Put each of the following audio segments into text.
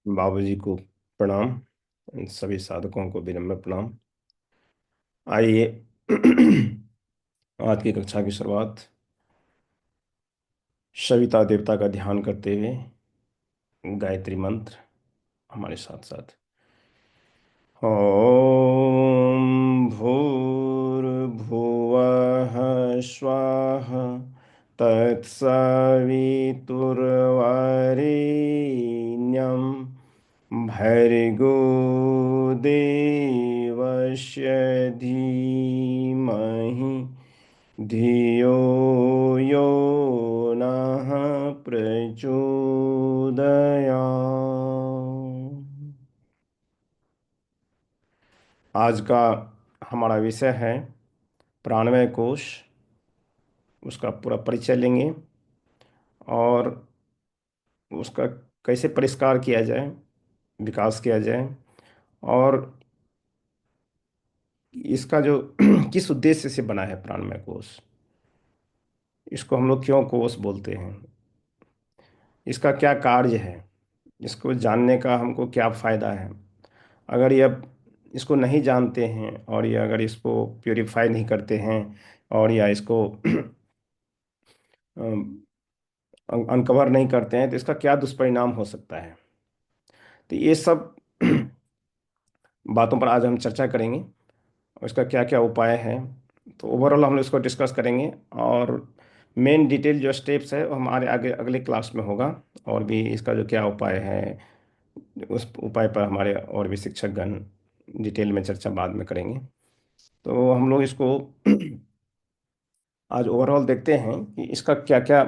बाबूजी को प्रणाम। सभी साधकों को विनम्र प्रणाम। आइए आज की कक्षा की शुरुआत सविता देवता का ध्यान करते हुए गायत्री मंत्र हमारे साथ साथ। ओम भूर्भुवः स्वाहा तत्सवितुर्वरेण्यं भर्गो देवस्य धीमहि धियो यो नः प्रचोदयात्। आज का हमारा विषय है प्राणमय कोश। उसका पूरा परिचय लेंगे और उसका कैसे परिष्कार किया जाए, विकास किया जाए, और इसका जो किस उद्देश्य से बना है प्राणमय कोश, इसको हम लोग क्यों कोश बोलते हैं, इसका क्या कार्य है, इसको जानने का हमको क्या फायदा है। अगर ये इसको नहीं जानते हैं और ये अगर इसको प्योरीफाई नहीं करते हैं और या इसको अनकवर नहीं करते हैं तो इसका क्या दुष्परिणाम हो सकता है। तो ये सब बातों पर आज हम चर्चा करेंगे और इसका क्या क्या उपाय है। तो ओवरऑल हम इसको डिस्कस करेंगे और मेन डिटेल जो स्टेप्स है वो हमारे आगे अगले क्लास में होगा। और भी इसका जो क्या उपाय है उस उपाय पर हमारे और भी शिक्षक गण डिटेल में चर्चा बाद में करेंगे। तो हम लोग इसको आज ओवरऑल देखते हैं कि इसका क्या क्या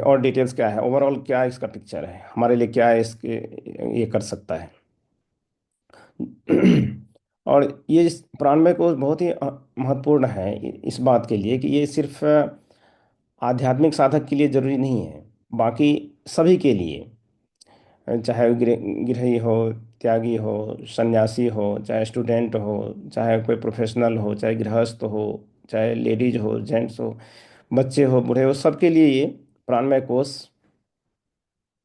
और डिटेल्स क्या है, ओवरऑल क्या इसका पिक्चर है, हमारे लिए क्या है इसके ये कर सकता है। और ये प्राणमय कोश बहुत ही महत्वपूर्ण है इस बात के लिए कि ये सिर्फ आध्यात्मिक साधक के लिए जरूरी नहीं है, बाकी सभी के लिए, चाहे वो गृही हो, त्यागी हो, सन्यासी हो, चाहे स्टूडेंट हो, चाहे कोई प्रोफेशनल हो, चाहे गृहस्थ हो, चाहे लेडीज हो, जेंट्स हो, बच्चे हो, बूढ़े हो, सबके लिए ये प्राणमय कोश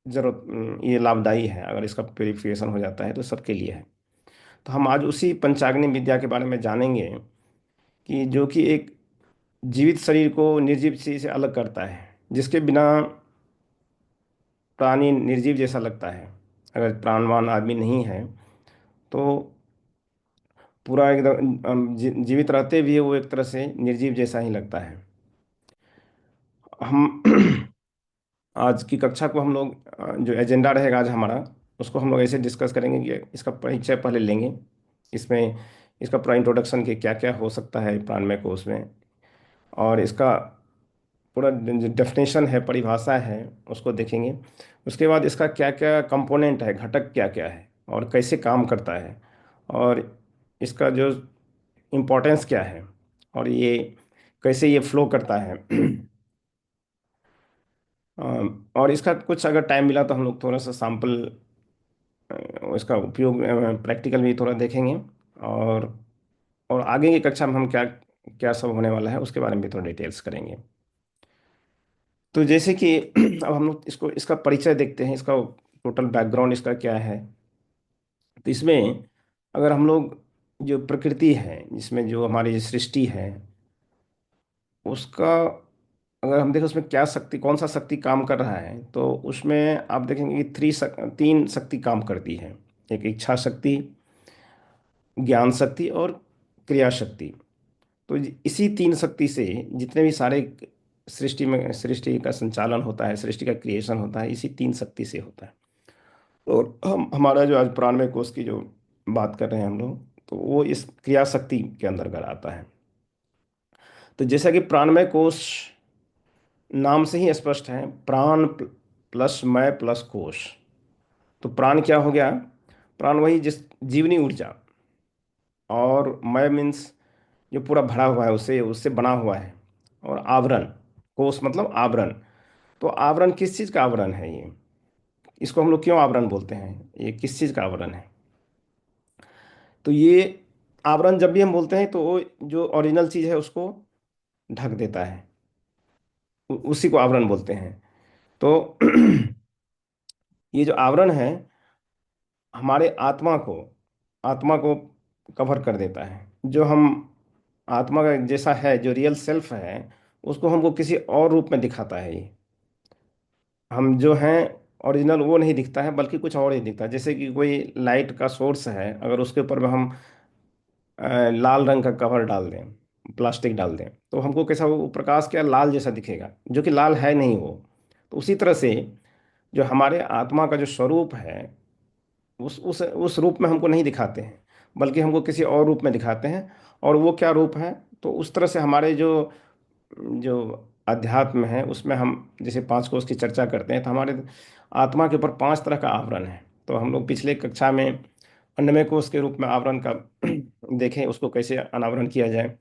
जरूरत, ये लाभदायी है। अगर इसका प्योरिफिकेशन हो जाता है तो सबके लिए है। तो हम आज उसी पंचाग्नि विद्या के बारे में जानेंगे कि जो कि एक जीवित शरीर को निर्जीव शरीर से अलग करता है, जिसके बिना प्राणी निर्जीव जैसा लगता है। अगर प्राणवान आदमी नहीं है तो पूरा एकदम जीवित रहते भी वो एक तरह से निर्जीव जैसा ही लगता है। हम आज की कक्षा को हम लोग जो एजेंडा रहेगा आज हमारा, उसको हम लोग ऐसे डिस्कस करेंगे कि इसका परिचय पहले लेंगे, इसमें इसका पूरा इंट्रोडक्शन कि क्या क्या हो सकता है प्राणमय कोश में, और इसका पूरा जो डेफिनेशन है, परिभाषा है, उसको देखेंगे। उसके बाद इसका क्या क्या कंपोनेंट है, घटक क्या क्या है और कैसे काम करता है, और इसका जो इम्पोर्टेंस क्या है, और ये कैसे ये फ्लो करता है। और इसका कुछ अगर टाइम मिला तो हम लोग थोड़ा सा सैंपल इसका उपयोग प्रैक्टिकल भी थोड़ा देखेंगे। और और आगे की कक्षा में हम क्या क्या सब होने वाला है उसके बारे में भी थोड़ा डिटेल्स करेंगे। तो जैसे कि अब हम लोग इसको इसका परिचय देखते हैं, इसका टोटल बैकग्राउंड इसका क्या है। तो इसमें अगर हम लोग जो प्रकृति है, जिसमें जो हमारी सृष्टि है, उसका अगर हम देखें उसमें क्या शक्ति, कौन सा शक्ति काम कर रहा है, तो उसमें आप देखेंगे कि तीन शक्ति काम करती है। एक इच्छा शक्ति, ज्ञान शक्ति और क्रिया शक्ति। तो इसी तीन शक्ति से जितने भी सारे सृष्टि का संचालन होता है, सृष्टि का क्रिएशन होता है, इसी तीन शक्ति से होता है। और हम हमारा जो आज प्राणमय कोश की जो बात कर रहे हैं हम लोग, तो वो इस क्रिया शक्ति के अंतर्गत आता है। तो जैसा कि प्राणमय कोश नाम से ही स्पष्ट है, प्राण प्लस मय प्लस कोश। तो प्राण क्या हो गया? प्राण वही जिस जीवनी ऊर्जा, और मय मीन्स जो पूरा भरा हुआ है, उससे उससे बना हुआ है। और आवरण, कोश मतलब आवरण। तो आवरण किस चीज़ का आवरण है ये, इसको हम लोग क्यों आवरण बोलते हैं, ये किस चीज़ का आवरण है? तो ये आवरण जब भी हम बोलते हैं तो वो जो ओरिजिनल चीज़ है उसको ढक देता है, उसी को आवरण बोलते हैं। तो ये जो आवरण है हमारे आत्मा को कवर कर देता है। जो हम आत्मा का जैसा है, जो रियल सेल्फ है, उसको हमको किसी और रूप में दिखाता है ये। हम जो हैं ओरिजिनल वो नहीं दिखता है, बल्कि कुछ और ही दिखता है। जैसे कि कोई लाइट का सोर्स है, अगर उसके ऊपर में हम लाल रंग का कवर डाल दें, प्लास्टिक डाल दें, तो हमको कैसा, वो प्रकाश क्या लाल जैसा दिखेगा, जो कि लाल है नहीं वो। तो उसी तरह से जो हमारे आत्मा का जो स्वरूप है, उस रूप में हमको नहीं दिखाते हैं, बल्कि हमको किसी और रूप में दिखाते हैं। और वो क्या रूप है, तो उस तरह से हमारे जो जो अध्यात्म है उसमें हम जैसे पांच कोष की चर्चा करते हैं, तो हमारे आत्मा के ऊपर पांच तरह का आवरण है। तो हम लोग पिछले कक्षा में अन्नमय कोष के रूप में आवरण का देखें, उसको कैसे अनावरण किया जाए।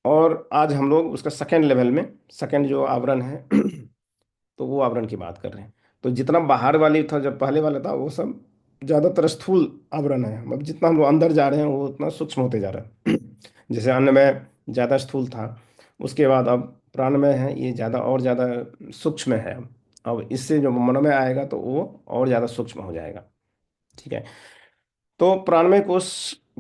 और आज हम लोग उसका सेकेंड लेवल में, सेकेंड जो आवरण है तो वो आवरण की बात कर रहे हैं। तो जितना बाहर वाली था, जब पहले वाला था, वो सब ज़्यादातर स्थूल आवरण है। मतलब जितना हम लोग अंदर जा रहे हैं वो उतना सूक्ष्म होते जा रहा है। जैसे अन्नमय ज़्यादा स्थूल था, उसके बाद अब प्राणमय है, ये ज़्यादा और ज़्यादा सूक्ष्म है। अब इससे जो मनोमय आएगा तो वो और ज़्यादा सूक्ष्म हो जाएगा। ठीक है। तो प्राणमय कोश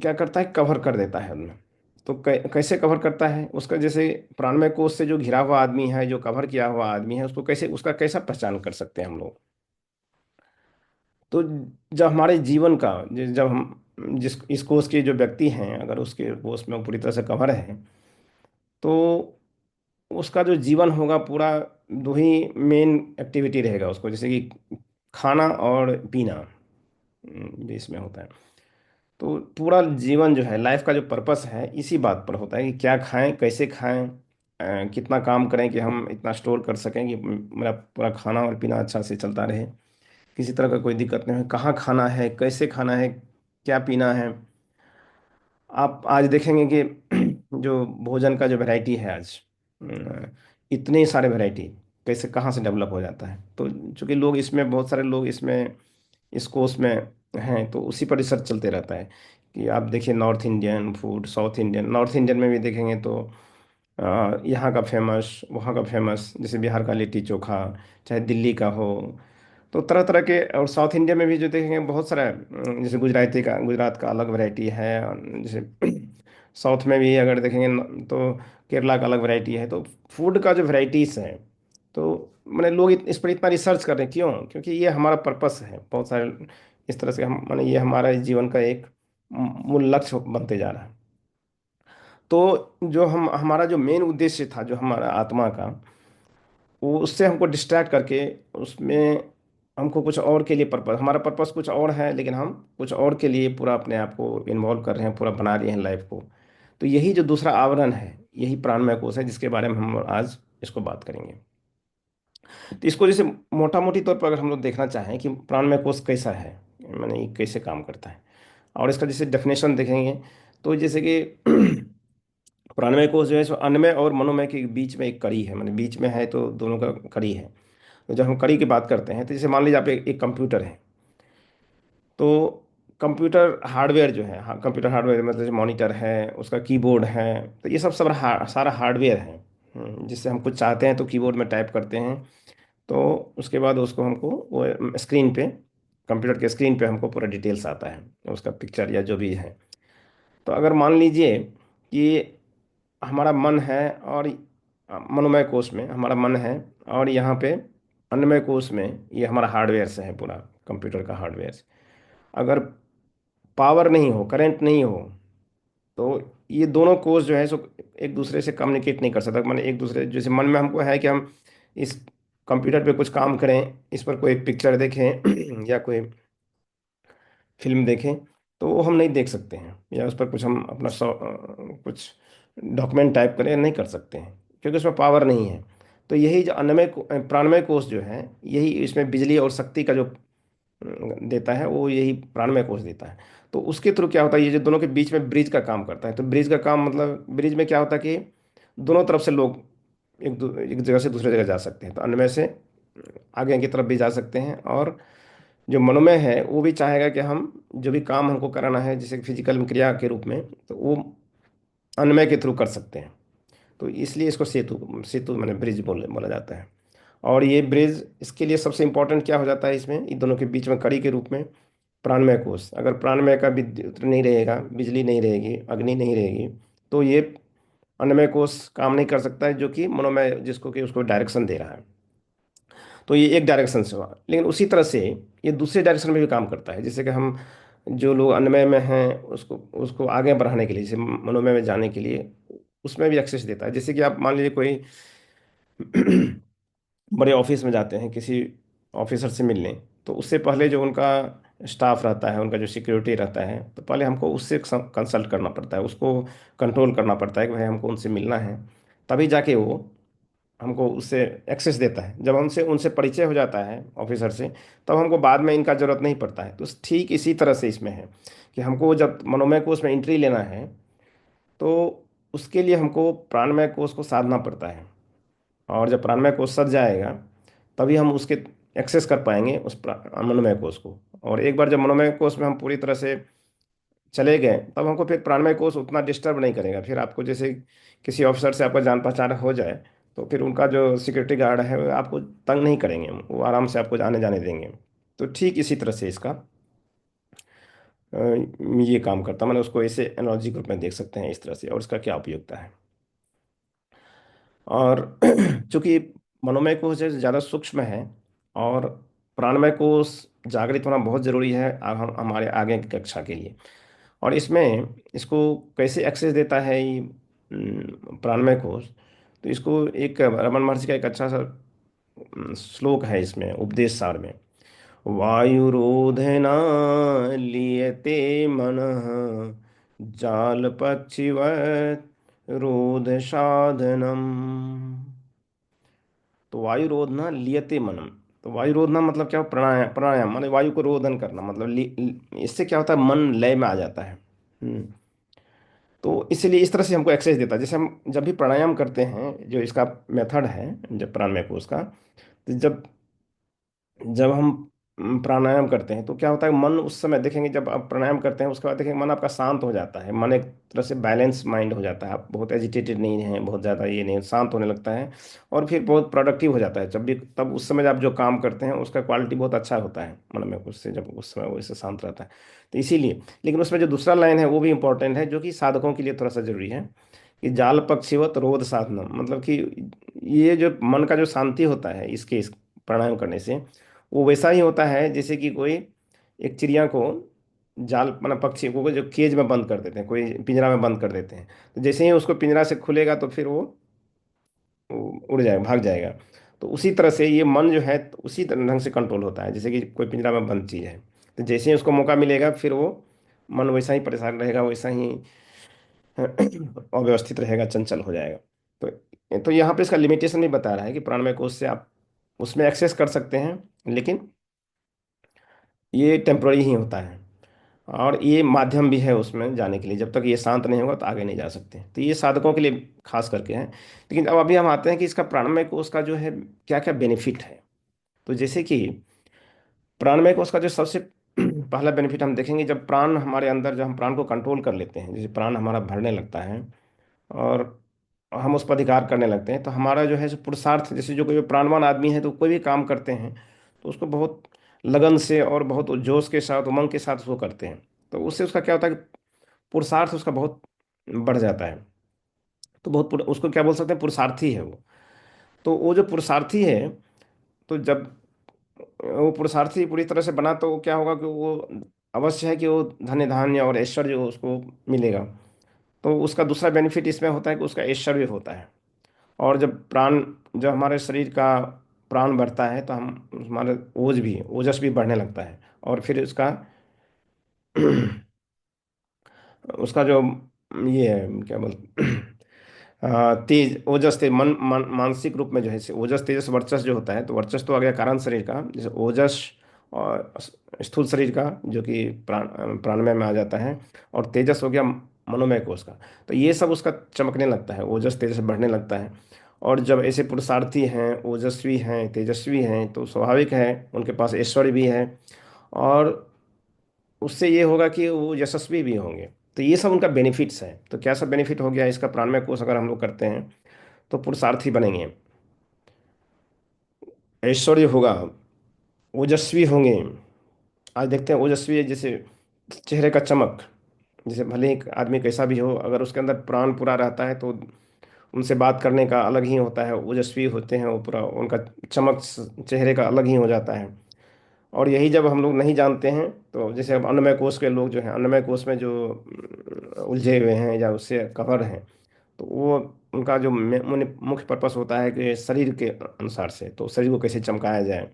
क्या करता है, कवर कर देता है उनमें। तो कैसे कवर करता है उसका, जैसे प्राणमय कोश से जो घिरा हुआ आदमी है, जो कवर किया हुआ आदमी है, उसको कैसे, उसका कैसा पहचान कर सकते हैं हम लोग। तो जब हमारे जीवन का जब हम जिस इस कोष के जो व्यक्ति हैं, अगर उसके कोष में वो पूरी तरह से कवर है, तो उसका जो जीवन होगा पूरा, दो ही मेन एक्टिविटी रहेगा उसको, जैसे कि खाना और पीना, जो इसमें होता है। तो पूरा जीवन जो है, लाइफ का जो पर्पस है, इसी बात पर होता है कि क्या खाएं, कैसे खाएं, कितना काम करें कि हम इतना स्टोर कर सकें कि मेरा पूरा खाना और पीना अच्छा से चलता रहे, किसी तरह का कोई दिक्कत नहीं है। कहाँ खाना है, कैसे खाना है, क्या पीना है। आप आज देखेंगे कि जो भोजन का जो वैरायटी है आज, इतने सारे वैरायटी कैसे कहाँ से डेवलप हो जाता है। तो चूंकि लोग इसमें, बहुत सारे लोग इसमें इस कोर्स में हैं, तो उसी पर रिसर्च चलते रहता है कि आप देखिए north Indian food, south Indian, north Indian में भी देखेंगे तो यहाँ का फेमस, वहाँ का फेमस, जैसे बिहार का लिट्टी चोखा, चाहे दिल्ली का हो। तो तरह तरह के, और साउथ इंडिया में भी जो देखेंगे बहुत सारा जैसे गुजराती का, गुजरात का अलग वैरायटी है। और जैसे साउथ में भी अगर देखेंगे तो केरला का अलग वैरायटी है। तो फूड का जो वैरायटीज है, तो मैंने लोग इस पर इतना रिसर्च कर रहे हैं, क्यों? क्योंकि ये हमारा पर्पस है। बहुत सारे इस तरह से हम, माने ये हमारा इस जीवन का एक मूल लक्ष्य बनते जा रहा है। तो जो हम, हमारा जो मेन उद्देश्य था, जो हमारा आत्मा का, वो उससे हमको डिस्ट्रैक्ट करके उसमें हमको कुछ और के लिए पर्पस, हमारा पर्पस कुछ और है, लेकिन हम कुछ और के लिए पूरा अपने आप को इन्वॉल्व कर रहे हैं, पूरा बना रहे हैं लाइफ को। तो यही जो दूसरा आवरण है, यही प्राणमय कोश है, जिसके बारे में हम आज इसको बात करेंगे। तो इसको जैसे मोटा मोटी तौर पर अगर हम लोग देखना चाहें कि प्राणमय कोश कैसा है, माने ये कैसे काम करता है, और इसका जैसे डेफिनेशन देखेंगे, तो जैसे कि प्राणमय कोश जो है सो अन्नमय और मनोमय के बीच में एक कड़ी है, माने बीच में है, तो दोनों का कड़ी है। तो जब हम कड़ी की बात करते हैं, तो जैसे मान लीजिए आप एक कंप्यूटर है, तो कंप्यूटर हार्डवेयर जो है, हाँ, कंप्यूटर हार्डवेयर मतलब जैसे मॉनिटर है, उसका कीबोर्ड है, तो ये सब सारा हार्डवेयर है। जिससे हम कुछ चाहते हैं तो कीबोर्ड में टाइप करते हैं, तो उसके बाद उसको हमको वो स्क्रीन पे, कंप्यूटर के स्क्रीन पे हमको पूरा डिटेल्स आता है, उसका पिक्चर या जो भी है। तो अगर मान लीजिए कि हमारा मन है, और मनोमय कोश में हमारा मन है, और यहाँ पे अन्नमय कोश में ये हमारा हार्डवेयर से है, पूरा कंप्यूटर का हार्डवेयर से। अगर पावर नहीं हो, करंट नहीं हो, तो ये दोनों कोष जो है सो एक दूसरे से कम्युनिकेट नहीं कर सकता। मैंने एक दूसरे, जैसे मन में हमको है कि हम इस कंप्यूटर पे कुछ काम करें, इस पर कोई पिक्चर देखें या कोई फिल्म देखें, तो वो हम नहीं देख सकते हैं, या उस पर कुछ हम अपना कुछ डॉक्यूमेंट टाइप करें, नहीं कर सकते हैं, क्योंकि उसमें पावर नहीं है। तो यही जो प्राणमय कोष जो है, यही इसमें बिजली और शक्ति का जो देता है, वो यही प्राणमय कोष देता है। तो उसके थ्रू क्या होता है, ये जो दोनों के बीच में ब्रिज का काम करता है। तो ब्रिज का काम मतलब, ब्रिज में क्या होता है कि दोनों तरफ से लोग एक जगह से दूसरे जगह जा सकते हैं। तो अन्य में से आगे की तरफ भी जा सकते हैं, और जो मनोमय है वो भी चाहेगा कि हम जो भी काम हमको कराना है, जैसे फिजिकल क्रिया के रूप में, तो वो अन्वय के थ्रू कर सकते हैं। तो इसलिए इसको सेतु, सेतु मैंने ब्रिज बोला जाता है। और ये ब्रिज इसके लिए सबसे इंपॉर्टेंट क्या हो जाता है इसमें, इन दोनों के बीच में कड़ी के रूप में, प्राणमय कोश। अगर प्राणमय का विद्युत नहीं रहेगा, बिजली नहीं रहेगी, अग्नि नहीं रहेगी, तो ये अन्नमय कोश काम नहीं कर सकता है, जो कि मनोमय जिसको कि उसको डायरेक्शन दे रहा है। तो ये एक डायरेक्शन से हुआ, लेकिन उसी तरह से ये दूसरे डायरेक्शन में भी काम करता है। जैसे कि हम जो लोग अन्नमय में हैं उसको उसको आगे बढ़ाने के लिए, जैसे मनोमय में जाने के लिए, उसमें भी एक्सेस देता है। जैसे कि आप मान लीजिए कोई बड़े ऑफिस में जाते हैं किसी ऑफिसर से मिलने, तो उससे पहले जो उनका स्टाफ रहता है, उनका जो सिक्योरिटी रहता है, तो पहले हमको उससे कंसल्ट करना पड़ता है, उसको कंट्रोल करना पड़ता है कि भाई हमको उनसे मिलना है, तभी जाके वो हमको उससे एक्सेस देता है। जब हमसे उनसे परिचय हो जाता है ऑफिसर से, तब हमको बाद में इनका जरूरत नहीं पड़ता है। तो ठीक इसी तरह से इसमें है कि हमको जब मनोमय कोश में एंट्री लेना है, तो उसके लिए हमको प्राणमय कोश को साधना पड़ता है। और जब प्राणमय कोश सज जाएगा, तभी हम उसके एक्सेस कर पाएंगे उस मनोमय कोश को। और एक बार जब मनोमय कोश में हम पूरी तरह से चले गए, तब हमको फिर प्राणमय कोश उतना डिस्टर्ब नहीं करेगा। फिर आपको जैसे किसी ऑफिसर से आपका जान पहचान हो जाए, तो फिर उनका जो सिक्योरिटी गार्ड है वो आपको तंग नहीं करेंगे, वो आराम से आपको आने जाने देंगे। तो ठीक इसी तरह से इसका अ, ये काम करता है। मैंने उसको ऐसे एनालॉजी के रूप में देख सकते हैं इस तरह से, और इसका क्या उपयोगिता है। और चूंकि मनोमय कोश जो ज़्यादा सूक्ष्म है, और प्राणमय कोश जागृत होना बहुत ज़रूरी है हमारे आगे की कक्षा के लिए। और इसमें इसको कैसे एक्सेस देता है ये प्राणमय कोश, तो इसको एक रमन महर्षि का एक अच्छा सा श्लोक है इसमें उपदेश सार में। वायुरोधेन लियते मनः जाल पक्षिवत् रोध साधनम। तो वायु रोधना लियते मनम। तो वायु रोधना मतलब क्या, प्राणायाम, प्राणायाम माने वायु को रोधन करना, मतलब इससे क्या होता है, मन लय में आ जाता है। तो इसलिए इस तरह से हमको एक्सरसाइज देता है। जैसे हम जब भी प्राणायाम करते हैं, जो इसका मेथड है जब प्राणमय कोश का, तो जब जब हम प्राणायाम करते हैं, तो क्या होता है, मन उस समय देखेंगे, जब आप प्राणायाम करते हैं उसके बाद देखेंगे मन आपका शांत हो जाता है। मन एक तरह से बैलेंस माइंड हो जाता है, आप बहुत एजिटेटेड नहीं है, बहुत ज़्यादा ये नहीं, शांत होने लगता है। और फिर बहुत प्रोडक्टिव हो जाता है। जब भी तब उस समय आप जो काम करते हैं उसका क्वालिटी बहुत अच्छा होता है मन में, उससे जब उस समय वो इससे शांत रहता है। तो इसीलिए, लेकिन उसमें जो दूसरा लाइन है वो भी इंपॉर्टेंट है, जो कि साधकों के लिए थोड़ा सा जरूरी है, कि जाल पक्षीवत रोध साधनम। मतलब कि ये जो मन का जो शांति होता है इसके इस प्राणायाम करने से, वो वैसा ही होता है जैसे कि कोई एक चिड़िया को जाल, मतलब पक्षी को जो केज में बंद कर देते हैं, कोई पिंजरा में बंद कर देते हैं, तो जैसे ही उसको पिंजरा से खुलेगा तो फिर वो उड़ जाएगा, भाग जाएगा। तो उसी तरह से ये मन जो है, तो उसी तरह ढंग से कंट्रोल होता है, जैसे कि कोई पिंजरा में बंद चीज़ है, तो जैसे ही उसको मौका मिलेगा, फिर वो मन वैसा ही परेशान रहेगा, वैसा ही अव्यवस्थित रहेगा, चंचल हो जाएगा। तो यहाँ पे इसका लिमिटेशन भी बता रहा है कि प्राणमय कोश से आप उसमें एक्सेस कर सकते हैं, लेकिन ये टेम्पररी ही होता है। और ये माध्यम भी है उसमें जाने के लिए, जब तक ये शांत नहीं होगा तो आगे नहीं जा सकते। तो ये साधकों के लिए खास करके है। लेकिन अब अभी हम आते हैं कि इसका प्राणमय कोश का जो है क्या क्या बेनिफिट है। तो जैसे कि प्राणमय कोश का जो सबसे पहला बेनिफिट हम देखेंगे, जब प्राण हमारे अंदर, जब हम प्राण को कंट्रोल कर लेते हैं, जैसे प्राण हमारा भरने लगता है और हम उस पर अधिकार करने लगते हैं, तो हमारा जो है सो पुरुषार्थ, जैसे जो कोई प्राणवान आदमी है तो कोई भी काम करते हैं तो उसको बहुत लगन से और बहुत जोश के साथ, उमंग के साथ उसको करते हैं। तो उससे उसका क्या होता है कि पुरुषार्थ उसका बहुत बढ़ जाता है। तो उसको क्या बोल सकते हैं, पुरुषार्थी है वो। तो वो जो पुरुषार्थी है, तो जब वो पुरुषार्थी पूरी तरह से बना, तो क्या होगा कि वो अवश्य है कि वो धन्य धान्य और ऐश्वर्य उसको मिलेगा। तो उसका दूसरा बेनिफिट इसमें होता है कि उसका ऐश्वर्य होता है। और जब हमारे शरीर का प्राण बढ़ता है, तो हम हमारे ओजस भी बढ़ने लगता है। और फिर उसका उसका जो ये है क्या बोलते तेज ओजस, तेज मानसिक रूप में जो है, ओजस तेजस वर्चस जो होता है, तो वर्चस तो आ गया कारण शरीर का, जैसे ओजस और स्थूल शरीर का, जो कि प्राणमय में आ जाता है। और तेजस हो गया मनोमय कोश का। तो ये सब उसका चमकने लगता है, ओजस तेजस बढ़ने लगता है। और जब ऐसे पुरुषार्थी हैं, ओजस्वी हैं, तेजस्वी हैं, तो स्वाभाविक है उनके पास ऐश्वर्य भी है। और उससे ये होगा कि वो यशस्वी भी होंगे। तो ये सब उनका बेनिफिट्स है। तो क्या सब बेनिफिट हो गया इसका, प्राणमय कोश अगर हम लोग करते हैं तो पुरुषार्थी बनेंगे, ऐश्वर्य होगा, ओजस्वी होंगे। आज देखते हैं ओजस्वी जैसे चेहरे का चमक, जैसे भले एक आदमी कैसा भी हो, अगर उसके अंदर प्राण पूरा रहता है तो उनसे बात करने का अलग ही होता है, ओजस्वी होते हैं वो, पूरा उनका चमक चेहरे का अलग ही हो जाता है। और यही जब हम लोग नहीं जानते हैं, तो जैसे अब अन्नमय कोश के लोग जो हैं, अन्नमय कोश में जो उलझे हुए हैं या उससे कवर हैं, तो वो उनका जो मुख्य पर्पस होता है कि शरीर के अनुसार से, तो शरीर को कैसे चमकाया जाए।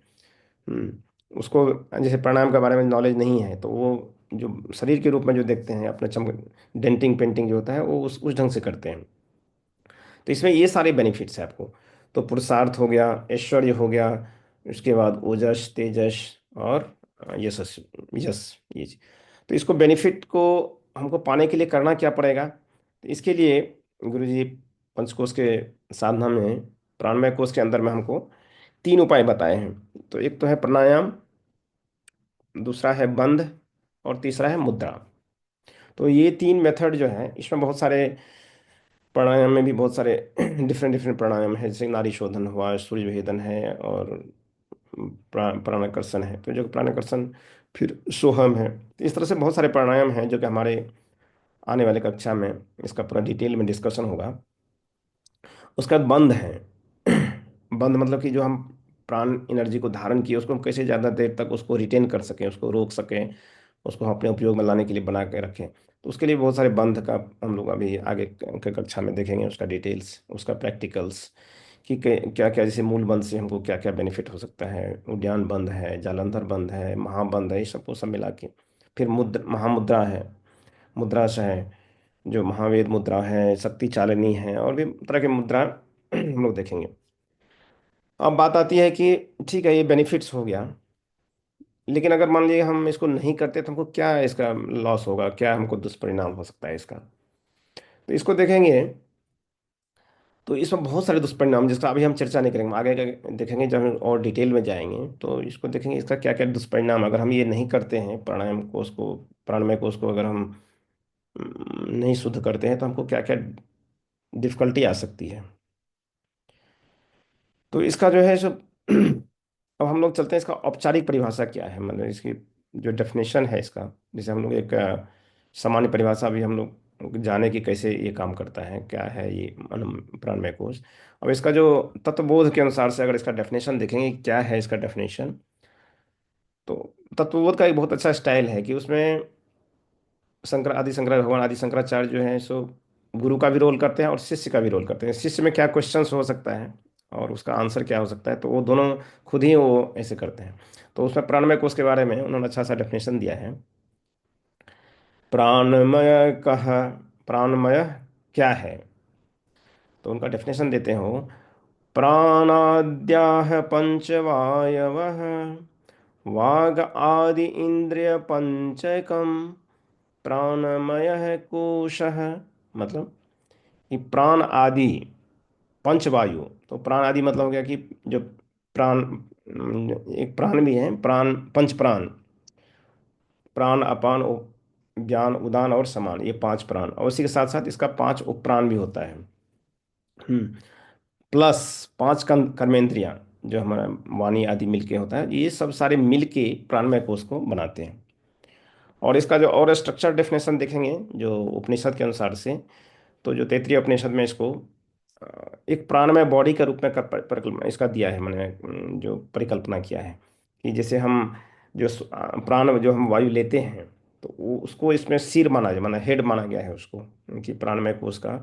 उसको जैसे प्राणायाम के बारे में नॉलेज नहीं है, तो वो जो शरीर के रूप में जो देखते हैं अपना चमक, डेंटिंग पेंटिंग जो होता है वो उस ढंग से करते हैं। तो इसमें ये सारे बेनिफिट्स हैं आपको। तो पुरुषार्थ हो गया, ऐश्वर्य हो गया, उसके बाद ओजस, तेजस, और यशस, यश, ये चीज़। तो इसको बेनिफिट को हमको पाने के लिए करना क्या पड़ेगा? तो इसके लिए गुरु जी पंचकोश के साधना में, प्राणमय कोश के अंदर में हमको तीन उपाय बताए हैं। तो एक तो है प्राणायाम, दूसरा है बंध, और तीसरा है मुद्रा। तो ये तीन मेथड जो है, इसमें बहुत सारे प्राणायाम में भी बहुत सारे डिफरेंट डिफरेंट प्राणायाम है, जैसे नाड़ी शोधन हुआ, सूर्य भेदन है, और प्राणाकर्षण है। तो जो प्राणाकर्षण, फिर सोहम है। तो इस तरह से बहुत सारे प्राणायाम हैं जो कि हमारे आने वाले कक्षा में इसका पूरा डिटेल में डिस्कशन होगा। उसका बाद बंध है। बंध मतलब कि जो हम प्राण एनर्जी को धारण किए उसको हम कैसे ज़्यादा देर तक उसको रिटेन कर सकें, उसको रोक सकें, उसको हम अपने उपयोग में लाने के लिए बना के रखें। तो उसके लिए बहुत सारे बंध का हम लोग अभी आगे के कक्षा में देखेंगे, उसका डिटेल्स, उसका प्रैक्टिकल्स, कि क्या क्या, जैसे मूल बंध से हमको क्या क्या बेनिफिट हो सकता है। उद्यान बंध है, जालंधर बंध है, महाबंध है, ये सबको सब मिला के। फिर महामुद्रा है, मुद्रास है, जो महावेद मुद्रा है, शक्ति चालिनी है, और भी तरह के मुद्रा हम लोग देखेंगे। अब बात आती है कि ठीक है, ये बेनिफिट्स हो गया, लेकिन अगर मान लीजिए हम इसको नहीं करते तो हमको क्या इसका लॉस होगा, क्या हमको दुष्परिणाम हो सकता है इसका? तो इसको देखेंगे। तो इसमें बहुत सारे दुष्परिणाम, जिसका अभी हम चर्चा नहीं करेंगे, आगे देखेंगे जब हम और डिटेल में जाएंगे, तो इसको देखेंगे इसका क्या क्या दुष्परिणाम अगर हम ये नहीं करते हैं, प्राणायाम को, उसको प्राणमय को, उसको अगर हम नहीं शुद्ध करते हैं, तो हमको क्या क्या डिफिकल्टी आ सकती है। तो इसका जो है सब अब हम लोग चलते हैं, इसका औपचारिक परिभाषा क्या है, मतलब इसकी जो डेफिनेशन है इसका। जैसे हम लोग एक सामान्य परिभाषा भी हम लोग जाने कि कैसे ये काम करता है, क्या है ये प्राणमय कोश। अब इसका जो तत्वबोध के अनुसार से अगर इसका डेफिनेशन देखेंगे क्या है इसका डेफिनेशन, तो तत्वबोध का एक बहुत अच्छा स्टाइल है कि उसमें शंकर भगवान आदि शंकराचार्य जो हैं सो गुरु का भी रोल करते हैं और शिष्य का भी रोल करते हैं। शिष्य में क्या क्वेश्चंस हो सकता है और उसका आंसर क्या हो सकता है, तो वो दोनों खुद ही वो ऐसे करते हैं। तो उसमें प्राणमय कोश के बारे में उन्होंने अच्छा सा डेफिनेशन दिया है। प्राणमय कह, प्राणमय क्या है? तो उनका डेफिनेशन देते हो, प्राणाद्याः पंचवायवः, वाग आदि इंद्रिय पंचकम, प्राणमय कोशः। मतलब कि प्राण आदि पंचवायु, तो प्राण आदि मतलब हो गया कि जो प्राण, एक प्राण भी है, प्राण पंच प्राण, प्राण अपान ज्ञान उदान और समान, ये पांच प्राण, और इसी के साथ साथ इसका पांच उपप्राण भी होता है। हम्म प्लस पांच कर्मेंद्रियां, जो हमारा वाणी आदि मिलके होता है, ये सब सारे मिलके प्राणमय कोश को बनाते हैं। और इसका जो और स्ट्रक्चर डेफिनेशन देखेंगे जो उपनिषद के अनुसार से, तो जो तैत्तिरीय उपनिषद में इसको एक प्राणमय बॉडी के रूप में परिकल्पना इसका दिया है, मैंने जो परिकल्पना किया है कि जैसे हम जो प्राण जो हम वायु लेते हैं, तो वो उसको इसमें सिर माना जाए, माना हेड माना गया है उसको, कि प्राणमय कोश का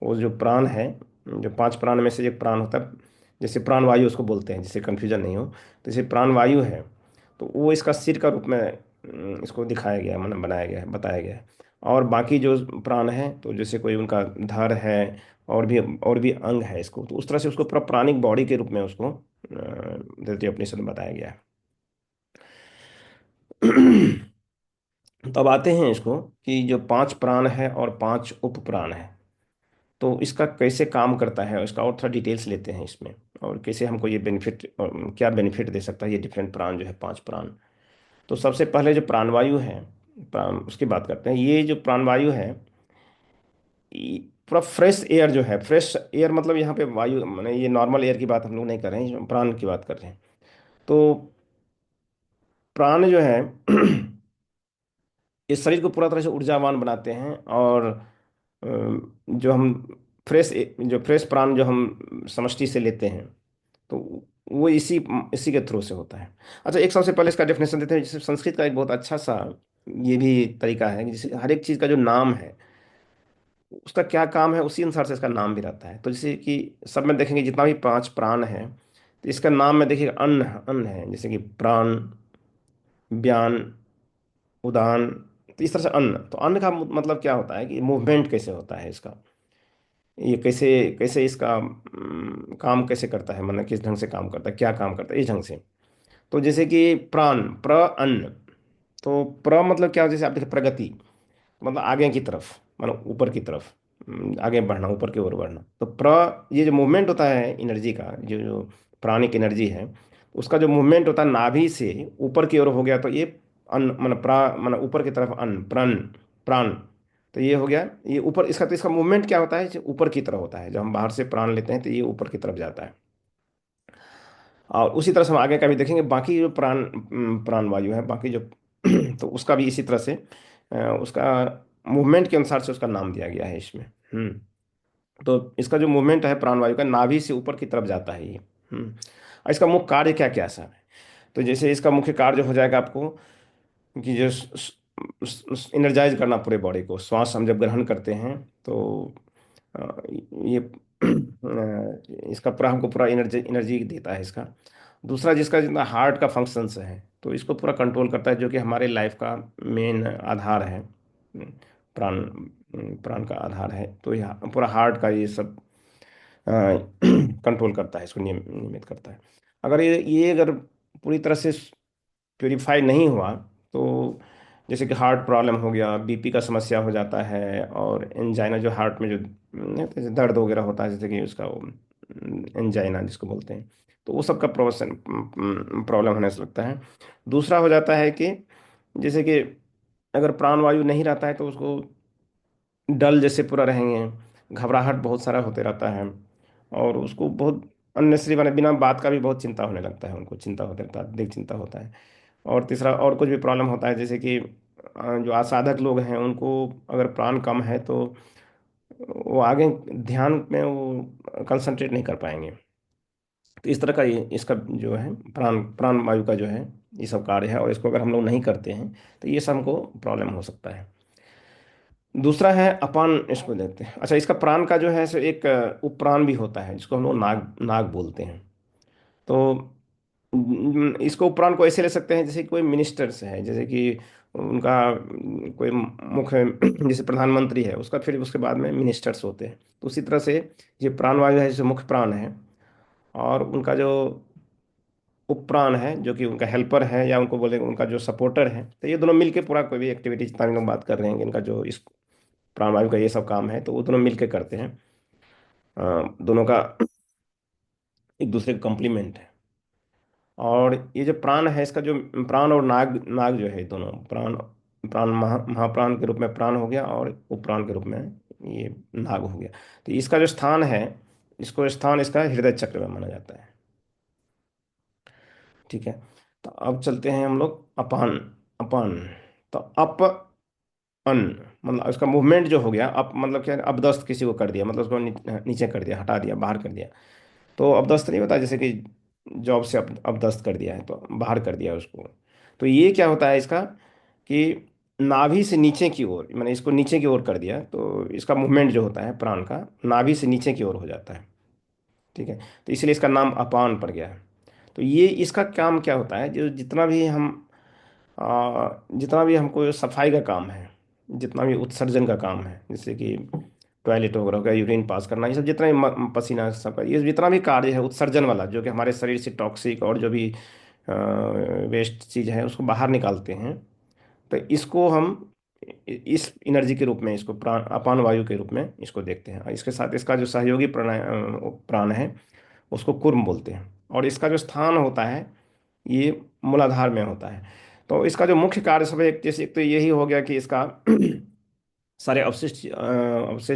वो जो प्राण है, जो पांच प्राण में से एक प्राण होता है, जैसे प्राण वायु उसको बोलते हैं, जिससे कन्फ्यूजन नहीं हो। तो जैसे प्राण वायु है, तो वो इसका सिर का रूप में इसको दिखाया गया है, माना बनाया गया है, बताया गया है। और बाकी जो प्राण है, तो जैसे कोई उनका धड़ है, और भी अंग है इसको, तो उस तरह से उसको पूरा प्राणिक बॉडी के रूप में उसको तैत्तिरीय उपनिषद में बताया गया है। तो अब आते हैं इसको कि जो पांच प्राण है और पांच उप प्राण है, तो इसका कैसे काम करता है, इसका और थोड़ा डिटेल्स लेते हैं इसमें, और कैसे हमको ये बेनिफिट, क्या बेनिफिट दे सकता है ये डिफरेंट प्राण जो है, पांच प्राण। तो सबसे पहले जो प्राणवायु है, उसकी बात करते हैं। ये जो प्राणवायु है, पूरा फ्रेश एयर जो है, फ्रेश एयर मतलब यहाँ पे वायु, मैंने ये नॉर्मल एयर की बात हम लोग नहीं कर रहे हैं, प्राण की बात कर रहे हैं। तो प्राण जो है इस शरीर को पूरा तरह से ऊर्जावान बनाते हैं। और जो हम फ्रेश जो फ्रेश प्राण जो हम समष्टि से लेते हैं, तो वो इसी इसी के थ्रू से होता है। अच्छा, एक सबसे पहले इसका डेफिनेशन देते हैं। जैसे संस्कृत का एक बहुत अच्छा सा ये भी तरीका है कि जैसे हर एक चीज़ का जो नाम है, उसका क्या काम है, उसी अनुसार से इसका नाम भी रहता है। तो जैसे कि सब में देखेंगे जितना भी पांच प्राण है, तो इसका नाम में देखिएगा अन्न, अन्न है। जैसे कि प्राण, व्यान, उदान। तो इस तरह से अन्न, तो अन्न का मतलब क्या होता है कि मूवमेंट कैसे होता है इसका, ये कैसे कैसे इसका काम कैसे करता है, मतलब किस ढंग से काम करता है, क्या काम करता है, इस ढंग से। तो जैसे कि प्राण, प्र, अन्न। तो प्र मतलब क्या, जैसे आप देखिए प्रगति, मतलब आगे की तरफ, मतलब ऊपर की तरफ, आगे बढ़ना, ऊपर की ओर बढ़ना। तो ये जो मूवमेंट होता है एनर्जी का, जो जो प्राणिक एनर्जी है, उसका जो मूवमेंट होता है नाभि से ऊपर की ओर हो गया, तो ये अन्न, मतलब मतलब ऊपर की तरफ अन्न, प्राण, प्राण। तो ये हो गया, ये ऊपर इसका, तो इसका मूवमेंट क्या होता है, जो ऊपर की तरफ होता है। जब हम बाहर से प्राण लेते हैं तो ये ऊपर की तरफ जाता है। और उसी तरह से हम आगे का भी देखेंगे, बाकी जो प्राण वायु है, बाकी जो तो उसका भी इसी तरह से उसका मूवमेंट के अनुसार से उसका नाम दिया गया है इसमें। हम्म। तो इसका जो मूवमेंट है प्राण वायु का, नाभि से ऊपर की तरफ जाता है ये। और इसका मुख्य कार्य क्या क्या सा है। तो जैसे इसका मुख्य कार्य हो जाएगा आपको कि जो इनर्जाइज करना पूरे बॉडी को, श्वास हम जब ग्रहण करते हैं तो ये इसका पूरा हमको पूरा एनर्जी एनर्जी देता है इसका। दूसरा, जिसका जितना हार्ट का फंक्शंस है, तो इसको पूरा कंट्रोल करता है, जो कि हमारे लाइफ का मेन आधार है। प्राण, प्राण का आधार है। तो यह पूरा हार्ट का ये सब कंट्रोल करता है, इसको नियमित करता है। अगर ये अगर पूरी तरह से प्योरीफाई नहीं हुआ, तो जैसे कि हार्ट प्रॉब्लम हो गया, बीपी का समस्या हो जाता है, और एंजाइना, जो हार्ट में जो जैसे दर्द वगैरह होता है, जैसे कि उसका एंजाइना जिसको बोलते हैं, तो वो सब का प्रॉब्लम होने से लगता है। दूसरा हो जाता है कि जैसे कि अगर प्राणवायु नहीं रहता है, तो उसको डल जैसे पूरा रहेंगे, घबराहट बहुत सारा होते रहता है, और उसको बहुत अननेसरी, माने बिना बात का भी बहुत चिंता होने लगता है, उनको चिंता होता रहता है, अधिक चिंता होता है। और तीसरा, और कुछ भी प्रॉब्लम होता है, जैसे कि जो असाधक लोग हैं उनको अगर प्राण कम है, तो वो आगे ध्यान में वो कंसंट्रेट नहीं कर पाएंगे। तो इस तरह का ये इसका जो है प्राण प्राण वायु का जो है ये सब कार्य है, और इसको अगर हम लोग नहीं करते हैं तो ये सब हमको प्रॉब्लम हो सकता है। दूसरा है अपान, इसको देखते हैं। अच्छा, इसका प्राण का जो है सो एक उपप्राण भी होता है, जिसको हम लोग नाग नाग बोलते हैं। तो इसको उपप्राण को ऐसे ले सकते हैं, जैसे कोई मिनिस्टर्स है, जैसे कि उनका कोई मुख्य जैसे प्रधानमंत्री है उसका, फिर उसके बाद में मिनिस्टर्स होते हैं। तो उसी तरह से ये प्राणवायु है, जैसे मुख्य प्राण है, और उनका जो उपप्राण है जो कि उनका हेल्पर है, या उनको बोले उनका जो सपोर्टर है, तो ये दोनों मिलके पूरा कोई भी एक्टिविटी, जितना भी लोग बात कर रहे हैं कि इनका जो इस प्राणवायु का ये सब काम है, तो वो दोनों मिलके करते हैं। दोनों का एक दूसरे का कॉम्प्लीमेंट है। और ये जो प्राण है, इसका जो प्राण और नाग, नाग जो है, दोनों प्राण, प्राण महाप्राण के रूप में प्राण हो गया, और उपप्राण के रूप में ये नाग हो गया। तो इसका जो स्थान है, इसको स्थान इसका हृदय चक्र में माना जाता है। ठीक है। तो अब चलते हैं हम लोग अपान, अपान। तो अप, अन, मतलब उसका मूवमेंट जो हो गया, अप मतलब क्या है, अपदस्त किसी को कर दिया, मतलब उसको नीचे कर दिया, हटा दिया, बाहर कर दिया। तो अपदस्त नहीं होता, जैसे कि जॉब से अपदस्त कर दिया है, तो बाहर कर दिया उसको। तो ये क्या होता है इसका कि नाभि से नीचे की ओर, मैंने इसको नीचे की ओर कर दिया, तो इसका मूवमेंट जो होता है प्राण का, नाभि से नीचे की ओर हो जाता है। ठीक है। तो इसलिए इसका नाम अपान पड़ गया है। तो ये इसका काम क्या होता है, जो जितना भी हमको सफाई का काम है, जितना भी उत्सर्जन का काम है, जैसे कि टॉयलेट वगैरह हो गया, यूरिन पास करना, ये सब जितना भी पसीना सबका, ये जितना भी कार्य है उत्सर्जन वाला, जो कि हमारे शरीर से टॉक्सिक और जो भी वेस्ट चीज़ है उसको बाहर निकालते हैं, तो इसको हम इस एनर्जी के रूप में, इसको प्राण, अपान वायु के रूप में इसको देखते हैं। और इसके साथ इसका जो सहयोगी प्राण है, उसको कुर्म बोलते हैं। और इसका जो स्थान होता है, ये मूलाधार में होता है। तो इसका जो मुख्य कार्य सब एक, जैसे एक तो यही हो गया कि इसका सारे अवशिष्ट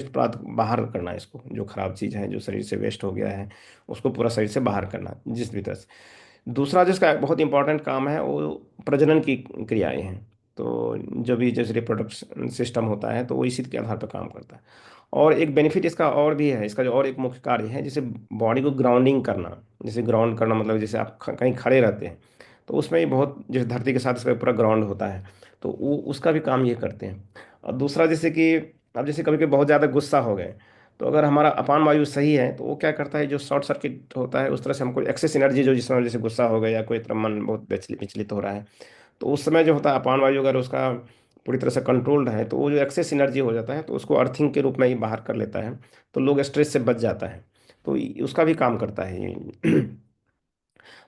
पदार्थ बाहर करना, इसको जो खराब चीज़ है, जो शरीर से वेस्ट हो गया है, उसको पूरा शरीर से बाहर करना जिस भी तरह से। दूसरा जिसका बहुत इंपॉर्टेंट काम है वो प्रजनन की क्रियाएं हैं। तो जो भी जैसे रिप्रोडक्शन सिस्टम होता है तो वो इसी के आधार पर काम करता है। और एक बेनिफिट इसका और भी है, इसका जो और एक मुख्य कार्य है, जैसे बॉडी को ग्राउंडिंग करना। जैसे ग्राउंड करना मतलब जैसे आप कहीं खड़े रहते हैं तो उसमें ही बहुत, जैसे धरती के साथ इसका पूरा ग्राउंड होता है, तो वो उसका भी काम ये करते हैं। और दूसरा जैसे कि अब जैसे कभी कभी बहुत ज़्यादा गुस्सा हो गए, तो अगर हमारा अपान वायु सही है तो वो क्या करता है, जो शॉर्ट सर्किट होता है उस तरह से हमको एक्सेस एनर्जी, जो जिस समय जैसे गुस्सा हो गया या कोई तरह मन बहुत विचलित हो रहा है, तो उस समय जो होता है अपान वायु अगर उसका पूरी तरह से कंट्रोल्ड है तो वो जो एक्सेस एनर्जी हो जाता है तो उसको अर्थिंग के रूप में ही बाहर कर लेता है। तो लोग स्ट्रेस से बच जाता है। तो उसका भी काम करता है ये।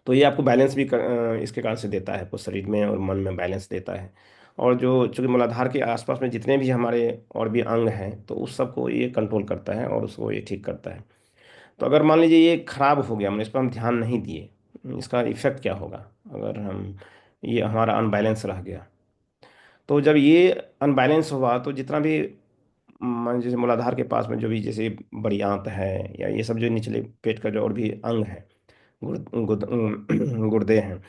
तो ये आपको बैलेंस भी इसके कारण से देता है, आपको शरीर में और मन में बैलेंस देता है। और जो चूंकि मूलाधार के आसपास में जितने भी हमारे और भी अंग हैं तो उस सबको ये कंट्रोल करता है और उसको ये ठीक करता है। तो अगर मान लीजिए ये खराब हो गया, मैंने इस पर हम ध्यान नहीं दिए, इसका इफेक्ट क्या होगा अगर हम, ये हमारा अनबैलेंस रह गया। तो जब ये अनबैलेंस हुआ तो जितना भी मान जैसे मूलाधार के पास में जो भी जैसे बड़ी आंत है या ये सब जो निचले पेट का जो और भी अंग है, गुर्दे हैं,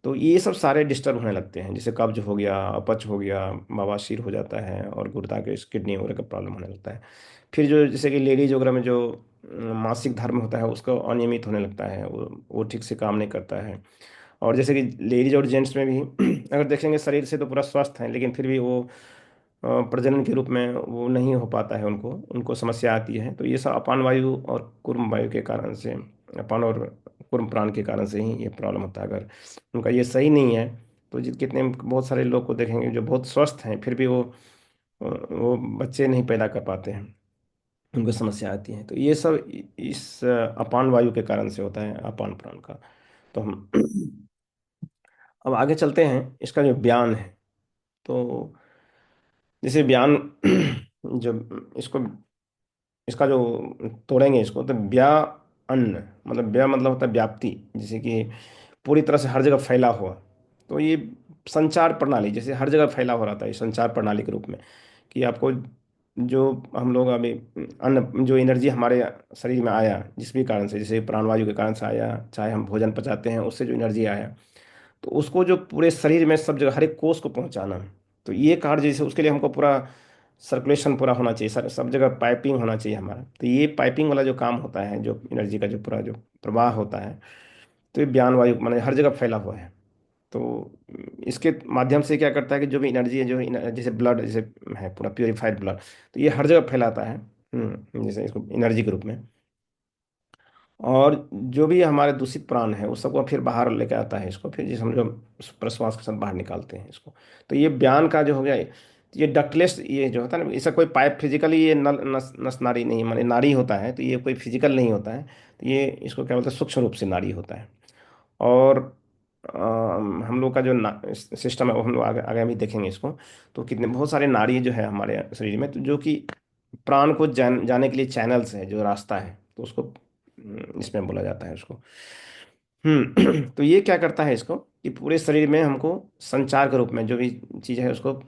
तो ये सब सारे डिस्टर्ब होने लगते हैं। जैसे कब्ज हो गया, अपच हो गया, बवासीर हो जाता है और गुर्दा के किडनी वगैरह का प्रॉब्लम होने लगता है। फिर जो जैसे कि लेडीज वगैरह में जो मासिक धर्म होता है उसका अनियमित होने लगता है, वो ठीक से काम नहीं करता है। और जैसे कि लेडीज और जेंट्स में भी अगर देखेंगे शरीर से तो पूरा स्वस्थ हैं, लेकिन फिर भी वो प्रजनन के रूप में वो नहीं हो पाता है, उनको उनको समस्या आती है। तो ये सब अपान वायु और कुर्म वायु के कारण से, अपान और कुर्म प्राण के कारण से ही ये प्रॉब्लम होता है। अगर उनका ये सही नहीं है तो जित कितने बहुत सारे लोग को देखेंगे जो बहुत स्वस्थ हैं फिर भी वो बच्चे नहीं पैदा कर पाते हैं, उनको समस्या आती है। तो ये सब इस अपान वायु के कारण से होता है, अपान प्राण का। तो हम अब आगे चलते हैं, इसका जो बयान है। तो जैसे बयान जब इसको, इसका जो तोड़ेंगे इसको, तो व्या अन्न मतलब व्या मतलब होता है व्याप्ति, जैसे कि पूरी तरह से हर जगह फैला हुआ। तो ये संचार प्रणाली जैसे हर जगह फैला हो रहा था, ये संचार प्रणाली के रूप में, कि आपको जो हम लोग अभी अन्न जो एनर्जी हमारे शरीर में आया जिस भी कारण से, जैसे प्राणवायु के कारण से आया, चाहे हम भोजन पचाते हैं उससे जो एनर्जी आया, तो उसको जो पूरे शरीर में सब जगह हर एक कोष को पहुंचाना। तो ये कार्य जैसे उसके लिए हमको पूरा सर्कुलेशन पूरा होना चाहिए, सब जगह पाइपिंग होना चाहिए हमारा। तो ये पाइपिंग वाला जो काम होता है, जो एनर्जी का जो पूरा जो प्रवाह होता है, तो ये बयान वायु माने हर जगह फैला हुआ है। तो इसके माध्यम से क्या करता है कि जो भी एनर्जी है, जो जैसे ब्लड जैसे है पूरा प्योरीफाइड ब्लड, तो ये हर जगह फैलाता है। जैसे इसको एनर्जी के रूप में। और जो भी हमारे दूषित प्राण है उस सबको फिर बाहर लेके आता है इसको, फिर जिस हम जो प्रश्वास के साथ बाहर निकालते हैं इसको। तो ये बयान का जो हो गया, ये डक्टलेस ये जो होता है ना, इसका कोई पाइप फिजिकली ये नल नस नस नाड़ी नहीं, माने नाड़ी होता है, तो ये कोई फिजिकल नहीं होता है। तो ये इसको क्या बोलते हैं, सूक्ष्म रूप से नाड़ी होता है। और हम लोग का जो सिस्टम है वो हम लोग आगे आगे भी देखेंगे इसको। तो कितने बहुत सारे नाड़ी जो है हमारे शरीर में, तो जो कि प्राण को जाने के लिए चैनल्स है, जो रास्ता है, तो उसको इसमें बोला जाता है उसको। तो ये क्या करता है इसको, कि पूरे शरीर में हमको संचार के रूप में जो भी चीज़ है उसको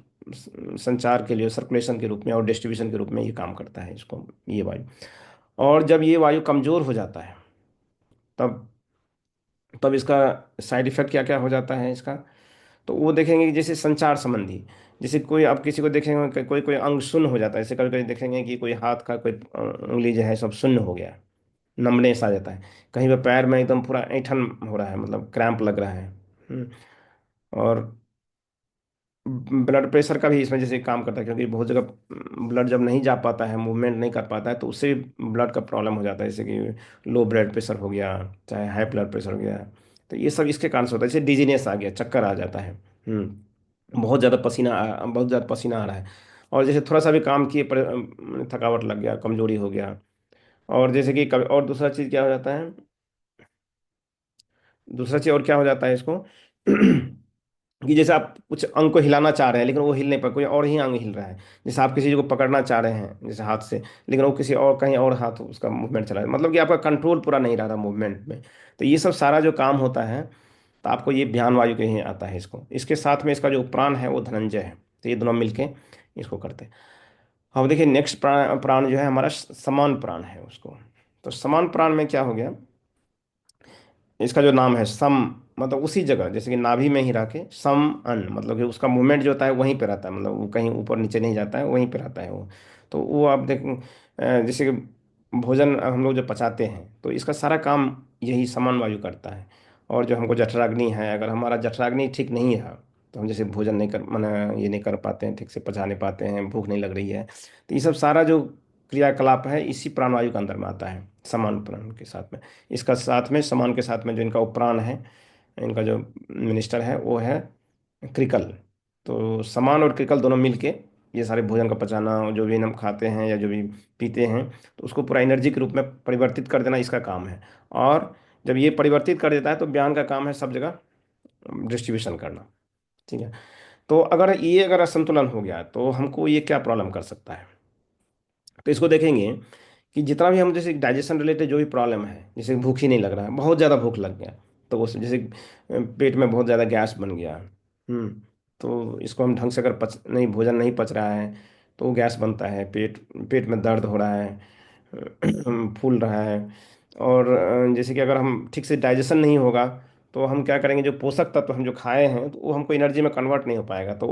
संचार के लिए सर्कुलेशन के रूप में और डिस्ट्रीब्यूशन के रूप में ये काम करता है इसको, ये वायु। और जब ये वायु कमजोर हो जाता है तब तब इसका साइड इफेक्ट क्या क्या हो जाता है इसका। तो वो देखेंगे कि जैसे संचार संबंधी, जैसे कोई आप किसी को देखेंगे कि कोई कोई अंग शून्य हो जाता है, जैसे कभी कभी देखेंगे कि कोई हाथ का कोई उंगली जो है सब शून्य हो गया, नमनेस आ जाता है। कहीं पे पैर में एकदम पूरा ऐंठन हो रहा है, मतलब क्रैम्प लग रहा है। और ब्लड प्रेशर का भी इसमें जैसे काम करता है, क्योंकि बहुत जगह ब्लड जब नहीं जा पाता है, मूवमेंट नहीं कर पाता है, तो उससे भी ब्लड का प्रॉब्लम हो जाता है, जैसे कि लो ब्लड प्रेशर हो गया, चाहे हाई ब्लड प्रेशर हो गया। तो ये सब इसके कारण से होता है, जैसे डिजीनेस आ गया, चक्कर आ जाता है। बहुत ज़्यादा पसीना आ रहा है। और जैसे थोड़ा सा भी काम किए थकावट लग गया, कमजोरी हो गया। और जैसे कि कभी और दूसरा चीज़ क्या हो जाता है, दूसरा चीज़ और क्या हो जाता है इसको, कि जैसे आप कुछ अंग को हिलाना चाह रहे हैं लेकिन वो हिल नहीं पा, कोई और ही अंग हिल रहा है। जैसे आप किसी चीज़ को पकड़ना चाह रहे हैं जैसे हाथ से, लेकिन वो किसी और कहीं और हाथ उसका मूवमेंट चला है, मतलब कि आपका कंट्रोल पूरा नहीं रह रहा मूवमेंट में। तो ये सब सारा जो काम होता है, तो आपको ये ध्यान वायु के ही आता है इसको। इसके साथ में इसका जो प्राण है वो धनंजय है। तो ये दोनों मिलके इसको करते हैं। अब देखिए नेक्स्ट प्राण प्राण जो है हमारा समान प्राण है उसको। तो समान प्राण में क्या हो गया, इसका जो नाम है सम, मतलब उसी जगह, जैसे कि नाभि में ही रह के सम अन, मतलब कि उसका मूवमेंट जो होता है वहीं पे रहता है, मतलब वो कहीं ऊपर नीचे नहीं जाता है, वहीं पे रहता है वो। तो वो आप देख, जैसे कि भोजन हम लोग जो पचाते हैं तो इसका सारा काम यही समान वायु करता है। और जो हमको जठराग्नि है, अगर हमारा जठराग्नि ठीक नहीं है तो हम जैसे भोजन नहीं कर माना ये नहीं कर पाते हैं, ठीक से पचा नहीं पाते हैं, भूख नहीं लग रही है, तो ये सब सारा जो क्रियाकलाप है इसी प्राणवायु के अंदर में आता है, समान प्राण के साथ में। इसका साथ में समान के साथ में जो इनका उपप्राण है, इनका जो मिनिस्टर है वो है क्रिकल। तो समान और क्रिकल दोनों मिलके ये सारे भोजन का पचाना, और जो भी हम खाते हैं या जो भी पीते हैं तो उसको पूरा एनर्जी के रूप में परिवर्तित कर देना इसका काम है। और जब ये परिवर्तित कर देता है तो बयान का काम है सब जगह डिस्ट्रीब्यूशन करना। ठीक है। तो अगर असंतुलन हो गया तो हमको ये क्या प्रॉब्लम कर सकता है, तो इसको देखेंगे कि जितना भी हम जैसे डाइजेशन रिलेटेड जो भी प्रॉब्लम है, जैसे भूख ही नहीं लग रहा है, बहुत ज़्यादा भूख लग गया, तो उस जैसे पेट में बहुत ज़्यादा गैस बन गया। तो इसको हम ढंग से अगर पच नहीं भोजन नहीं पच रहा है तो वो गैस बनता है, पेट पेट में दर्द हो रहा है, फूल रहा है। और जैसे कि अगर हम ठीक से डाइजेशन नहीं होगा तो हम क्या करेंगे, जो पोषक तत्व हम जो खाए हैं तो वो हमको एनर्जी में कन्वर्ट नहीं हो पाएगा, तो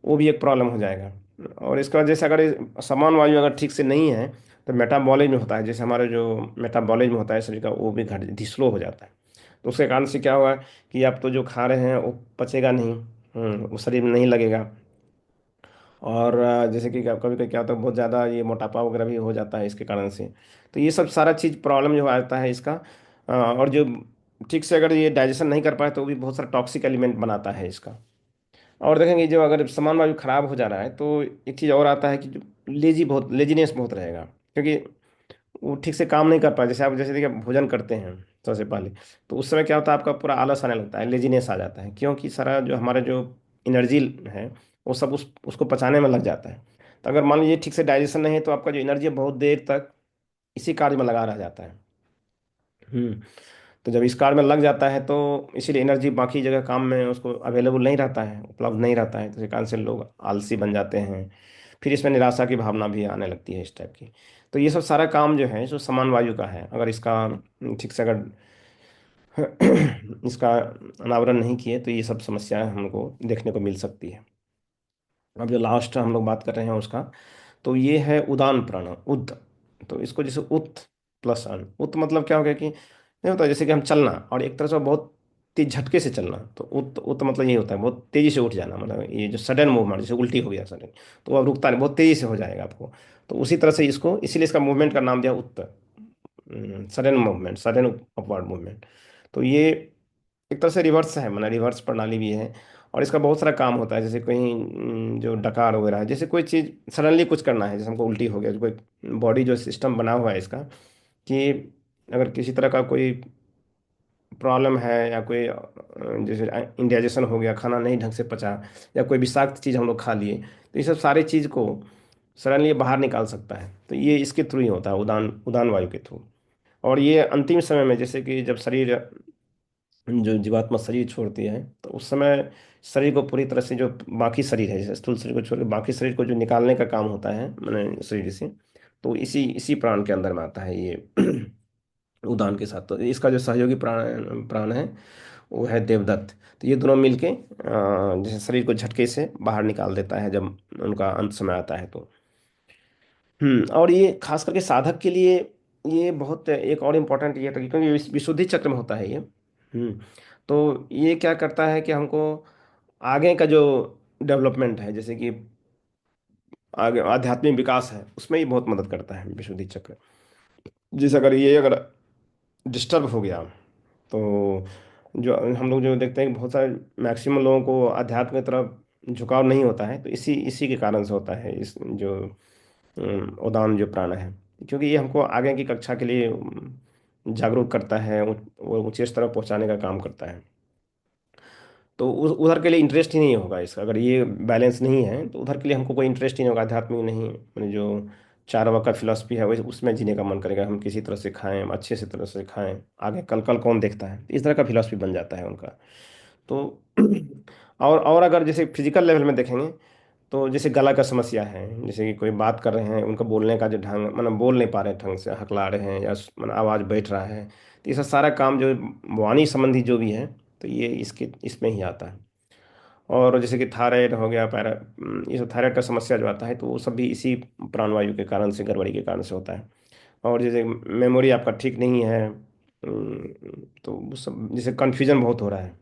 वो भी एक प्रॉब्लम हो जाएगा। और इसका जैसे अगर समान वायु अगर ठीक से नहीं है तो मेटाबॉलिज्म होता है, जैसे हमारे जो मेटाबॉलिज्म होता है शरीर का वो भी घट स्लो हो जाता है। तो उसके कारण से क्या हुआ कि आप तो जो खा रहे हैं वो पचेगा नहीं, वो शरीर में नहीं लगेगा। और जैसे कि कभी कभी क्या होता है बहुत ज़्यादा ये मोटापा वगैरह भी हो जाता है इसके कारण से। तो ये सब सारा चीज़ प्रॉब्लम जो आता है इसका। और जो ठीक से अगर ये डाइजेशन नहीं कर पाए तो वो भी बहुत सारा टॉक्सिक एलिमेंट बनाता है इसका। और देखेंगे जो अगर सामान वायु खराब हो जा रहा है तो एक चीज़ और आता है कि जो लेजीनेस बहुत रहेगा, क्योंकि वो ठीक से काम नहीं कर पाए। जैसे आप जैसे देखिए भोजन करते हैं सबसे पहले, तो उस समय क्या होता है आपका पूरा आलस आने लगता है, लेजीनेस आ जाता है, क्योंकि सारा जो हमारा जो एनर्जी है वो सब उसको पचाने में लग जाता है। तो अगर मान लीजिए ठीक से डाइजेशन नहीं है तो आपका जो एनर्जी है बहुत देर तक इसी कार्य में लगा रह जाता है। हम्म। तो जब इस कार्य में लग जाता है तो इसीलिए एनर्जी बाकी जगह काम में उसको अवेलेबल नहीं रहता है, उपलब्ध नहीं रहता है, तो इस कारण से लोग आलसी बन जाते हैं। फिर इसमें निराशा की भावना भी आने लगती है इस टाइप की। तो ये सब सारा काम जो है जो समान वायु का है, अगर इसका ठीक से अगर इसका अनावरण नहीं किए तो ये सब समस्याएं हमको देखने को मिल सकती है। अब जो लास्ट हम लोग बात कर रहे हैं उसका, तो ये है उदान प्राण, उद। तो इसको जैसे उत प्लस अन, उत मतलब क्या हो गया कि नहीं होता जैसे कि हम चलना और एक तरह से बहुत तेज झटके से चलना, तो उत उत मतलब ये होता है बहुत तेजी से उठ जाना, मतलब ये जो सडन मूवमेंट, जैसे उल्टी हो गया सडन, तो अब रुकता नहीं, बहुत तेजी से हो जाएगा आपको। तो उसी तरह से इसको इसीलिए इसका मूवमेंट का नाम दिया उत्तर, sudden movement, sudden upward movement. तो ये एक तरह से रिवर्स है, मतलब रिवर्स प्रणाली भी है। और इसका बहुत सारा काम होता है, जैसे कहीं जो डकार वगैरह है, जैसे कोई चीज़ सडनली कुछ करना है, जैसे हमको उल्टी हो गया, कोई बॉडी जो सिस्टम बना हुआ है इसका कि अगर किसी तरह का कोई प्रॉब्लम है या कोई जैसे इंडाइजेशन हो गया, खाना नहीं ढंग से पचा, या कोई विषाक्त चीज़ हम लोग खा लिए, तो ये सब सारी चीज़ को सडनली बाहर निकाल सकता है, तो ये इसके थ्रू ही होता है, उदान उदान वायु के थ्रू। और ये अंतिम समय में जैसे कि जब शरीर जो जीवात्मा शरीर छोड़ती है तो उस समय शरीर को पूरी तरह से जो बाकी शरीर है, जैसे स्थूल शरीर को छोड़ के बाकी शरीर को जो निकालने का काम होता है मैंने शरीर से, तो इसी इसी प्राण के अंदर में आता है ये उदान के साथ। तो इसका जो सहयोगी प्राण प्राण है वो है देवदत्त। तो ये दोनों मिलके जैसे शरीर को झटके से बाहर निकाल देता है जब उनका अंत समय आता है तो। और ये खास करके साधक के लिए ये बहुत एक और इम्पोर्टेंट ये था क्योंकि ये विशुद्धि चक्र में होता है ये। तो ये क्या करता है कि हमको आगे का जो डेवलपमेंट है, जैसे कि आगे आध्यात्मिक विकास है, उसमें ये बहुत मदद करता है विशुद्धि चक्र। जैसे अगर डिस्टर्ब हो गया तो जो हम लोग जो देखते हैं कि बहुत सारे मैक्सिमम लोगों को अध्यात्म की तरफ झुकाव नहीं होता है, तो इसी इसी के कारण से होता है इस जो उदान जो प्राण है, क्योंकि ये हमको आगे की कक्षा के लिए जागरूक करता है, वो ऊंचे स्तर पर पहुंचाने का काम करता है। तो उधर के लिए इंटरेस्ट ही नहीं होगा इसका, अगर ये बैलेंस नहीं है तो उधर के लिए हमको कोई इंटरेस्ट ही नहीं होगा, आध्यात्मिक नहीं, मैंने जो चारवाक का फिलॉसफी है वही उसमें जीने का मन करेगा, हम किसी तरह से खाएं, अच्छे से तरह से खाएं, आगे कल कल कौन देखता है, इस तरह का फिलॉसफी बन जाता है उनका। तो और अगर जैसे फिजिकल लेवल में देखेंगे तो जैसे गला का समस्या है, जैसे कि कोई बात कर रहे हैं उनका बोलने का जो ढंग, मतलब बोल नहीं पा रहे ढंग से, हकला रहे हैं या मतलब आवाज़ बैठ रहा है, तो ये सब सारा काम जो वाणी संबंधी जो भी है तो ये इसके इसमें ही आता है। और जैसे कि थायराइड हो गया, ये सब थायराइड का समस्या जो आता है तो वो सब भी इसी प्राणवायु के कारण से, गड़बड़ी के कारण से होता है। और जैसे मेमोरी आपका ठीक नहीं है, तो वो सब जैसे कन्फ्यूजन बहुत हो रहा है,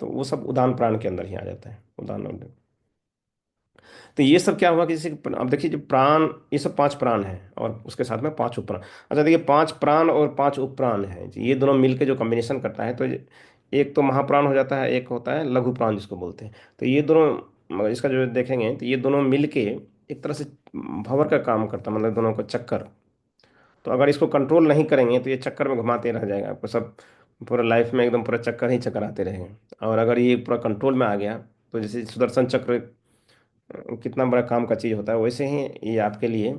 तो वो सब उदान प्राण के अंदर ही आ जाता है, उदान। तो ये सब क्या हुआ कि जैसे कि अब देखिए जो प्राण, ये सब पांच प्राण हैं और उसके साथ में पांच उपप्राण। अच्छा देखिए, पांच प्राण और पांच उपप्राण हैं, ये दोनों मिलके जो कॉम्बिनेशन करता है, तो एक तो महाप्राण हो जाता है, एक होता है लघु प्राण जिसको बोलते हैं। तो ये दोनों, मगर इसका जो देखेंगे तो ये दोनों मिलके एक तरह से भंवर का काम करता है, मतलब दोनों को चक्कर। तो अगर इसको कंट्रोल नहीं करेंगे तो ये चक्कर में घुमाते रह जाएगा आपको सब, पूरा लाइफ में एकदम पूरा चक्कर ही चक्कर आते रहेंगे। और अगर ये पूरा कंट्रोल में आ गया, तो जैसे सुदर्शन चक्र कितना बड़ा काम का चीज़ होता है, वैसे ही ये आपके लिए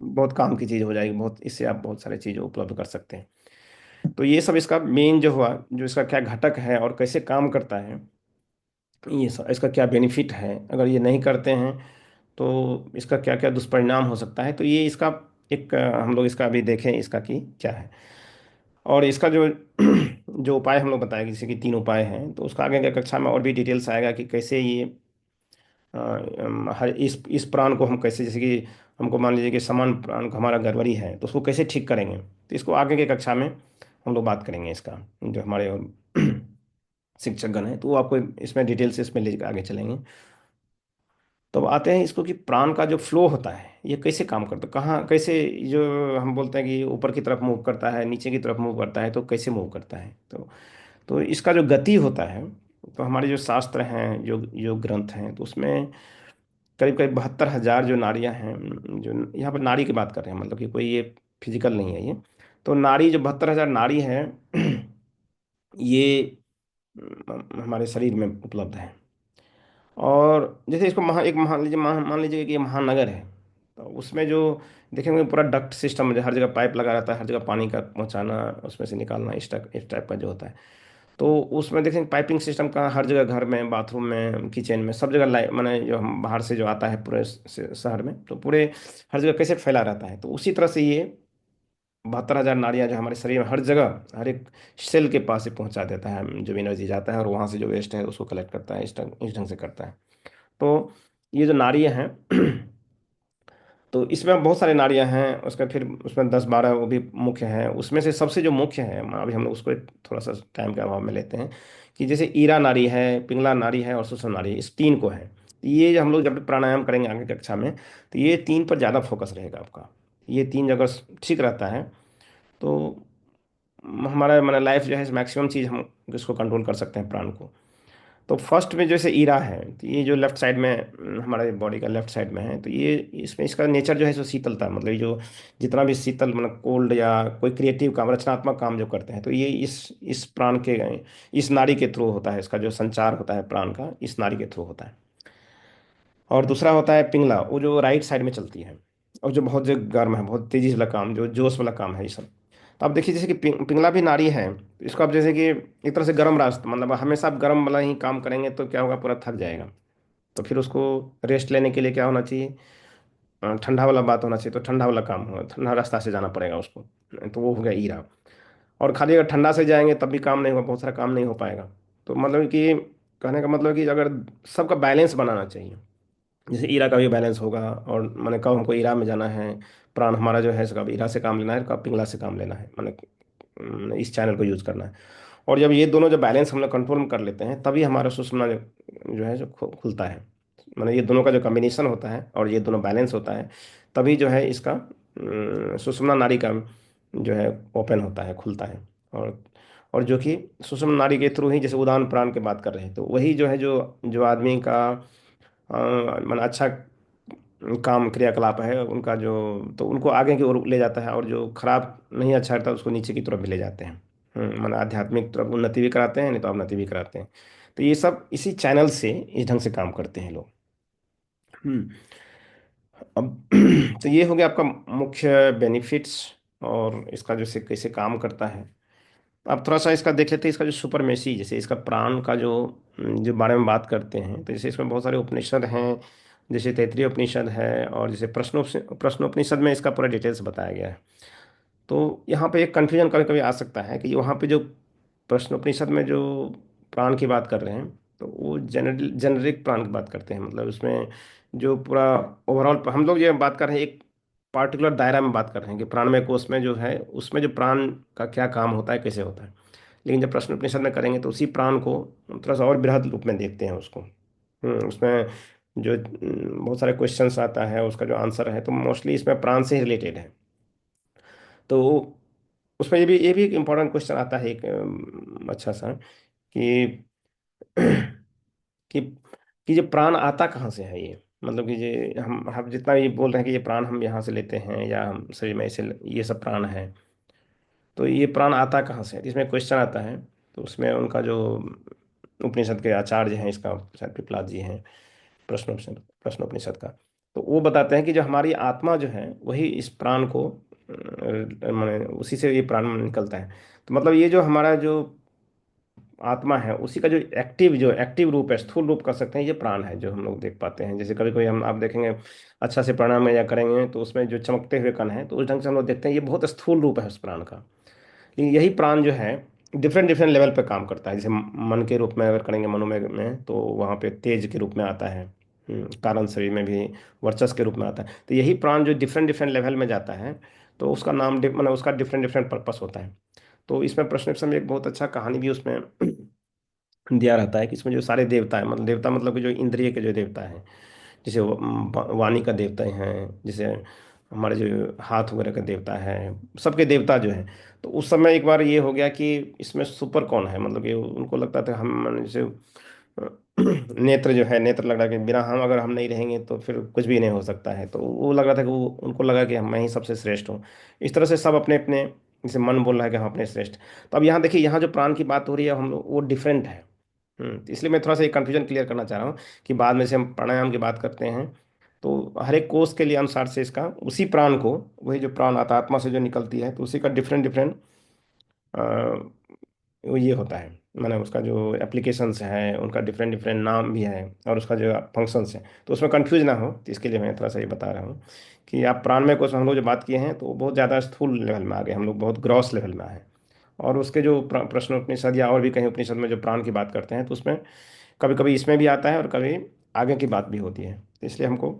बहुत काम की चीज़ हो जाएगी, बहुत, इससे आप बहुत सारी चीज़ें उपलब्ध कर सकते हैं। तो ये सब इसका मेन जो हुआ, जो इसका क्या घटक है और कैसे काम करता है, ये सब इसका क्या बेनिफिट है, अगर ये नहीं करते हैं तो इसका क्या क्या दुष्परिणाम हो सकता है, तो ये इसका एक हम लोग इसका अभी देखें इसका कि क्या है। और इसका जो जो उपाय हम लोग बताएंगे, जैसे कि तीन उपाय हैं, तो उसका आगे की कक्षा में और भी डिटेल्स आएगा कि कैसे ये हर इस प्राण को हम कैसे, जैसे कि हमको मान लीजिए कि समान प्राण का हमारा गड़बड़ी है, तो उसको कैसे ठीक करेंगे, तो इसको आगे के कक्षा में हम लोग बात करेंगे इसका, जो हमारे और शिक्षकगण हैं, तो वो आपको इसमें डिटेल से इसमें ले आगे चलेंगे। तो अब आते हैं इसको कि प्राण का जो फ्लो होता है ये कैसे काम करता है, कहाँ कैसे, जो हम बोलते हैं कि ऊपर की तरफ मूव करता है, नीचे की तरफ मूव करता है, तो कैसे मूव करता है। तो इसका जो गति होता है, तो हमारे जो शास्त्र हैं, जो ग्रंथ हैं, तो उसमें करीब करीब 72,000 जो नाड़ियां हैं, जो यहाँ पर नाड़ी की बात कर रहे हैं, मतलब कि कोई ये फिजिकल नहीं है ये। तो नाड़ी जो 72,000 नाड़ी है ये हमारे शरीर में उपलब्ध है। और जैसे इसको एक मान लीजिए कि ये महानगर है, तो उसमें जो देखेंगे पूरा डक्ट सिस्टम, हर जगह पाइप लगा रहता है, हर जगह पानी का पहुंचाना, उसमें से निकालना, इस टाइप का जो होता है। तो उसमें देखेंगे पाइपिंग सिस्टम का हर जगह, घर में, बाथरूम में, किचन में, सब जगह लाइट, माने जो हम बाहर से जो आता है पूरे शहर में, तो पूरे हर जगह कैसे फैला रहता है, तो उसी तरह से ये 72,000 नाड़ियाँ जो हमारे शरीर में हर जगह, हर एक सेल के पास से पहुंचा देता है, जो भी एनर्जी जाता है, और वहाँ से जो वेस्ट है उसको कलेक्ट करता है, इस ढंग से करता है। तो ये जो नाड़ियाँ हैं तो इसमें बहुत सारे नाड़ियाँ हैं, उसका फिर उसमें 10-12 वो भी मुख्य हैं, उसमें से सबसे जो मुख्य है, अभी हम लोग उसको थोड़ा सा टाइम के अभाव में लेते हैं, कि जैसे ईरा नाड़ी है, पिंगला नाड़ी है और सुषुम्ना नाड़ी है, इस तीन को है। ये जो हम लोग जब प्राणायाम करेंगे आगे कक्षा में, तो ये तीन पर ज़्यादा फोकस रहेगा आपका। ये तीन अगर ठीक रहता है तो हमारा मैंने लाइफ जो है मैक्सिमम चीज़ हम इसको कंट्रोल कर सकते हैं, प्राण को। तो फर्स्ट में जैसे ईरा है, तो ये जो लेफ्ट साइड में हमारे बॉडी का लेफ्ट साइड में है, तो ये इसमें इसका नेचर जो है सो शीतलता, मतलब ये जो जितना भी शीतल, मतलब कोल्ड या कोई क्रिएटिव काम, रचनात्मक काम जो करते हैं, तो ये इस प्राण के, इस नाड़ी के थ्रू होता है, इसका जो संचार होता है प्राण का इस नाड़ी के थ्रू होता है। और दूसरा होता है पिंगला, वो जो राइट साइड में चलती है, और जो बहुत जो गर्म है, बहुत तेजी वाला काम, जो जोश वाला काम है ये सब। तो आप देखिए जैसे कि पिंगला भी नाड़ी है, तो इसको आप जैसे कि एक तरह से गर्म रास्ता, मतलब हमेशा आप गर्म वाला ही काम करेंगे तो क्या होगा, पूरा थक जाएगा। तो फिर उसको रेस्ट लेने के लिए क्या होना चाहिए, ठंडा वाला बात होना चाहिए, तो ठंडा वाला काम होगा, ठंडा रास्ता से जाना पड़ेगा उसको। तो वो हो गया ईरा। और खाली अगर ठंडा से जाएंगे तब भी काम नहीं होगा, बहुत सारा काम नहीं हो पाएगा। तो मतलब कि कहने का मतलब कि अगर सबका बैलेंस बनाना चाहिए, जैसे ईरा का भी बैलेंस होगा, और मैंने कब हमको ईरा में जाना है, प्राण हमारा जो है कब ईरा से काम लेना है, कब पिंगला से काम लेना है, मैंने इस चैनल को यूज करना है। और जब ये दोनों जो बैलेंस हम लोग कंट्रोल में कर लेते हैं, तभी हमारा सुषुम्ना जो है जो खुलता है। मतलब ये दोनों का जो कॉम्बिनेशन होता है और ये दोनों बैलेंस होता है, तभी जो है इसका सुषुम्ना नाड़ी का जो है ओपन होता है, खुलता है। और जो कि सुषुम्ना नाड़ी के थ्रू ही, जैसे उदान प्राण की बात कर रहे हैं, तो वही जो है जो जो आदमी का मतलब अच्छा काम क्रियाकलाप है उनका, जो तो उनको आगे की ओर ले जाता है, और जो खराब नहीं अच्छा रहता उसको नीचे की तरफ भी ले जाते हैं। मतलब आध्यात्मिक तरफ उन्नति भी कराते हैं, नहीं तो अवनति भी कराते हैं। तो ये सब इसी चैनल से, इस ढंग से काम करते हैं लोग। हम्म। अब तो ये हो गया आपका मुख्य बेनिफिट्स, और इसका जैसे कैसे काम करता है। अब थोड़ा सा इसका देख लेते हैं, इसका जो सुपरमेसी, जैसे इसका प्राण का जो बारे में बात करते हैं, तो जैसे इसमें बहुत सारे उपनिषद हैं, जैसे तैत्तिरीय उपनिषद है, और जैसे प्रश्नोपनिषद में इसका पूरा डिटेल्स बताया गया है। तो यहाँ पे एक कन्फ्यूजन कभी कभी आ सकता है कि वहाँ पे जो प्रश्नोपनिषद में जो प्राण की बात कर रहे हैं, तो वो जनरल जेनरिक प्राण की बात करते हैं। मतलब उसमें जो पूरा ओवरऑल हम लोग ये बात कर रहे हैं, एक पार्टिकुलर दायरा में बात कर रहे हैं कि प्राणमय कोष में जो है उसमें जो प्राण का क्या काम होता है, कैसे होता है। लेकिन जब प्रश्नोपनिषद में करेंगे तो उसी प्राण को थोड़ा सा और बृहद रूप में देखते हैं उसको। उसमें जो बहुत सारे क्वेश्चंस आता है, उसका जो आंसर है तो मोस्टली इसमें प्राण से ही रिलेटेड है। तो उसमें ये भी एक इम्पोर्टेंट क्वेश्चन आता है, एक अच्छा सा, कि कि कि ये प्राण आता कहाँ से है ये। मतलब कि ये हम जितना ये बोल रहे हैं कि ये प्राण हम यहाँ से लेते हैं या हम शरीर में ऐसे ये सब प्राण है, तो ये प्राण आता कहाँ से है, तो इसमें क्वेश्चन आता है। तो उसमें उनका जो उपनिषद के आचार्य हैं, इसका शायद पिपलाद जी हैं, प्रश्नोपनिषद का, तो वो बताते हैं कि जो हमारी आत्मा जो है वही इस प्राण को माने उसी से ये प्राण निकलता है। तो मतलब ये जो हमारा जो आत्मा है उसी का जो एक्टिव रूप है, स्थूल रूप कर सकते हैं, ये प्राण है जो हम लोग देख पाते हैं। जैसे कभी कभी हम आप देखेंगे अच्छा से प्राणायाम या करेंगे तो उसमें जो चमकते हुए कण है, तो उस ढंग से हम लोग देखते हैं ये बहुत स्थूल रूप है उस प्राण का। लेकिन यही प्राण जो है डिफरेंट डिफरेंट लेवल पे काम करता है। जैसे मन के रूप में अगर करेंगे मनोमय में तो वहाँ पे तेज के रूप में आता है। कारण शरीर में भी वर्चस्व के रूप में आता है। तो यही प्राण जो डिफरेंट डिफरेंट लेवल में जाता है, तो उसका नाम मतलब उसका डिफरेंट डिफरेंट पर्पस होता है। तो इसमें प्रश्न में एक बहुत अच्छा कहानी भी उसमें दिया रहता है कि इसमें जो सारे देवता हैं, मतलब देवता मतलब कि जो इंद्रिय के जो देवता हैं, जैसे वाणी का देवता हैं, जैसे हमारे जो हाथ वगैरह का देवता है, सबके देवता जो हैं। तो उस समय एक बार ये हो गया कि इसमें सुपर कौन है, मतलब कि उनको लगता था हम जैसे नेत्र जो है, नेत्र लग रहा है कि बिना हम नहीं रहेंगे तो फिर कुछ भी नहीं हो सकता है। तो वो लग रहा था कि वो उनको लगा कि मैं ही सबसे श्रेष्ठ हूँ। इस तरह से सब अपने अपने, जैसे मन बोल रहा है कि हम अपने श्रेष्ठ। तो अब यहाँ देखिए, यहाँ जो प्राण की बात हो रही है हम लोग वो डिफरेंट है। तो इसलिए मैं थोड़ा सा ये कन्फ्यूजन क्लियर करना चाह रहा हूँ कि बाद में से हम प्राणायाम की बात करते हैं तो हर एक कोष के लिए अनुसार से इसका उसी प्राण को, वही जो प्राण आता आत्मा से जो निकलती है, तो उसी का डिफरेंट डिफरेंट वो ये होता है। मैंने उसका जो एप्लीकेशंस है उनका डिफरेंट डिफरेंट नाम भी है, और उसका जो फंक्शंस है, तो उसमें कंफ्यूज ना हो, तो इसके लिए मैं थोड़ा सा ये बता रहा हूँ कि आप प्राणमय कोष हम लोग जो बात किए हैं तो वो बहुत ज़्यादा स्थूल लेवल में आ गए, हम लोग बहुत ग्रॉस लेवल में आए। और उसके जो प्रश्न उपनिषद या और भी कहीं उपनिषद में जो प्राण की बात करते हैं तो उसमें कभी कभी इसमें भी आता है और कभी आगे की बात भी होती है। तो इसलिए हमको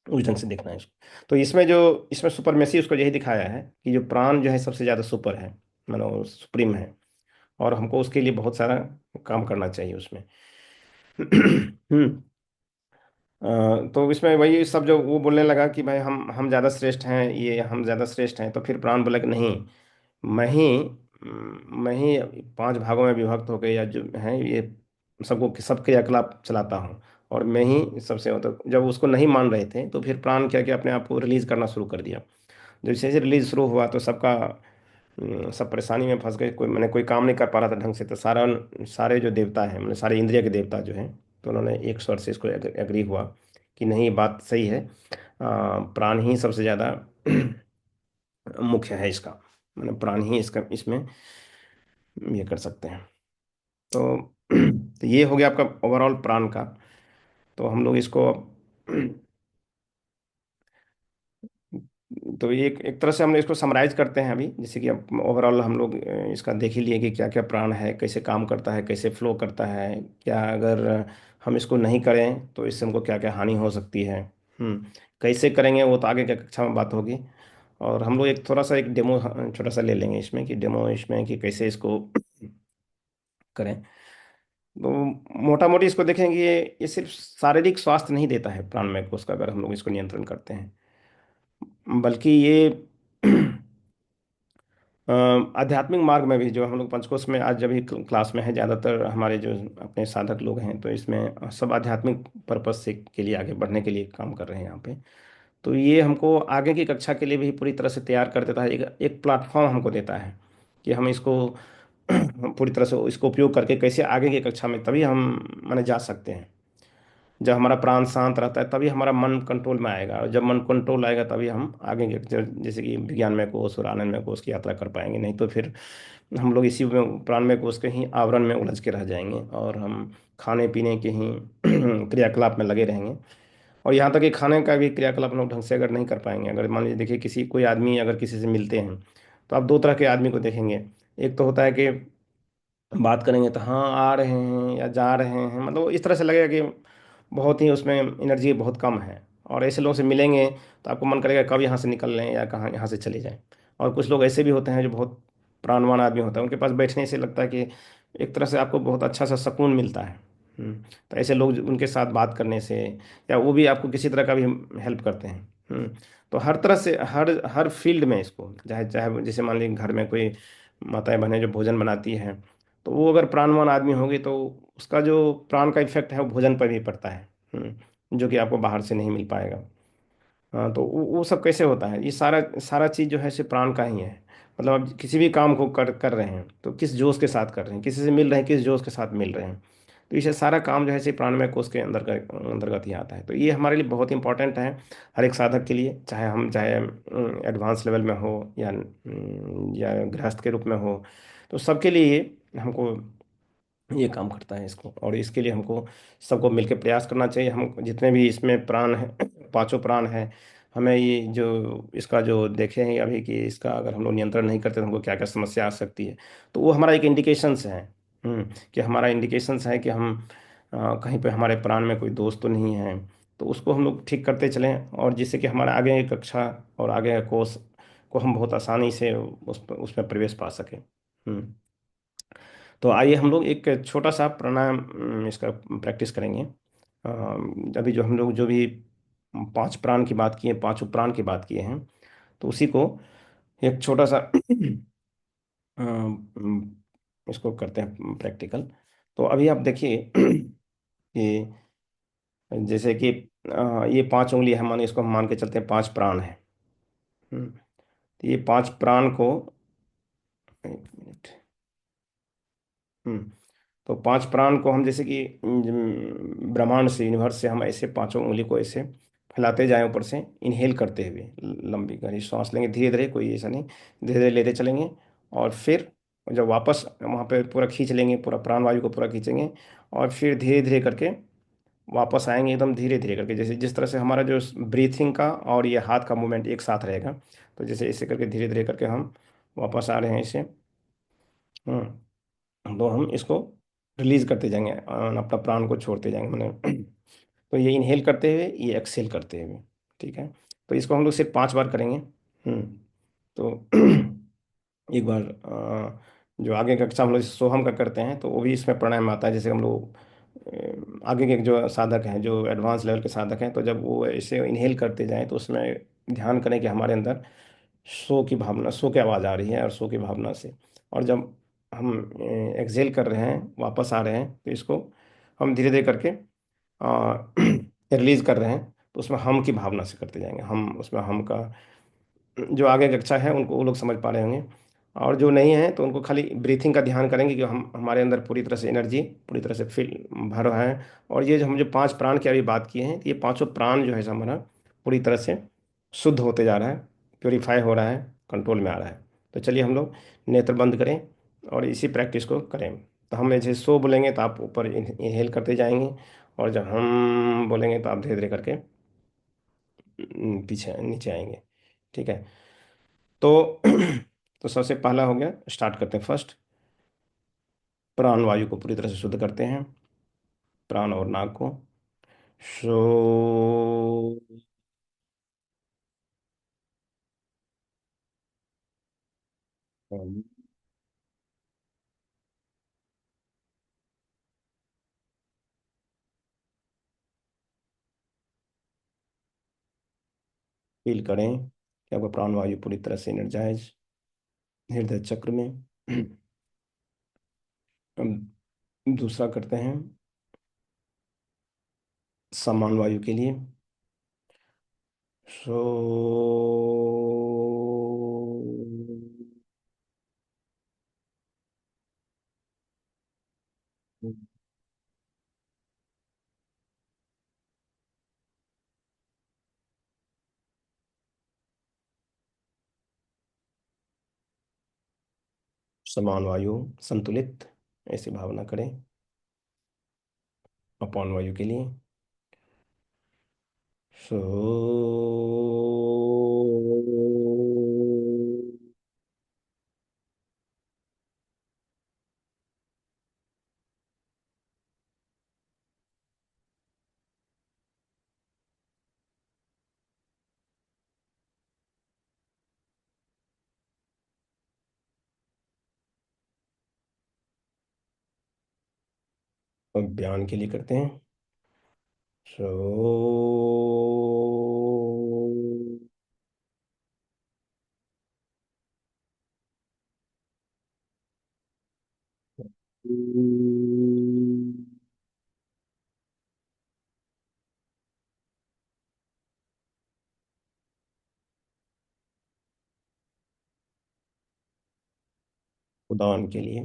उस ढंग से देखना है इसको। तो इसमें सुपरमेसी उसको यही दिखाया है कि जो प्राण जो है सबसे ज़्यादा सुपर है, मतलब सुप्रीम है, और हमको उसके लिए बहुत सारा काम करना चाहिए उसमें। तो इसमें वही सब जो वो बोलने लगा कि भाई हम ज़्यादा श्रेष्ठ हैं, ये हम ज़्यादा श्रेष्ठ हैं, तो फिर प्राण बोला कि नहीं, मैं ही 5 भागों में विभक्त हो गए या जो है ये सबको सबके क्रियाकलाप चलाता हूँ, और मैं ही सबसे हो। तो जब उसको नहीं मान रहे थे तो फिर प्राण क्या किया, अपने आप को रिलीज करना शुरू कर दिया। जैसे जैसे रिलीज शुरू हुआ तो सब परेशानी में फंस गए, कोई मैंने कोई काम नहीं कर पा रहा था ढंग से। तो सारे जो देवता हैं, मैंने सारे इंद्रिय के देवता जो हैं, तो उन्होंने एक स्वर से इसको एग्री हुआ कि नहीं, ये बात सही है। प्राण ही सबसे ज़्यादा मुख्य है इसका, मतलब प्राण ही इसका इसमें ये कर सकते हैं। तो, तो ये हो गया आपका ओवरऑल प्राण का। तो हम लोग इसको तो ये एक तरह से हम इसको समराइज करते हैं अभी, जैसे कि अब ओवरऑल हम लोग इसका देख ही लिए कि क्या क्या प्राण है, कैसे काम करता है, कैसे फ्लो करता है, क्या अगर हम इसको नहीं करें तो इससे हमको क्या क्या हानि हो सकती है। कैसे करेंगे वो तो आगे के कक्षा में बात होगी। और हम लोग एक थोड़ा सा एक डेमो छोटा सा ले लेंगे इसमें, कि डेमो इसमें कि कैसे इसको करें। तो मोटा मोटी इसको देखेंगे, ये सिर्फ शारीरिक स्वास्थ्य नहीं देता है प्राणमय कोष का, अगर हम लोग इसको नियंत्रण करते हैं, बल्कि ये अ, आध्यात्मिक मार्ग में भी, जो हम लोग पंचकोश में आज जब भी क्लास में है, ज़्यादातर हमारे जो अपने साधक लोग हैं तो इसमें सब आध्यात्मिक पर्पस से के लिए आगे बढ़ने के लिए काम कर रहे हैं यहाँ पे। तो ये हमको आगे की कक्षा के लिए भी पूरी तरह से तैयार कर देता है, एक प्लेटफॉर्म हमको देता है कि हम इसको पूरी तरह से इसको उपयोग करके कैसे आगे की कक्षा में तभी हम माने जा सकते हैं। जब हमारा प्राण शांत रहता है तभी हमारा मन कंट्रोल में आएगा, और जब मन कंट्रोल आएगा तभी हम आगे के जैसे कि विज्ञानमय कोश और आनंदमय कोश की यात्रा कर पाएंगे। नहीं तो फिर हम लोग इसी में प्राणमय कोश के ही आवरण में उलझ के रह जाएंगे, और हम खाने पीने के ही क्रियाकलाप में लगे रहेंगे। और यहाँ तक कि खाने का भी क्रियाकलाप हम लोग ढंग से अगर नहीं कर पाएंगे, अगर मान लीजिए देखिए कोई आदमी अगर किसी से मिलते हैं, तो आप दो तरह के आदमी को देखेंगे। एक तो होता है कि बात करेंगे तो हाँ आ रहे हैं या जा रहे हैं, मतलब इस तरह से लगेगा कि बहुत ही उसमें एनर्जी बहुत कम है। और ऐसे लोगों से मिलेंगे तो आपको मन करेगा कब यहाँ से निकल लें या कहाँ यहाँ से चले जाएं। और कुछ लोग ऐसे भी होते हैं जो बहुत प्राणवान आदमी होता है, उनके पास बैठने से लगता है कि एक तरह से आपको बहुत अच्छा सा सुकून मिलता है। तो ऐसे लोग उनके साथ बात करने से, या वो भी आपको किसी तरह का भी हेल्प करते हैं। तो हर तरह से हर हर फील्ड में इसको, चाहे चाहे जैसे मान लीजिए घर में कोई माताएं बहनें जो भोजन बनाती हैं, तो वो अगर प्राणवान आदमी होगी तो उसका जो प्राण का इफेक्ट है वो भोजन पर भी पड़ता है। जो कि आपको बाहर से नहीं मिल पाएगा। हाँ, तो वो सब कैसे होता है, ये सारा सारा चीज़ जो है इसे प्राण का ही है। मतलब आप किसी भी काम को कर कर रहे हैं तो किस जोश के साथ कर रहे हैं, किसी से मिल रहे हैं किस जोश के साथ मिल रहे हैं। तो इसे सारा काम जो है इसे प्राणमय कोश के अंतर्गत ही आता है। तो ये हमारे लिए बहुत इंपॉर्टेंट है, हर एक साधक के लिए, चाहे एडवांस लेवल में हो या गृहस्थ के रूप में हो। तो सबके लिए ये हमको ये काम करता है इसको, और इसके लिए हमको सबको मिलकर प्रयास करना चाहिए। हम जितने भी इसमें प्राण हैं, पांचों प्राण हैं, हमें ये जो इसका जो देखे हैं अभी कि इसका अगर हम लोग नियंत्रण नहीं करते तो हमको क्या क्या समस्या आ सकती है। तो वो हमारा एक इंडिकेशंस है। कि हमारा इंडिकेशंस है कि हम कहीं पे हमारे प्राण में कोई दोष तो नहीं है। तो उसको हम लोग ठीक करते चलें, और जिससे कि हमारा आगे की कक्षा और आगे का कोर्स को हम बहुत आसानी से उसमें प्रवेश पा सकें। तो आइए हम लोग एक छोटा सा प्राणायाम इसका प्रैक्टिस करेंगे। अभी जो हम लोग जो भी पांच प्राण की बात किए, पांचों प्राण की बात किए हैं, तो उसी को एक छोटा सा इसको करते हैं प्रैक्टिकल। तो अभी आप देखिए कि जैसे कि ये पांच उंगली है, माने इसको हम मान के चलते हैं पांच प्राण है। तो ये पांच प्राण को, एक मिनट। हम्म तो पांच प्राण को हम जैसे कि ब्रह्मांड से, यूनिवर्स से हम ऐसे पांचों उंगली को ऐसे फैलाते जाएं ऊपर से, इनहेल करते हुए लंबी गहरी सांस लेंगे धीरे धीरे, कोई ऐसा नहीं, धीरे धीरे लेते चलेंगे। और फिर जब वापस वहाँ पे पूरा खींच लेंगे, पूरा प्राण वायु को पूरा खींचेंगे, और फिर धीरे धीरे करके वापस आएंगे, एकदम धीरे धीरे करके, जैसे जिस तरह से हमारा जो ब्रीथिंग का और ये हाथ का मूवमेंट एक साथ रहेगा। तो जैसे ऐसे करके धीरे धीरे करके हम वापस आ रहे हैं इसे। तो हम इसको रिलीज करते जाएंगे, अपना प्राण को छोड़ते जाएंगे मैंने। तो ये इनहेल करते हुए, ये एक्सहेल करते हुए। ठीक है। तो इसको हम लोग सिर्फ 5 बार करेंगे। तो एक बार जो आगे का कक्षा हम लोग सोहम का करते हैं तो वो भी इसमें प्राणायाम आता है। जैसे हम लोग आगे के जो साधक हैं, जो एडवांस लेवल के साधक हैं, तो जब वो ऐसे इनहेल करते जाएं तो उसमें ध्यान करें कि हमारे अंदर सो की भावना, सो की आवाज़ आ रही है, और सो की भावना से। और जब हम एक्सहेल कर रहे हैं, वापस आ रहे हैं, तो इसको हम धीरे धीरे करके रिलीज कर रहे हैं, तो उसमें हम की भावना से करते जाएंगे। हम उसमें हम का जो आगे कक्षा है उनको वो लोग समझ पा रहे होंगे, और जो नहीं है तो उनको खाली ब्रीथिंग का ध्यान करेंगे कि हम हमारे अंदर पूरी तरह से एनर्जी पूरी तरह से फिल भर रहा है। और ये जो हम जो पांच प्राण की अभी बात किए हैं, तो ये पांचों प्राण जो है हमारा पूरी तरह से शुद्ध होते जा रहा है, प्योरीफाई हो रहा है, कंट्रोल में आ रहा है। तो चलिए हम लोग नेत्र बंद करें और इसी प्रैक्टिस को करें। तो हम जैसे सो बोलेंगे तो आप ऊपर इनहेल करते जाएंगे, और जब हम बोलेंगे तो आप धीरे धीरे करके पीछे नीचे आएंगे। ठीक है। तो तो सबसे पहला हो गया, स्टार्ट करते हैं फर्स्ट। प्राण वायु को पूरी तरह से शुद्ध करते हैं, प्राण और नाक को। सो फील करें कि आपका प्राण वायु पूरी तरह से एनर्जाइज हृदय चक्र में। अब दूसरा करते हैं समान वायु के लिए। सो समान वायु, संतुलित, ऐसी भावना करें अपान वायु के लिए। सो और बयान के लिए करते हैं। सो उदान के लिए।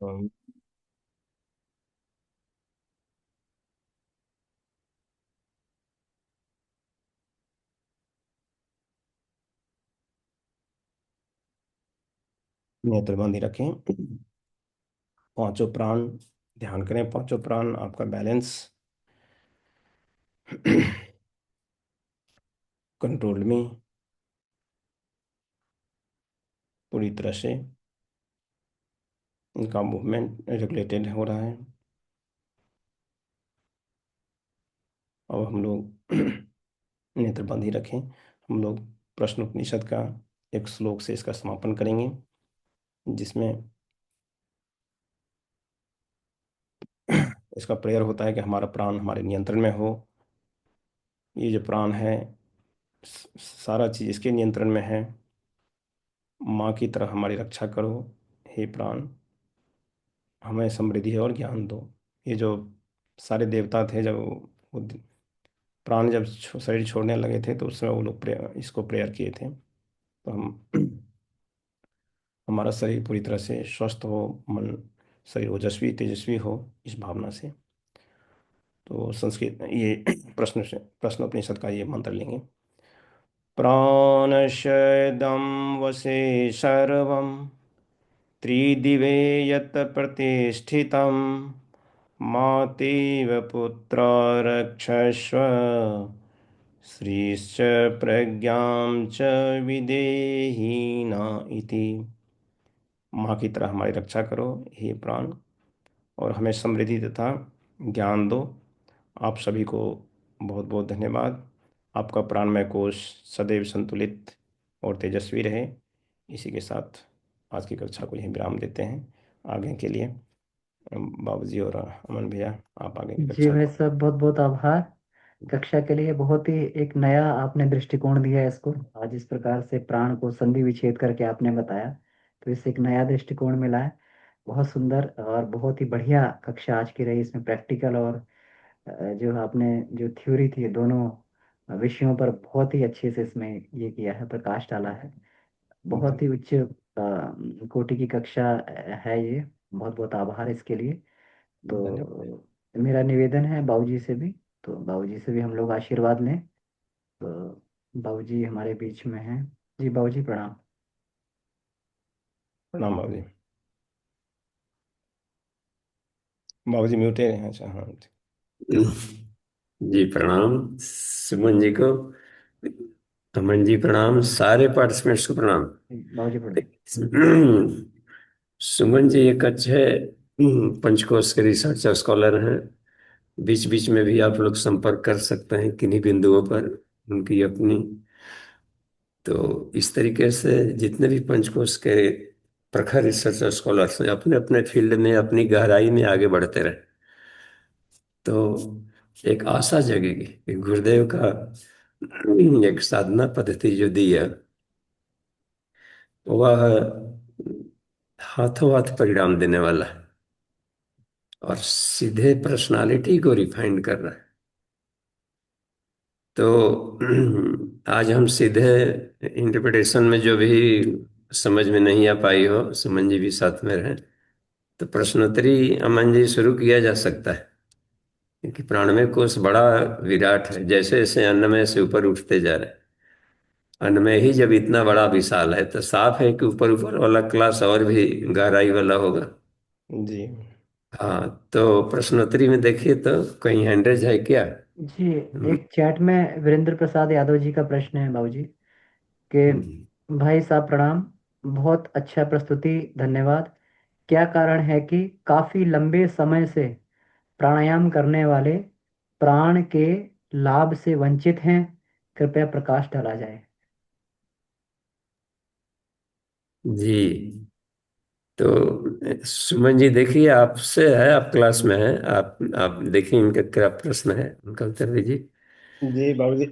हम नेत्र बंद ही रखें। पांचों प्राण ध्यान करें, पांचों प्राण आपका बैलेंस कंट्रोल में पूरी तरह से, इनका मूवमेंट रेगुलेटेड हो रहा है। अब हम लोग नेत्र बंद ही रखें। हम लोग प्रश्न उपनिषद का एक श्लोक से इसका समापन करेंगे, जिसमें इसका प्रेयर होता है कि हमारा प्राण हमारे नियंत्रण में हो। ये जो प्राण है, सारा चीज इसके नियंत्रण में है। माँ की तरह हमारी रक्षा करो हे प्राण, हमें समृद्धि और ज्ञान दो। ये जो सारे देवता थे, जब वो प्राण जब शरीर छोड़ने लगे थे, तो उस समय वो लोग इसको प्रेयर किए थे। तो हम हमारा शरीर पूरी तरह से स्वस्थ हो, मन शरीर ओजस्वी तेजस्वी हो, इस भावना से। तो संस्कृत ये प्रश्न उपनिषद का ये मंत्र लेंगे। प्राणशयदं वसे सर्वं त्रिदिवे यत् प्रतिष्ठितं मातेव पुत्र रक्षस्व श्रीश्च प्रज्ञां च विदेहि न इति। माँ की तरह हमारी रक्षा करो हे प्राण, और हमें समृद्धि तथा ज्ञान दो। आप सभी को बहुत बहुत धन्यवाद। आपका प्राणमय कोश सदैव संतुलित और तेजस्वी रहे। इसी के साथ आज की कक्षा को यहीं विराम देते हैं। आगे के लिए बाबूजी और अमन भैया, आप आगे की जी कक्षा भाई को। साहब, बहुत बहुत आभार। कक्षा के लिए बहुत ही एक नया आपने दृष्टिकोण दिया है इसको। आज इस प्रकार से प्राण को संधि विच्छेद करके आपने बताया, तो इससे एक नया दृष्टिकोण मिला है। बहुत सुंदर और बहुत ही बढ़िया कक्षा आज की रही। इसमें प्रैक्टिकल और जो आपने जो थ्योरी थी, दोनों विषयों पर बहुत ही अच्छे से इसमें ये किया है, प्रकाश डाला है। बहुत ही उच्च कोटि की कक्षा है ये। बहुत बहुत आभार इसके लिए। धन्यवाद। तो मेरा निवेदन है बाबूजी से भी, तो बाबूजी से भी हम लोग आशीर्वाद लें। तो बाबूजी हमारे बीच में हैं। जी बाबूजी प्रणाम। प्रणाम बाबूजी। बाबूजी म्यूटेड हैं, अच्छा हाँ। जी प्रणाम सुमन जी को, अमन जी प्रणाम, सारे पार्टिसिपेंट्स को प्रणाम। बाबूजी प्रणाम। सुमन जी एक अच्छे पंचकोश के रिसर्च स्कॉलर हैं। बीच बीच में भी आप लोग संपर्क कर सकते हैं किन्हीं बिंदुओं पर, उनकी अपनी। तो इस तरीके से जितने भी पंचकोश के प्रखर रिसर्च स्कॉलर्स हैं, अपने अपने फील्ड में अपनी गहराई में आगे बढ़ते रहे, तो एक आशा जगेगी कि गुरुदेव का एक साधना पद्धति जो दी है, वह हाथों हाथ परिणाम देने वाला है और सीधे पर्सनालिटी को रिफाइन कर रहा है। तो आज हम सीधे इंटरप्रिटेशन में जो भी समझ में नहीं आ पाई हो, सुमन जी भी साथ में रहे, तो प्रश्नोत्तरी अमन जी शुरू किया जा सकता है। क्योंकि प्राणमय कोश बड़ा विराट है, जैसे जैसे अन्नमय से ऊपर उठते जा रहे हैं। अन्नमय ही जब इतना बड़ा विशाल है, तो साफ है कि ऊपर ऊपर वाला क्लास और भी गहराई वाला होगा। जी। हाँ, तो प्रश्नोत्तरी में देखिए तो कहीं हैंडरेज है क्या? जी, हम्म, एक चैट में वीरेंद्र प्रसाद यादव जी का प्रश्न है बाबूजी कि हम्म। भाई साहब प्रणाम, बहुत अच्छा प्रस्तुति, धन्यवाद। क्या कारण है कि काफी लंबे समय से प्राणायाम करने वाले प्राण के लाभ से वंचित हैं, कृपया प्रकाश डाला जाए। जी। तो सुमन जी देखिए, आपसे है, आप क्लास में हैं, आप देखिए इनका क्या प्रश्न है, उनका उत्तर दीजिए। जी बाबूजी,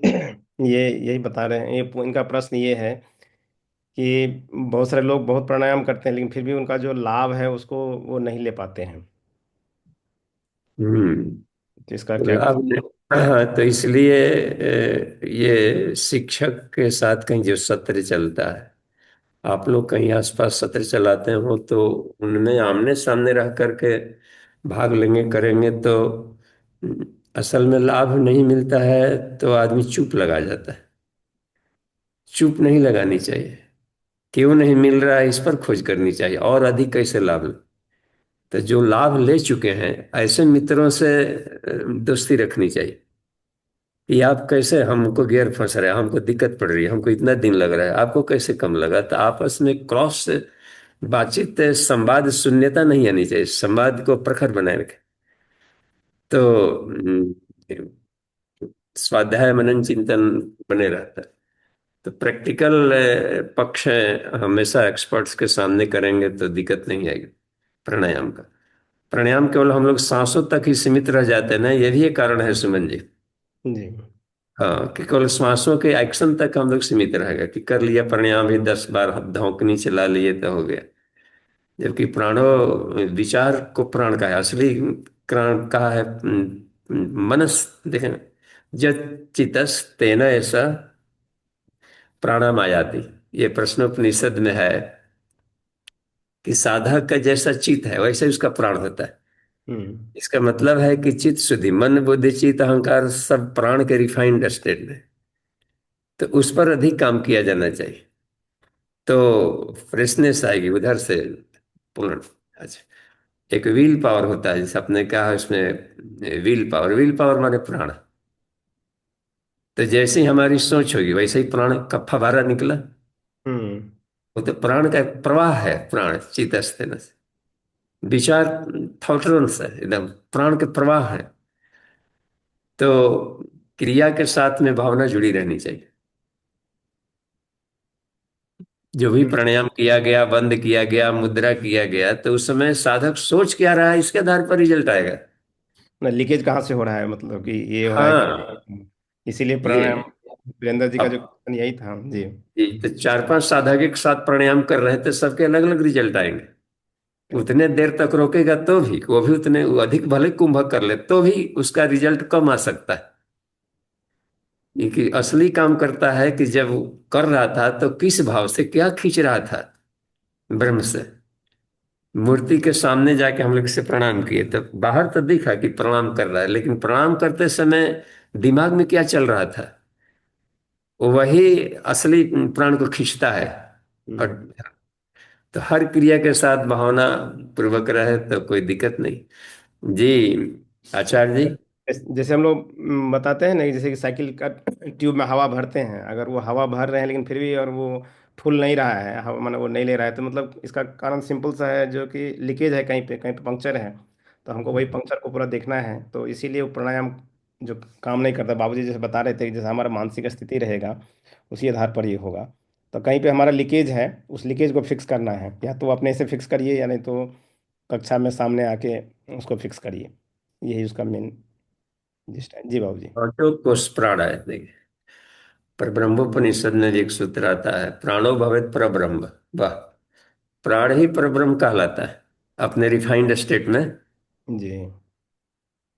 ये यही बता रहे हैं, ये इनका प्रश्न ये है कि बहुत सारे लोग बहुत प्राणायाम करते हैं लेकिन फिर भी उनका जो लाभ है उसको वो नहीं ले पाते हैं। हम्म। तो इसका तो क्या लाभ हाँ, तो इसलिए ये शिक्षक के साथ कहीं जो सत्र चलता है, आप लोग कहीं आसपास सत्र चलाते हो तो उनमें आमने सामने रह करके भाग लेंगे, करेंगे तो असल में लाभ नहीं मिलता है तो आदमी चुप लगा जाता है। चुप नहीं लगानी चाहिए, क्यों नहीं मिल रहा है इस पर खोज करनी चाहिए और अधिक कैसे लाभ ले। तो जो लाभ ले चुके हैं ऐसे मित्रों से दोस्ती रखनी चाहिए कि आप कैसे, हमको गियर फंस रहा है, हमको दिक्कत पड़ रही है, हमको इतना दिन लग रहा है, आपको कैसे कम लगा, तो आपस में क्रॉस बातचीत, संवाद शून्यता नहीं आनी चाहिए, संवाद को प्रखर बनाए रखें। तो स्वाध्याय मनन चिंतन बने रहता है। तो प्रैक्टिकल पक्ष है, हमेशा एक्सपर्ट्स के सामने करेंगे तो दिक्कत नहीं आएगी प्राणायाम का। प्राणायाम केवल हम लोग सांसों तक ही सीमित रह जाते हैं ना, ये भी एक कारण है सुमन जी। जी। हाँ, कि केवल श्वासों के एक्शन तक हम लोग सीमित रहेगा कि कर लिया प्राणायाम ही 10 बार धौंकनी चला लिए तो हो गया। जबकि प्राणो, विचार को प्राण का है, असली प्राण का है मनस। देखें, जब चितस तेन ऐसा प्राणामायाति, ये प्रश्नोपनिषद में है कि साधक का जैसा चित है वैसे ही उसका प्राण होता है। हम्म। इसका मतलब है कि चित्त शुद्धि, मन बुद्धि चित्त अहंकार सब प्राण के रिफाइंड स्टेट में, तो उस पर अधिक काम किया जाना चाहिए तो फ्रेशनेस आएगी उधर से पूर्ण। अच्छा, एक विल पावर होता है, जैसे आपने कहा उसमें विल पावर, विल पावर माने प्राण। तो जैसे ही हमारी सोच होगी वैसे ही प्राण का फवारा निकला। हम्म। वो तो प्राण का प्रवाह है, प्राण चीतस्ते न विचार, थॉटरंस है एकदम, प्राण के प्रवाह है। तो क्रिया के साथ में भावना जुड़ी रहनी चाहिए। जो भी प्राणायाम किया गया, बंद किया गया, मुद्रा किया गया, तो उस समय साधक सोच क्या रहा है इसके आधार पर रिजल्ट आएगा। ना लीकेज कहाँ से हो रहा है, मतलब कि ये हो रहा है हाँ, कि इसीलिए प्राणायाम, ये वीरेंद्र जी का जो अब क्वेश्चन यही था। जी। ये तो 4-5 साधक एक साथ प्राणायाम कर रहे हैं तो सबके अलग अलग रिजल्ट आएंगे। उतने देर तक रोकेगा तो भी, वो भी उतने अधिक भले कुंभक कर ले तो भी उसका रिजल्ट कम आ सकता है। ये कि असली काम करता है कि जब वो कर रहा था तो किस भाव से क्या खींच रहा था ब्रह्म से। मूर्ति के सामने जाके हम लोग से प्रणाम किए तो बाहर तो दिखा कि प्रणाम कर रहा है, लेकिन प्रणाम करते समय दिमाग में क्या चल रहा था, वही असली प्राण को खींचता है। और हम्म। तो हर क्रिया के साथ भावना पूर्वक रहे तो कोई दिक्कत नहीं। जी आचार्य जी। जैसे हम लोग बताते हैं ना कि जैसे कि साइकिल का ट्यूब में हवा भरते हैं, अगर वो हवा भर रहे हैं लेकिन फिर भी और वो फूल नहीं रहा है, हवा माने वो नहीं ले रहा है, तो मतलब इसका कारण सिंपल सा है, जो कि लीकेज है, कहीं पे पंक्चर है। तो हमको वही पंक्चर को पूरा देखना है, तो इसीलिए वो प्राणायाम जो काम नहीं करता, बाबूजी जैसे बता रहे थे कि जैसे हमारा मानसिक स्थिति रहेगा उसी आधार पर ये होगा। तो कहीं पे हमारा लीकेज है, उस लीकेज को फिक्स करना है, या तो अपने से फिक्स करिए या नहीं तो कक्षा में सामने आके उसको फिक्स करिए। यही उसका मेन जिस टाइम। जी बाबू जी। ऑटो कोस प्राण है, देखिए पर ब्रह्मोपनिषद में भी एक सूत्र आता है, प्राणो भवेत परब्रह्म। वाह, प्राण ही परब्रह्म कहलाता है अपने रिफाइंड स्टेट में। जी।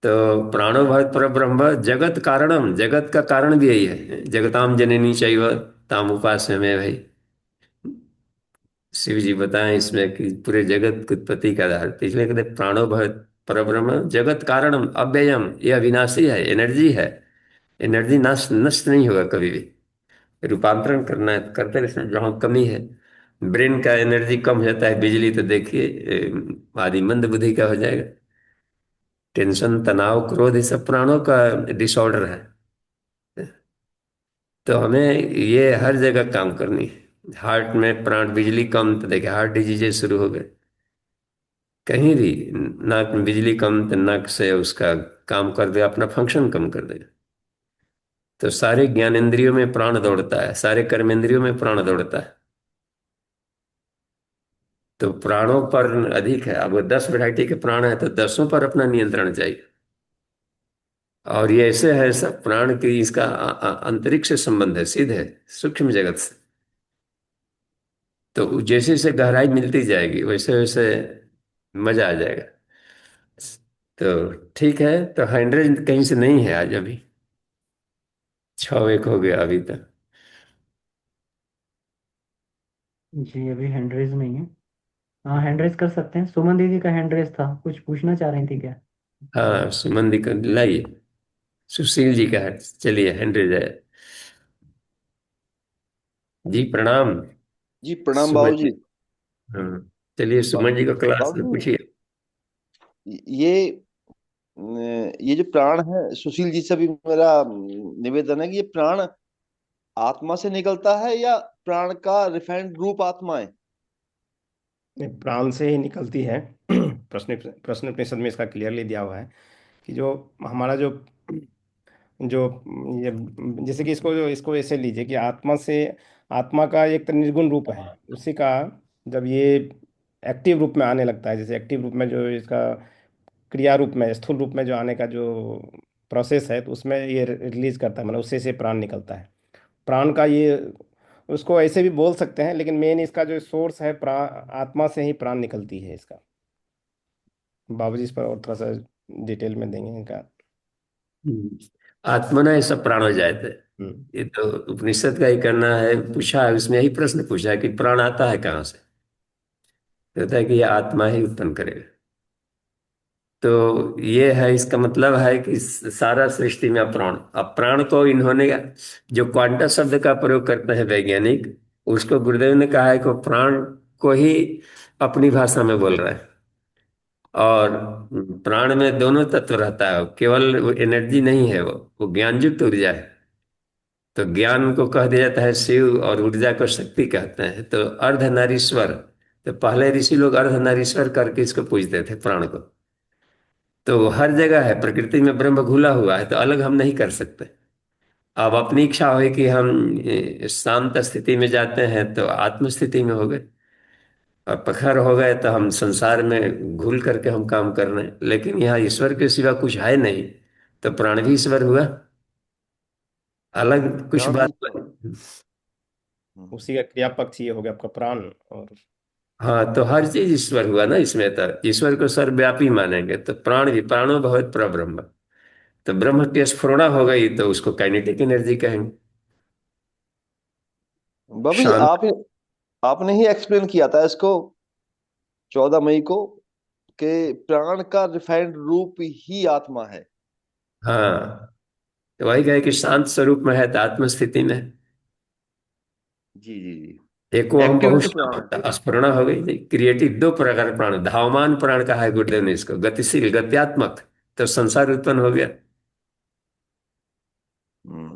तो प्राणो भवेत परब्रह्म जगत कारणम, जगत का कारण भी यही है, जगताम जननी चैव ताम उपास्य में भाई। शिव जी बताएं इसमें कि पूरे जगत की उत्पत्ति का आधार, तो इसलिए कहते हैं, प्राणो भवेत परब्रह्म जगत कारणम अव्ययम, ये अविनाशी है, एनर्जी है। एनर्जी नष्ट नष्ट नहीं होगा कभी भी, रूपांतरण करना है तो करते रहे, जहाँ कमी है। ब्रेन का एनर्जी कम हो जाता है, बिजली तो देखिए आदि मंद बुद्धि का हो जाएगा। टेंशन, तनाव, क्रोध, ये सब प्राणों का डिसऑर्डर है। तो हमें ये हर जगह काम करनी है। हार्ट में प्राण बिजली कम तो देखिए हार्ट डिजीजे शुरू हो गए। कहीं भी नाक में बिजली कम तो नाक से उसका काम कर दे, अपना फंक्शन कम कर देगा। तो सारे ज्ञानेंद्रियों में प्राण दौड़ता है, सारे कर्मेंद्रियों में प्राण दौड़ता है। तो प्राणों पर अधिक है। अब 10 वैरायटी के प्राण है तो 10ओं पर अपना नियंत्रण चाहिए। और ये ऐसे है सब प्राण की, इसका अंतरिक्ष से संबंध है सीधे, सूक्ष्म जगत से। तो जैसे जैसे गहराई मिलती जाएगी वैसे वैसे मजा आ जाएगा। तो ठीक है, तो 100 कहीं से नहीं है आज अभी, 6 एक हो गया अभी तक। जी अभी हैंड रेज नहीं है। हाँ हैंड रेज कर सकते हैं, सुमन दीदी का हैंड रेज था, कुछ पूछना चाह रही थी क्या? हाँ सुमन दी का लाइए, सुशील जी का है, चलिए 100 है। जी प्रणाम। जी प्रणाम सुमन बाबू जी। जी। हाँ चलिए सुमन जी को क्लास में बाबू पूछिए। जी, ये जो प्राण है, सुशील जी से भी मेरा निवेदन है कि ये प्राण आत्मा से निकलता है या प्राण का रिफाइंड रूप आत्मा है? ये प्राण से ही निकलती है। प्रश्न प्रश्न उपनिषद में इसका क्लियरली दिया हुआ है कि जो हमारा जो जो ये, जैसे कि इसको ऐसे लीजिए कि आत्मा से, आत्मा का एक तो निर्गुण रूप है उसी का, जब ये एक्टिव रूप में आने लगता है, जैसे एक्टिव रूप में जो इसका क्रिया रूप में, स्थूल रूप में जो आने का जो प्रोसेस है, तो उसमें ये रिलीज करता है, मतलब उससे से प्राण निकलता है। प्राण का ये, उसको ऐसे भी बोल सकते हैं, लेकिन मेन इसका जो सोर्स है प्राण, आत्मा से ही प्राण निकलती है इसका। बाबूजी इस पर और थोड़ा सा डिटेल में देंगे इनका। हम्म। आत्मना ऐसा प्राणो जायते। हम्म। ये तो उपनिषद का ही करना है, पूछा है उसमें यही प्रश्न पूछा है कि प्राण आता है कहाँ से। कहता है कि ये आत्मा ही उत्पन्न करेगा। तो ये है, इसका मतलब है कि सारा सृष्टि में प्राण, अब प्राण को इन्होंने जो क्वांटा शब्द का प्रयोग करते हैं वैज्ञानिक, उसको गुरुदेव ने कहा है कि वो प्राण को ही अपनी भाषा में बोल रहा है। और प्राण में दोनों तत्व रहता है, केवल वो एनर्जी नहीं है, वो ज्ञान युक्त ऊर्जा है। तो ज्ञान को कह दिया जाता है शिव और ऊर्जा को शक्ति कहते हैं। तो अर्धनारीश्वर, तो पहले ऋषि लोग अर्धनारीश्वर करके इसको पूजते थे प्राण को। तो वो हर जगह है, प्रकृति में ब्रह्म घुला हुआ है, तो अलग हम नहीं कर सकते। अब अपनी इच्छा हो कि हम शांत स्थिति में जाते हैं तो आत्म स्थिति में हो गए, और प्रखर हो गए तो हम संसार में घुल करके हम काम कर रहे हैं। लेकिन यहाँ ईश्वर के सिवा कुछ है नहीं, तो प्राण भी ईश्वर हुआ, अलग कुछ हाँ बात जी। नहीं। हम्म। उसी का क्रिया पक्ष ये हो गया आपका प्राण। और हाँ तो हर चीज ईश्वर हुआ ना इसमें, तो ईश्वर को सर्वव्यापी मानेंगे तो प्राण भी, प्राणो भवेत् परब्रह्म। तो ब्रह्म की स्फुरणा हो गई तो उसको काइनेटिक एनर्जी कहेंगे। बाबू जी, शांत। आपने ही एक्सप्लेन किया था इसको 14 मई को, कि प्राण का रिफाइंड रूप ही आत्मा है। हाँ तो वही कहे कि शांत स्वरूप में है तो आत्म स्थिति में है। जी जी जी। एको हम एक्टिवेट बहुश्याम प्राण है। होता, स्फुरणा हो गई। क्रिएटिव 2 प्रकार प्राण, धावमान प्राण कहा है गुरुदेव ने इसको, गतिशील गत्यात्मक। तो संसार उत्पन्न हो गया। हम्म।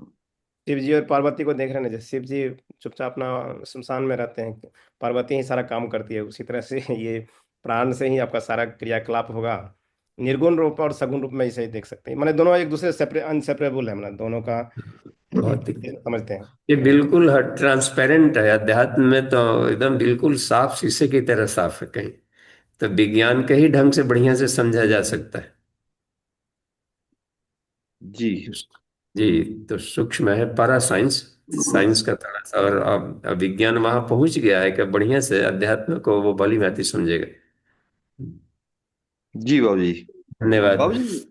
शिव जी और पार्वती को देख रहे हैं, जैसे शिव जी चुपचाप अपना श्मशान में रहते हैं, पार्वती ही सारा काम करती है, उसी तरह से ये प्राण से ही आपका सारा क्रियाकलाप होगा। निर्गुण रूप और सगुण रूप में इसे ही देख सकते हैं, माने दोनों एक दूसरे से अनसेपरेबल है, मतलब दोनों का बहुत ही, समझते हैं। ये बिल्कुल ट्रांसपेरेंट है। अध्यात्म में तो एकदम बिल्कुल साफ, शीशे की तरह साफ है कहीं। तो विज्ञान के ही ढंग से बढ़िया से समझा जा सकता है। जी। जी। तो सूक्ष्म है पारा साइंस, साइंस का थोड़ा सा, और अब विज्ञान वहां पहुंच गया है कि बढ़िया से अध्यात्म को वो भली भांति समझेगा। जी बाबू जी। धन्यवाद। बाबू जी,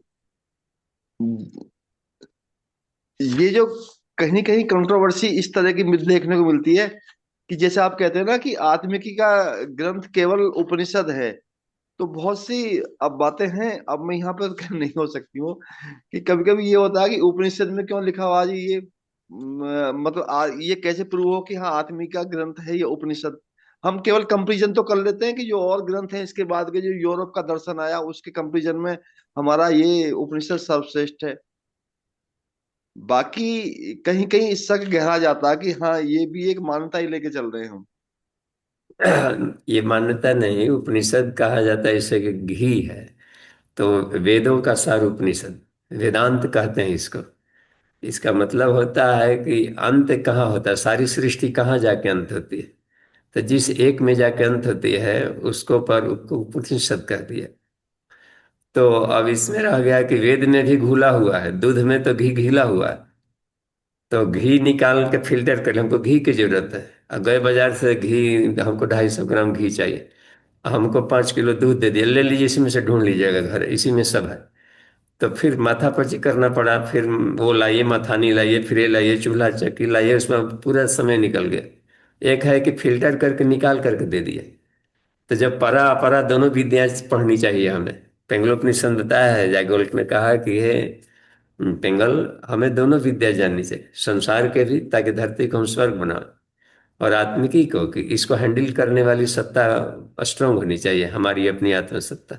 ये जो कहीं न कहीं कंट्रोवर्सी इस तरह की देखने को मिलती है, कि जैसे आप कहते हैं ना कि आत्मिकी का ग्रंथ केवल उपनिषद है। तो बहुत सी अब बातें हैं, अब मैं यहाँ पर नहीं हो सकती हूँ, कि कभी कभी ये होता है कि उपनिषद में क्यों लिखा हुआ है जी ये, मतलब ये कैसे प्रूव हो कि हाँ आत्मिक का ग्रंथ है ये उपनिषद। हम केवल कंपैरिजन तो कर लेते हैं कि जो और ग्रंथ हैं इसके बाद के जो यूरोप का दर्शन आया उसके कंपैरिजन में हमारा ये उपनिषद सर्वश्रेष्ठ है। बाकी कहीं कहीं इस शक गहरा जाता है कि हाँ ये भी एक मान्यता ही लेके चल रहे हैं हम। ये मान्यता नहीं, उपनिषद कहा जाता है इसे कि घी है। तो वेदों का सार उपनिषद, वेदांत कहते हैं इसको। इसका मतलब होता है कि अंत कहाँ होता है, सारी सृष्टि कहाँ जाके अंत होती है। तो जिस एक में जाके अंत होती है उसको पर उसको उपनिषद कह दिया। तो अब इसमें रह गया कि वेद में भी घुला हुआ है, दूध में तो घी घिला हुआ है। तो घी निकाल के फिल्टर कर, हमको घी की जरूरत है। अब गए बाजार से घी, हमको 250 ग्राम घी चाहिए। हमको 5 किलो दूध दे दिया, ले लीजिए इसी में से ढूंढ लीजिएगा, घर इसी में सब है। तो फिर माथापच्ची करना पड़ा, फिर वो लाइए मथानी लाइए, फिर ये लाइए चूल्हा चक्की लाइए, उसमें पूरा समय निकल गया। एक है कि फिल्टर करके निकाल करके दे दिए। तो जब परा अपरा दोनों विद्याएं पढ़नी चाहिए हमें। पेंगलोपनिषद बताया है, याज्ञवल्क्य ने कहा कि हे पिंगल, हमें दोनों विद्या जाननी चाहिए, संसार के भी, ताकि धरती को हम स्वर्ग बनाए, और आत्मिकी को, कि इसको हैंडल करने वाली सत्ता स्ट्रांग होनी चाहिए, हमारी अपनी आत्मसत्ता।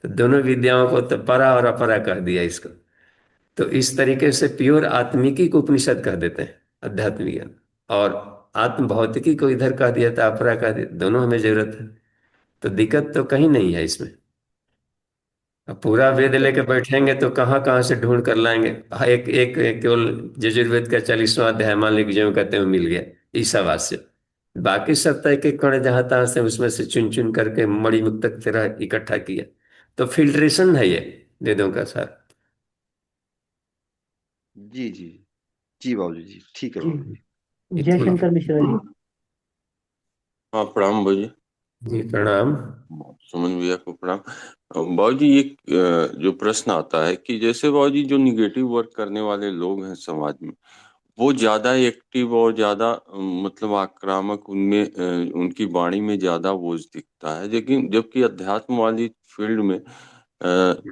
तो दोनों विद्याओं को तो परा और अपरा कह दिया इसको। तो इस तरीके से प्योर आत्मिकी को उपनिषद कह देते हैं, अध्यात्म ज्ञान। और आत्म भौतिकी को इधर कह दिया था, अपरा कह दिया, दोनों हमें जरूरत है। तो दिक्कत तो कहीं नहीं है इसमें। अब पूरा वेद लेके बैठेंगे तो कहाँ कहाँ से ढूंढ कर लाएंगे। हाँ, एक केवल यजुर्वेद का 40वां अध्याय मान लीजिए, जो कहते हैं वो मिल गया, ईशावास्य। बाकी सब तो एक एक कण जहां तहां से उसमें से चुन चुन करके मणि मुक्तक की तरह इकट्ठा किया। तो फिल्ट्रेशन है ये वेदों का सार। जी जी जी बाबूजी, जी ठीक है जी, बाबूजी। ये ठीक। जयशंकर मिश्रा जी। हाँ, प्रणाम भाई। जी प्रणाम। सुमन भैया को प्रणाम। बाबूजी, एक जो प्रश्न आता है कि जैसे बाबूजी जो निगेटिव वर्क करने वाले लोग हैं समाज में, वो ज्यादा एक्टिव और ज्यादा मतलब आक्रामक, उनमें उनकी वाणी में ज्यादा बोझ दिखता है, लेकिन जबकि अध्यात्म वाली फील्ड में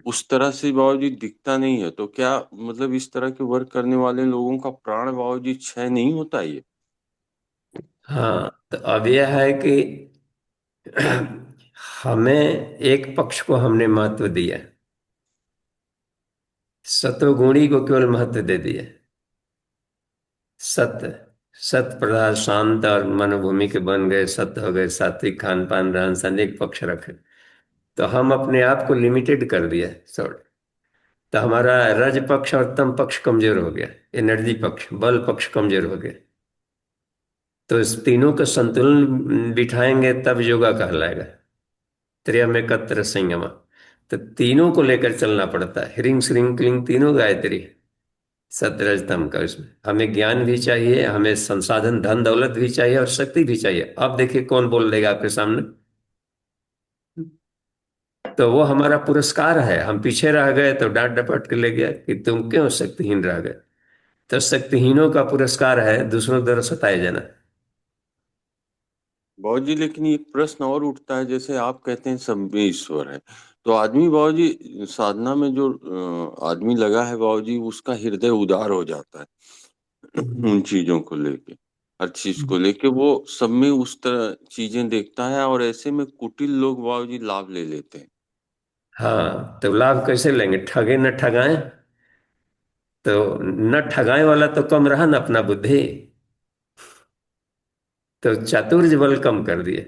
उस तरह से बाबूजी दिखता नहीं है। तो क्या मतलब इस तरह के वर्क करने वाले लोगों का प्राण बाबूजी क्षय नहीं होता ये? हाँ, तो अब यह है कि हमें एक पक्ष को हमने महत्व दिया, सतोगुणी को केवल महत्व दे दिया। सत्य, सत प्रधान शांत और मनोभूमि के बन गए, सत्य हो गए, सात्विक खान पान रहन सहन, एक पक्ष रखे। तो हम अपने आप को लिमिटेड कर दिया सॉरी। तो हमारा रज पक्ष और तम पक्ष कमजोर हो गया, एनर्जी पक्ष, बल पक्ष कमजोर हो गया। तो इस तीनों का संतुलन बिठाएंगे तब योगा कहलाएगा, त्र्यमेकत्र संयम। तो तीनों को लेकर चलना पड़ता है, ह्रीं श्रीं क्लीं तीनों गायत्री, सतरजतम का। उसमें हमें ज्ञान भी चाहिए, हमें संसाधन धन दौलत भी चाहिए, और शक्ति भी चाहिए। अब देखिए कौन बोल देगा आपके सामने, तो वो हमारा पुरस्कार है। हम पीछे रह गए तो डांट डपट के ले गया कि तुम क्यों शक्तिहीन रह गए। तो शक्तिहीनों का पुरस्कार है दूसरों द्वारा सताए जाना। बाबू जी, लेकिन एक प्रश्न और उठता है, जैसे आप कहते हैं सब में ईश्वर है, तो आदमी बाबू जी साधना में जो आदमी लगा है बाबू जी, उसका हृदय उदार हो जाता है उन चीजों को लेके, हर चीज को लेके वो सब में उस तरह चीजें देखता है, और ऐसे में कुटिल लोग बाबू जी लाभ ले लेते हैं। हाँ, तो लाभ कैसे लेंगे, ठगे न ठगाएं। तो न ठगाए वाला तो कम रहा ना अपना बुद्धि, तो चातुर्य बल कम कर दिए।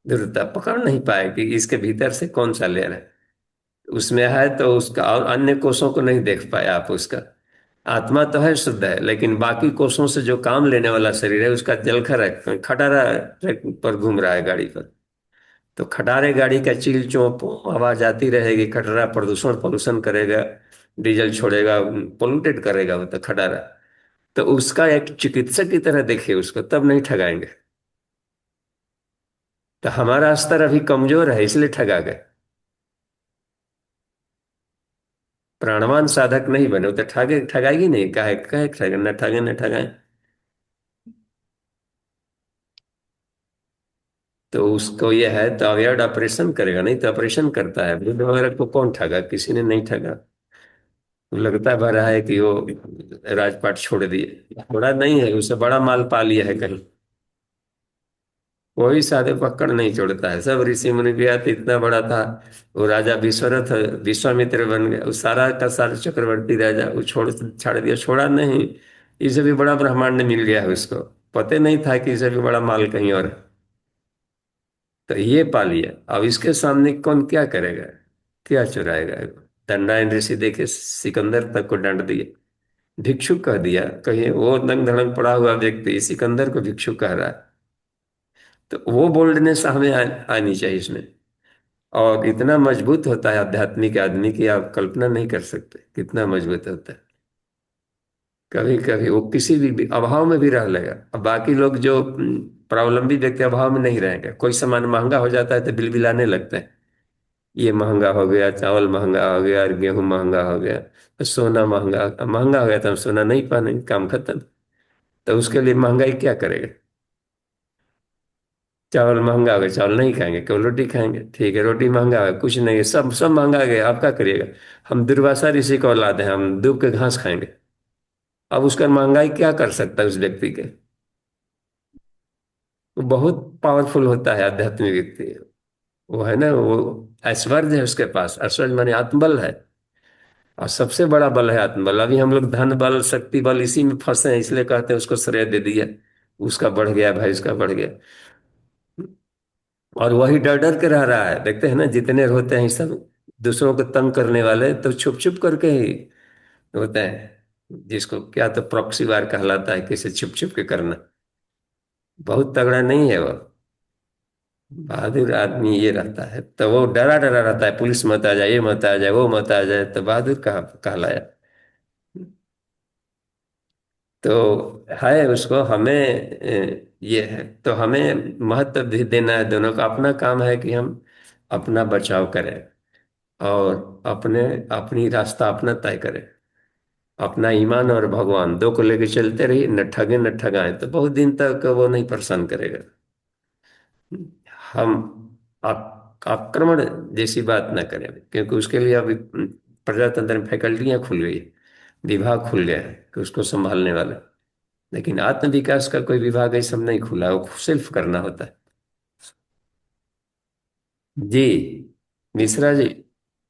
धृता पकड़ नहीं पाए कि इसके भीतर से कौन सा लेयर है। उसमें है तो उसका, और अन्य कोषों को नहीं देख पाए आप उसका। आत्मा तो है, शुद्ध है, लेकिन बाकी कोषों से जो काम लेने वाला शरीर है उसका जलखर है, खटारा ट्रैक पर घूम रहा है गाड़ी पर। तो खटारे गाड़ी का चील चौप आवाज आती रहेगी, खटारा प्रदूषण पोल्यूशन करेगा, डीजल छोड़ेगा, पोल्यूटेड करेगा वो तो खटारा। तो उसका एक चिकित्सक की तरह देखिए उसको, तब नहीं ठगाएंगे। तो हमारा स्तर अभी कमजोर है इसलिए ठगा गए। प्राणवान साधक नहीं बने तो ठगे, ठगाएगी नहीं, काहे काहे ठगे, न ठगे न ठगाए। तो उसको ये है, तो अवॉइड ऑपरेशन करेगा, नहीं तो ऑपरेशन करता है। वृद्ध वगैरह को कौन ठगा, किसी ने नहीं ठगा। लगता भर रहा है कि वो राजपाट छोड़ दिए, छोड़ा नहीं है, उसे बड़ा माल पा लिया है कहीं। कोई साधु पकड़ नहीं छोड़ता है, सब ऋषि मुनि भी आते, इतना बड़ा था। वो राजा विश्वरथ, विश्वामित्र बन गया, वो सारा का सारा चक्रवर्ती राजा, वो छोड़ छाड़ दिया, छोड़ा नहीं। इसे भी बड़ा ब्रह्मांड मिल गया है उसको, पता नहीं था कि इसे भी बड़ा माल कहीं और है। तो ये पा लिया, अब इसके सामने कौन क्या करेगा, क्या चुराएगा। दंडायन ऋषि देखे सिकंदर तक को दंड दिया, भिक्षुक कह दिया, कहिए वो दंग धड़ंग पड़ा हुआ व्यक्ति सिकंदर को भिक्षुक कह रहा है। तो वो बोल्डनेस हमें आनी चाहिए इसमें। और इतना मजबूत होता है आध्यात्मिक आदमी की आप कल्पना नहीं कर सकते कितना मजबूत होता है। कभी कभी वो किसी भी अभाव में भी रह लेगा। अब बाकी लोग जो प्रावलंबी व्यक्ति अभाव में नहीं रहेंगे, कोई सामान महंगा हो जाता है तो बिलबिलाने लगते हैं, ये महंगा हो गया, चावल महंगा हो गया, और गेहूं महंगा हो गया, तो सोना महंगा महंगा हो गया, तो हम सोना नहीं पहनेंगे, काम खत्म। तो उसके लिए महंगाई क्या करेगा। चावल महंगा हो गया, चावल नहीं खाएंगे, केवल रोटी खाएंगे, ठीक है रोटी महंगा है, कुछ नहीं है, सब सब महंगा हो गया, आप क्या करिएगा। हम दुर्वासा ऋषि को औलाद हैं, हम दूब के घास खाएंगे। अब उसका महंगाई क्या कर सकता है उस व्यक्ति के। वो बहुत पावरफुल होता है आध्यात्मिक व्यक्ति। वो है ना, वो ऐश्वर्य है उसके पास, ऐश्वर्य माने आत्मबल है। और सबसे बड़ा बल है आत्मबल। अभी हम लोग धन बल शक्ति बल इसी में फंसे हैं, इसलिए कहते हैं उसको श्रेय दे दिया, उसका बढ़ गया भाई, उसका बढ़ गया। और वही डर डर के रह रहा है, देखते हैं ना जितने होते हैं सब दूसरों को तंग करने वाले, तो छुप छुप करके ही होते हैं। जिसको क्या तो प्रॉक्सी वार कहलाता है, किसे छुप छुप के करना। बहुत तगड़ा नहीं है वो, बहादुर आदमी ये रहता है। तो वो डरा डरा रहता है, पुलिस मत आ जाए, ये मत आ जाए, वो मत आ जाए, तो बहादुर कहाँ कहलाया। तो है उसको हमें ये है, तो हमें महत्व भी देना है दोनों का। अपना काम है कि हम अपना बचाव करें, और अपने अपनी रास्ता अपना तय करें। अपना ईमान और भगवान दो को लेकर चलते रहिए, न ठगे न ठगाएं, तो बहुत दिन तक वो नहीं परेशान करेगा। हम आक्रमण जैसी बात ना करें, क्योंकि उसके लिए अभी प्रजातंत्र में फैकल्टियां खुल गई, विभाग खुल गया है कि उसको संभालने वाला। लेकिन आत्म विकास का कोई विभाग ऐसा नहीं खुला, वो सिर्फ करना होता है। जी मिश्रा जी।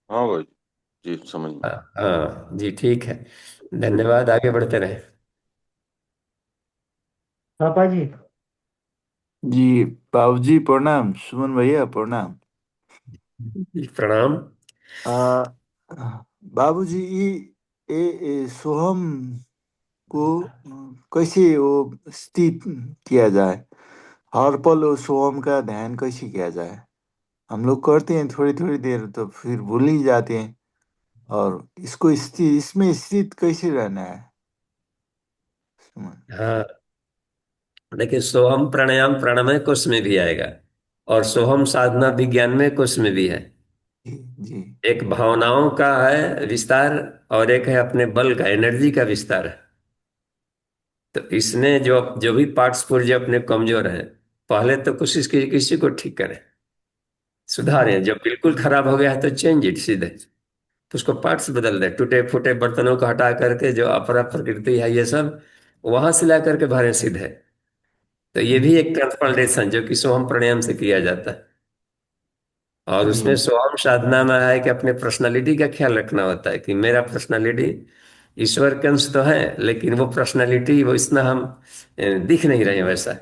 हाँ भाई जी, समझ में। हाँ हाँ जी, ठीक है, धन्यवाद, आगे बढ़ते रहे। पापा जी। जी बाबू जी प्रणाम, सुमन भैया प्रणाम। जी, प्रणाम। आ, बाबू जी ये सोहम को कैसे वो स्थित किया जाए, हर पल वो सोहम का ध्यान कैसे किया जाए। हम लोग करते हैं थोड़ी थोड़ी देर तो फिर भूल ही जाते हैं, और इसको स्थित, इसमें स्थित कैसे रहना है सुमन। हाँ देखिए, सोहम प्राणायाम प्राणमय कोश में भी आएगा, और सोहम साधना विज्ञान में कोश में भी है। जी जी। एक भावनाओं का है विस्तार, और एक है अपने बल का, एनर्जी का विस्तार है। तो इसने जो जो भी पार्ट्स पुर्जे अपने कमजोर हैं, पहले तो कोशिश कीजिए किसी को ठीक करें, सुधारें। जब बिल्कुल खराब हो गया है तो चेंज इट सीधे, तो उसको पार्ट्स बदल दें, टूटे फूटे बर्तनों को हटा करके जो अपरा प्रकृति है ये सब वहां से ला करके भरें सीधे। तो ये भी एक ट्रांसप्लांटेशन जो कि सोहम प्राणायाम से किया जाता है। और उसमें हम्म सोहम साधना में है कि अपने पर्सनालिटी का ख्याल रखना होता है, कि मेरा पर्सनालिटी ईश्वर के अंश तो है, लेकिन वो पर्सनालिटी वो इतना हम दिख नहीं रहे वैसा।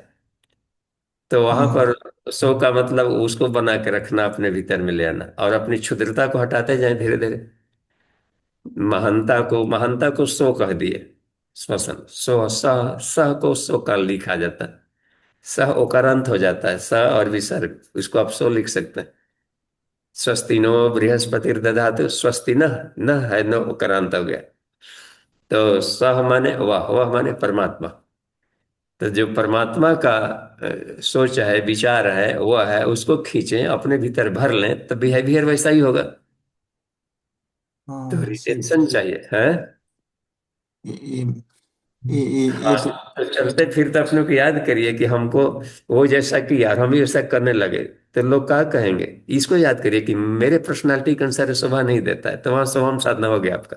तो वहां हाँ। पर सो का मतलब उसको बना के रखना, अपने भीतर में ले आना, और अपनी क्षुद्रता को हटाते जाए धीरे धीरे। महानता को सो कह दिए, श्वसन सो, सह सह को सो का लिखा जाता है, सह ओकारांत हो जाता है, स और विसर्ग, उसको आप सो लिख सकते हैं। स्वस्ति नो बृहस्पतिर्दधातु, स्वस्ति न, न है न ओकारांत हो गया। तो सह माने वह माने परमात्मा। तो जो परमात्मा का सोच है, विचार है, वह है, उसको खींचें अपने भीतर भर लें, तो बिहेवियर वैसा ही होगा। तो हाँ सही रिटेंशन सही। चाहिए है। ये ये ये तो। तो चलते फिरते अपने को याद करिए कि हमको वो जैसा कि यार हम भी वैसा करने लगे, तो लोग क्या कहेंगे। इसको याद करिए कि मेरे पर्सनालिटी के अनुसार ये शोभा नहीं देता है, तो वहां स्वभाव साधना हो गया आपका।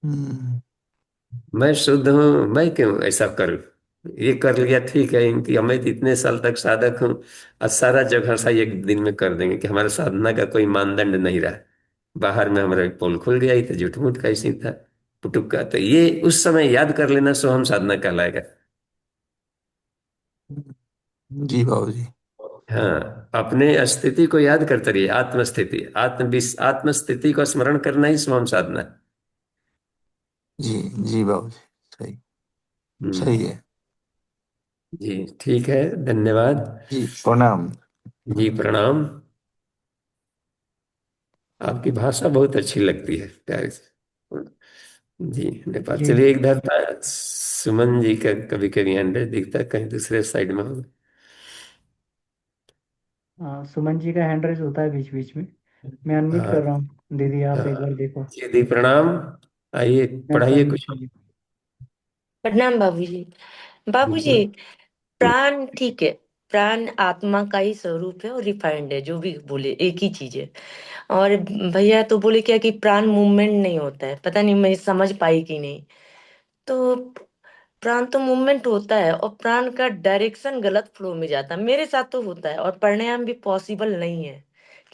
हम्म मैं शुद्ध हूँ, मैं क्यों ऐसा करूँ। ये कर लिया ठीक है, इनकी हमें तो इतने साल तक साधक हूँ, और सारा जगह सा एक दिन में कर देंगे कि हमारे साधना का कोई मानदंड नहीं रहा। बाहर में हमारा पोल खुल गया, ही तो झूठ मूठ कैसी था, पुटुक का। तो ये उस समय याद कर लेना, सोहम साधना कहलाएगा। जी बाबू जी। हाँ, अपने अस्तित्व को याद करते रहिए। आत्मस्थिति, आत्मस्थिति का स्मरण करना ही स्वयं साधना है। जी। जी बाबू जी, सही। हम्म। सही है। जी ठीक है, धन्यवाद। जी प्रणाम। जी प्रणाम। आपकी भाषा बहुत अच्छी लगती है, प्यारी से। जी नेपाल, जी चलिए, एक इधर था सुमन जी का, कभी कभी हैंडल दिखता है, कहीं दूसरे साइड में हो। हाँ, सुमन जी का हैंड रेज होता है बीच बीच में। मैं अनम्यूट हाँ। कर रहा हूँ, दीदी आप एक हाँ बार देखो। जी दी प्रणाम। आइए, नेट पढ़ाइए अनम्यूट कुछ। कीजिए। प्रणाम बाबूजी। बाबूजी, बिल्कुल। प्राण ठीक है। प्राण आत्मा का ही स्वरूप है और रिफाइंड है, जो भी बोले एक ही चीज है। और भैया तो बोले क्या कि प्राण मूवमेंट नहीं होता है, पता नहीं मैं समझ पाई कि नहीं। तो प्राण तो मूवमेंट होता है, और प्राण का डायरेक्शन गलत फ्लो में जाता है, मेरे साथ तो होता है। और प्राणायाम भी पॉसिबल नहीं है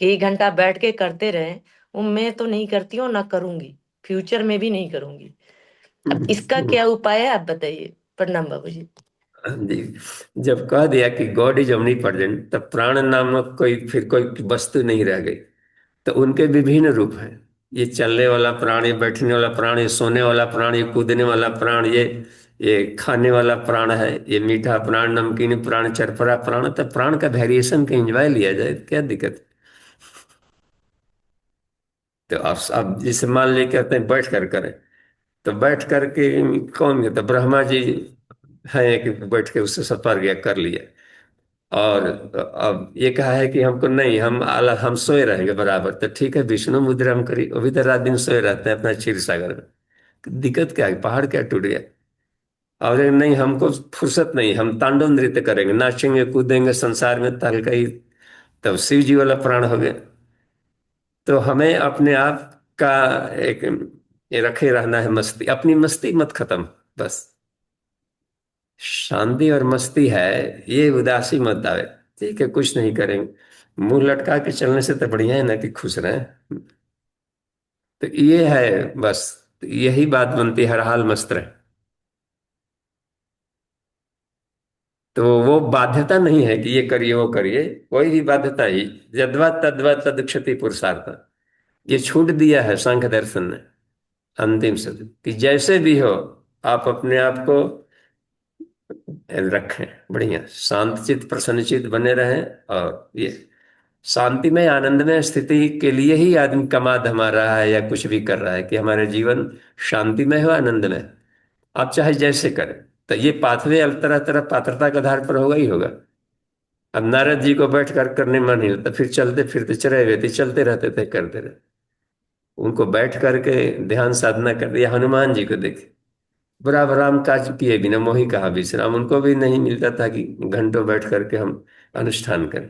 कि 1 घंटा बैठ के करते रहे। वो मैं तो नहीं करती हूँ, ना करूंगी, फ्यूचर में भी नहीं करूंगी। अब इसका क्या उपाय है, आप बताइए। प्रणाम बाबूजी। जी, जब कह दिया कि गॉड इज ओमनीप्रेजेंट, तब प्राण नामक कोई फिर कोई वस्तु नहीं रह गई। तो उनके विभिन्न रूप हैं। ये चलने वाला प्राण, ये बैठने वाला प्राण, ये सोने वाला प्राण, ये कूदने वाला प्राण, ये खाने वाला प्राण है, ये मीठा प्राण, नमकीन प्राण, चरपरा प्राण। तो प्राण का वेरिएशन का एंजॉय लिया जाए तो क्या दिक्कत। तो आप जिसे मान लिए कहते हैं बैठ कर करें, तो बैठ करके कौन कहता, ब्रह्मा जी है कि बैठ के उससे सत्वर गया कर लिया। और अब ये कहा है कि हमको नहीं, हम आला हम सोए रहेंगे बराबर, तो ठीक है, विष्णु मुद्रा हम करिए, वो भी तो रात दिन सोए रहते हैं अपना क्षीर सागर में। दिक्कत क्या है, पहाड़ क्या टूट गया। और ये नहीं, हमको फुर्सत नहीं, हम तांडव नृत्य करेंगे, नाचेंगे कूदेंगे संसार में तहलका। तब शिव जी वाला प्राण हो गया। तो हमें अपने आप का एक ये रखे रहना है, मस्ती, अपनी मस्ती मत खत्म, बस। शांति और मस्ती है, ये उदासी मत आवे। ठीक है, कुछ नहीं करेंगे, मुंह लटका के चलने से तो बढ़िया है ना कि खुश रहें। तो ये है बस। यही बात बनती है, हर हाल मस्त रहे। तो वो बाध्यता नहीं है कि ये करिए वो करिए, कोई भी बाध्यता ही। यद्वा तद्वा तद क्षति पुरुषार्थ, ये छूट दिया है सांख्य दर्शन ने अंतिम से, कि जैसे भी हो आप अपने आप को रखें बढ़िया, शांत चित प्रसन्न चित बने रहें। और ये शांतिमय आनंदमय स्थिति के लिए ही आदमी कमा धमा रहा है या कुछ भी कर रहा है, कि हमारे जीवन शांतिमय हो, आनंदमय। आप चाहे जैसे करें, तो ये पाथवे तरह तरह पात्रता के आधार पर होगा ही होगा। अब नारद जी को बैठ कर करने मन ही तो फिर चलते फिरते चले हुए थे, चलते रहते थे, करते रहे। उनको बैठ करके ध्यान साधना कर दिया। हनुमान जी को देखे, बराबर राम काज किए बिना मोहि कहा विश्राम। उनको भी नहीं मिलता था कि घंटों बैठ करके हम अनुष्ठान करें।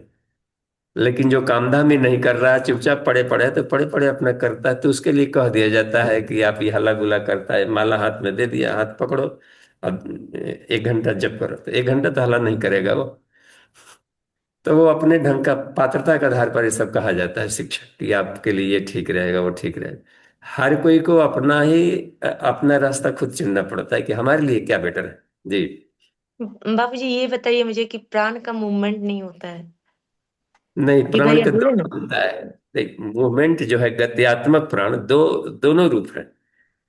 लेकिन जो काम धाम ही नहीं कर रहा है, चुपचाप पड़े पड़े, तो पड़े पड़े अपना करता है, तो उसके लिए कह दिया जाता है कि आप ये हल्ला गुला करता है, माला हाथ में दे दिया, हाथ पकड़ो, अब 1 घंटा जप करो। तो 1 घंटा तो हल्ला नहीं करेगा वो। तो वो अपने ढंग का पात्रता के आधार पर ये सब कहा जाता है शिक्षक, कि आपके लिए ये ठीक रहेगा, वो ठीक रहेगा। हर कोई को अपना ही अपना रास्ता खुद चुनना पड़ता है, कि हमारे लिए क्या बेटर है। जी। बाबूजी ये बताइए मुझे कि प्राण का मूवमेंट नहीं होता है। नहीं, अभी प्राण भैया के बोले दो ना। होता है। देख, मूवमेंट जो है गत्यात्मक प्राण, दोनों रूप है,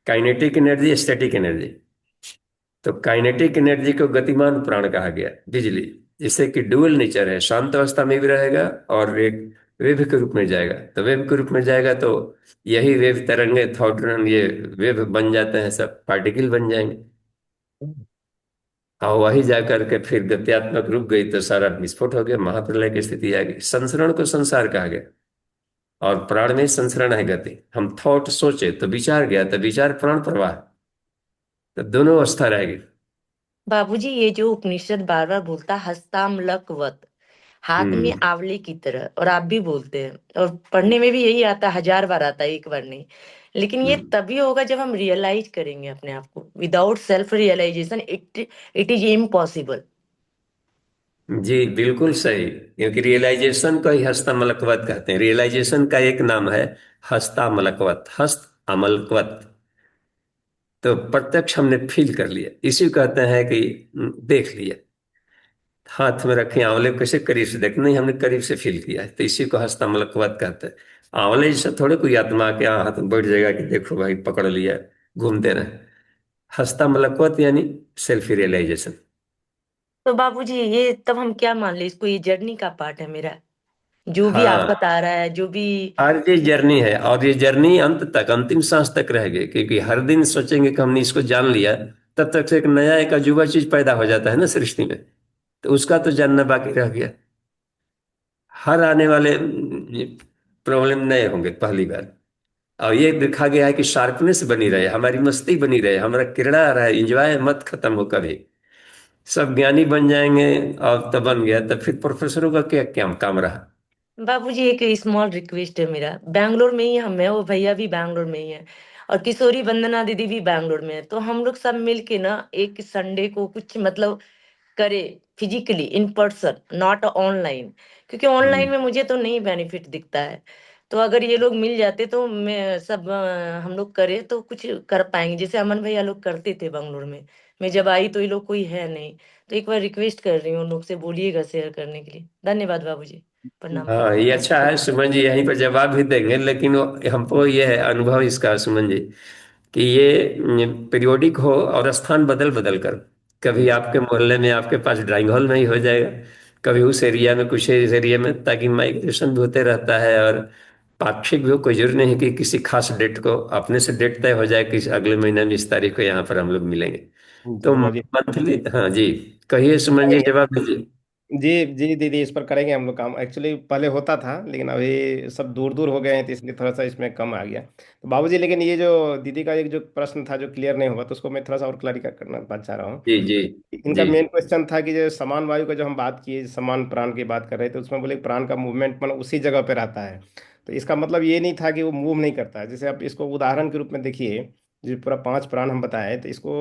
काइनेटिक एनर्जी, स्टैटिक एनर्जी। तो काइनेटिक एनर्जी को गतिमान प्राण कहा गया, बिजली, जिससे कि डुअल नेचर है, शांत अवस्था में भी रहेगा और एक वेव के रूप में जाएगा। तो वेव के रूप में जाएगा तो यही वेव तरंगे, थॉट, ये वेव बन जाते हैं, सब पार्टिकल बन जाएंगे। और वही जाकर के फिर गत्यात्मक रुक गई तो सारा विस्फोट हो गया, महाप्रलय की स्थिति आ गई। संसरण को संसार कहा गया। और प्राण में संसरण है गति। हम थॉट सोचे तो विचार गया, तो विचार प्राण प्रवाह, तो दोनों अवस्था रहेगी। बाबूजी, ये जो उपनिषद बार बार बोलता है हस्तामलकवत, हाथ में हम्म। आंवले की तरह, और आप भी बोलते हैं, और पढ़ने में भी यही आता है, 1000 बार आता है, एक बार नहीं। लेकिन ये हम्म। तभी होगा जब हम रियलाइज करेंगे अपने आप को। Without self realization it is impossible. जी बिल्कुल सही, क्योंकि रियलाइजेशन को ही हस्तामलकवत कहते हैं। रियलाइजेशन का एक नाम है हस्तामलकवत, हस्त अमलकवत। तो प्रत्यक्ष हमने फील कर लिया, इसी को कहते हैं कि देख लिया। हाथ में रखे आंवले को कैसे करीब से देख, नहीं हमने करीब से फील किया है, तो इसी को हस्ता मलकवत कहते हैं। आंवले जैसे थोड़े कोई आत्मा के हाथ में बैठ जाएगा कि देखो भाई पकड़ लिया, घूमते रहे। हस्ता मलकवत यानी सेल्फ रियलाइजेशन। तो बाबूजी ये तब हम क्या मान ले, इसको ये जर्नी का पार्ट है मेरा, जो भी आप हाँ, बता रहा है, जो भी। और ये जर्नी है, और ये जर्नी अंत तक, अंतिम सांस तक रहेगी, क्योंकि हर दिन सोचेंगे कि हमने इसको जान लिया, तब तक से एक नया एक अजूबा चीज पैदा हो जाता है ना सृष्टि में, तो उसका तो जानना बाकी रह गया। हर आने वाले प्रॉब्लम नए होंगे पहली बार। और ये देखा गया है कि शार्पनेस बनी रहे, हमारी मस्ती बनी रहे, हमारा किरणा आ रहा है, इंजॉय मत खत्म हो कभी। सब ज्ञानी बन जाएंगे, और तब बन गया, तब फिर प्रोफेसरों का क्या क्या काम रहा। बाबूजी एक स्मॉल रिक्वेस्ट है मेरा, बैंगलोर में ही हम है, वो भैया भी बैंगलोर में ही है, और किशोरी वंदना दीदी भी बैंगलोर में है, तो हम लोग सब मिलके ना एक संडे को कुछ मतलब करे, physically in person, not online, क्योंकि ऑनलाइन में मुझे तो नहीं बेनिफिट दिखता है। तो अगर ये लोग मिल जाते तो मैं सब हम लोग करे तो कुछ कर पाएंगे, जैसे अमन भैया लोग करते थे बंगलोर में। मैं जब आई तो ये लोग कोई है नहीं, तो एक बार रिक्वेस्ट कर रही हूँ उन लोग से, बोलिएगा शेयर करने के लिए। धन्यवाद बाबूजी, प्रणाम। हाँ, ये अच्छा है सुमन जी, यहीं पर जवाब भी देंगे, लेकिन हमको ये है अनुभव इसका सुमन जी, कि ये पीरियोडिक हो और स्थान बदल बदल कर, कभी आपके मोहल्ले में आपके पास ड्राइंग हॉल में ही हो जाएगा, कभी उस एरिया में, कुछ इस एरिया में, ताकि माइग्रेशन भी होते रहता है। और पाक्षिक भी हो, कोई जरूरी नहीं कि किसी खास डेट को अपने से डेट तय हो जाए कि अगले महीने में इस तारीख को यहाँ पर हम लोग मिलेंगे। तो जी बाबूजी। मंथली, हाँ जी, कहिए सुमन जी, जवाब दीजिए। जी जी दीदी, इस पर करेंगे हम लोग काम। एक्चुअली पहले होता था, लेकिन अभी सब दूर दूर हो गए हैं, तो इसलिए थोड़ा सा इसमें कम आ गया। तो बाबूजी, लेकिन ये जो दीदी का एक जो प्रश्न था जो क्लियर नहीं हुआ, तो उसको मैं थोड़ा सा और क्लैरिफाई करना बात चाह रहा हूँ। जी जी इनका जी मेन क्वेश्चन था कि जो समान वायु का जो हम बात किए, समान प्राण की बात कर रहे थे, उसमें बोले प्राण का मूवमेंट मतलब उसी जगह पे रहता है। तो इसका मतलब ये नहीं था कि वो मूव नहीं करता है। जैसे आप इसको उदाहरण के रूप में देखिए, जो पूरा 5 प्राण हम बताए, तो इसको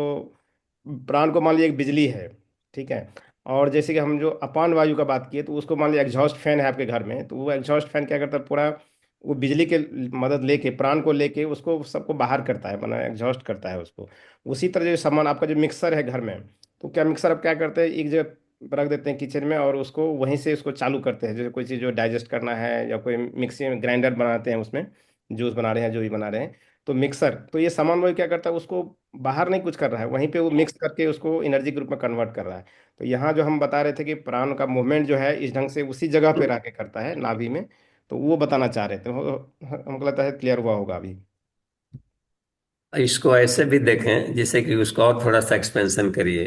प्राण को मान लीजिए एक बिजली है, ठीक है। और जैसे कि हम जो अपान वायु का बात किए, तो उसको मान लीजिए एग्जॉस्ट फैन है आपके घर में, तो वो एग्जॉस्ट फैन क्या करता है, पूरा वो बिजली के मदद लेके, प्राण को लेके उसको सबको बाहर करता है, माना एग्जॉस्ट करता है उसको। उसी तरह जो सामान आपका जो मिक्सर है घर में, तो क्या मिक्सर आप क्या करते हैं, एक जगह रख देते हैं किचन में, और उसको वहीं से उसको चालू करते हैं, जैसे कोई चीज़ जो डाइजेस्ट करना है, या कोई मिक्सी में ग्राइंडर बनाते हैं, उसमें जूस बना रहे हैं, जो भी बना रहे हैं, तो मिक्सर, तो ये सामान वही क्या करता है, उसको बाहर नहीं कुछ कर रहा है, वहीं पे वो मिक्स करके उसको एनर्जी के रूप में कन्वर्ट कर रहा है। तो यहाँ जो हम बता रहे थे कि प्राण का मूवमेंट जो है इस ढंग से उसी जगह पे रह के करता है, नाभि में। तो वो बताना चाह रहे थे, हमको लगता है क्लियर हुआ होगा अभी। इसको ऐसे भी देखें, जैसे कि उसको और थोड़ा सा एक्सपेंशन करिए,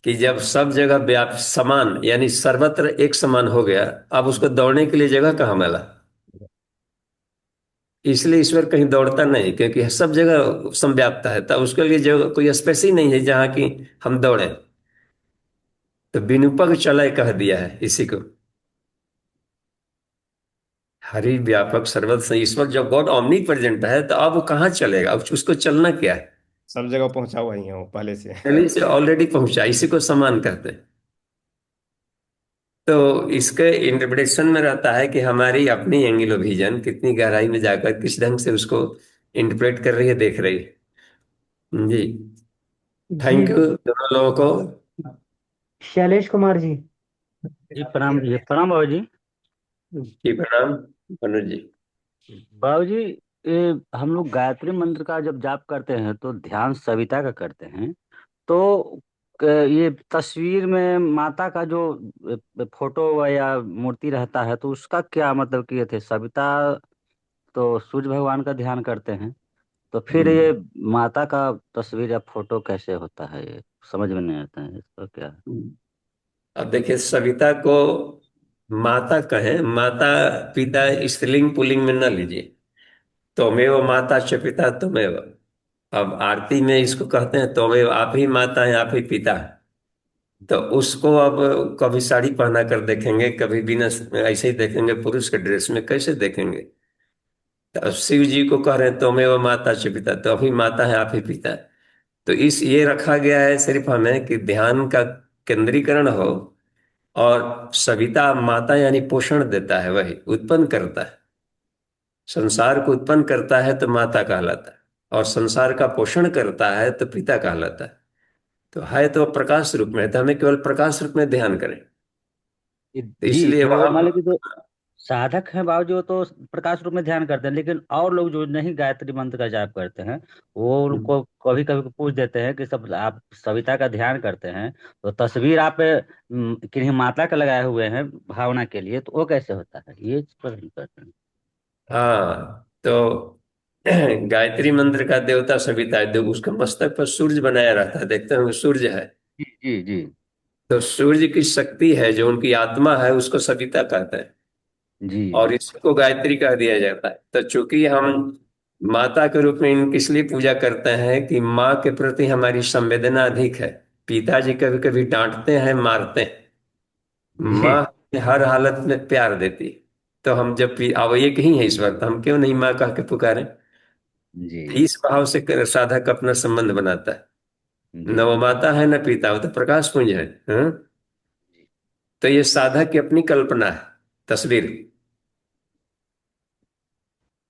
कि जब सब जगह व्याप समान यानी सर्वत्र एक समान हो गया, अब उसको दौड़ने के लिए जगह कहाँ मिला। इसलिए ईश्वर कहीं दौड़ता नहीं, क्योंकि सब जगह समव्याप्त है, तब उसके लिए जगह कोई स्पेस ही नहीं है जहाँ की हम दौड़े। तो विनिपग चलय कह दिया है इसी को। हरि व्यापक सर्वत्र से, ईश्वर जब गॉड ऑमनी प्रेजेंट है, तो अब वो कहाँ चलेगा, अब उसको चलना क्या है। सब जगह पहुंचा हुआ ही है वो पहले से। पहले से ऑलरेडी पहुंचा, इसी को समान कहते हैं। तो इसके इंटरप्रिटेशन में रहता है कि हमारी अपनी एंगल ऑफ विजन कितनी गहराई में जाकर किस ढंग से उसको इंटरप्रेट कर रही है, देख रही है। जी, जी। थैंक यू दोनों लोगों को। शैलेश कुमार जी। जी प्रणाम जी, प्रणाम बाबू जी। जी प्रणाम मनोज जी। बाबू जी, ये हम लोग गायत्री मंत्र का जब जाप करते हैं तो ध्यान सविता का करते हैं, तो ये तस्वीर में माता का जो फोटो या मूर्ति रहता है, तो उसका क्या मतलब किए थे सविता, तो सूर्य भगवान का ध्यान करते हैं, तो फिर ये माता का तस्वीर या फोटो कैसे होता है, ये समझ में नहीं आता है इसका क्या है? अब देखिए, सविता को माता कहें, माता पिता स्त्रीलिंग पुल्लिंग में न लीजिए। त्वमेव माता च पिता त्वमेव। अब आरती में इसको कहते हैं त्वमेव, आप ही माता है, आप ही पिता है। तो उसको अब कभी साड़ी पहना कर देखेंगे, कभी बिना ऐसे ही देखेंगे, पुरुष के ड्रेस में कैसे देखेंगे। तो अब शिव जी को कह रहे हैं त्वमेव माता च पिता, तो अभी माता है, आप ही पिता है। तो इस ये रखा गया है सिर्फ हमें कि ध्यान का केंद्रीकरण हो। और सविता माता यानी पोषण देता है, वही उत्पन्न करता है, संसार को उत्पन्न करता है तो माता कहलाता है, और संसार का पोषण करता है तो पिता कहलाता है। तो है तो प्रकाश रूप में, तो हमें केवल प्रकाश रूप में ध्यान करें। तो जी, इसलिए तो वहां मान लीजिए जो साधक हैं बाबू जी, वो तो प्रकाश रूप में ध्यान करते हैं, लेकिन और लोग जो नहीं गायत्री मंत्र का जाप करते हैं, वो उनको कभी कभी पूछ देते हैं कि सब आप सविता का ध्यान करते हैं, तो तस्वीर आप किन्हीं माता का लगाए हुए हैं भावना के लिए, तो वो कैसे होता है, ये प्रश्न करते हैं। हाँ, तो गायत्री मंत्र का देवता सविता है, उसका मस्तक पर सूर्य बनाया रहता है, देखते हैं वो सूर्य है। जी जी जी। तो सूर्य की शक्ति है, जो उनकी आत्मा है, उसको सविता कहते हैं, जी और इसको गायत्री कह दिया जाता है। तो चूंकि हम माता के रूप में इनकी इसलिए पूजा करते हैं कि माँ के प्रति हमारी संवेदना अधिक है। पिताजी कभी कभी डांटते हैं, मारते हैं, जी माँ हमें हर हालत में प्यार देती है। तो हम जब अब एक ही है ईश्वर, तो हम क्यों नहीं माँ कह के पुकारें। जी इस भाव से साधक अपना संबंध बनाता है। न जी वो माता है न पिता, वो तो प्रकाश पुंज है। हाँ? तो ये साधक की अपनी कल्पना है, तस्वीर।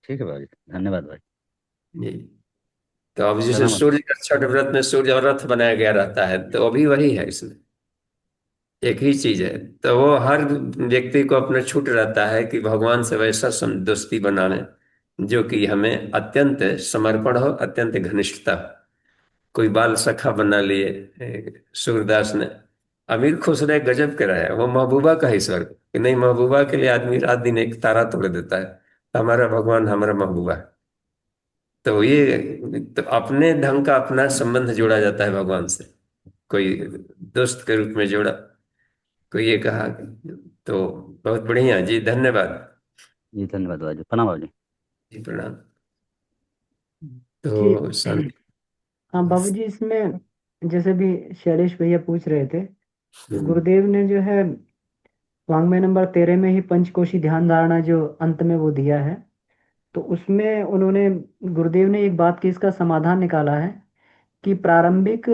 ठीक है भाई, धन्यवाद भाई। जी। तो अब जैसे प्रणाम। सूर्य का छठ व्रत में सूर्य और रथ बनाया गया रहता है, तो अभी वही है इसमें, एक ही चीज है। तो वो हर व्यक्ति को अपना छूट रहता है कि भगवान से वैसा दोस्ती बनाने जो कि हमें अत्यंत समर्पण हो, अत्यंत घनिष्ठता हो। कोई बाल सखा बना लिए सूरदास ने। अमीर खुश रहे, गजब के रहे, वो महबूबा का ही स्वर्ग कि नहीं, महबूबा के लिए आदमी रात दिन एक तारा तोड़ देता है। हमारा भगवान हमारा महबूबा है। तो ये, तो अपने ढंग का अपना संबंध जोड़ा जाता है भगवान से। कोई दोस्त के रूप में जोड़ा, कोई ये कहा। तो बहुत बढ़िया जी, धन्यवाद। जी धन्यवाद भाई, प्रणाम भाई। जी प्रणाम। जी। तो शांति। हाँ बाबूजी, इसमें जैसे भी शैलेश भैया पूछ रहे थे, तो हम्म। गुरुदेव ने जो है वांग्मय नंबर 13 में ही पंचकोशी ध्यान धारणा जो अंत में वो दिया है, तो उसमें उन्होंने, गुरुदेव ने एक बात की इसका समाधान निकाला है कि प्रारंभिक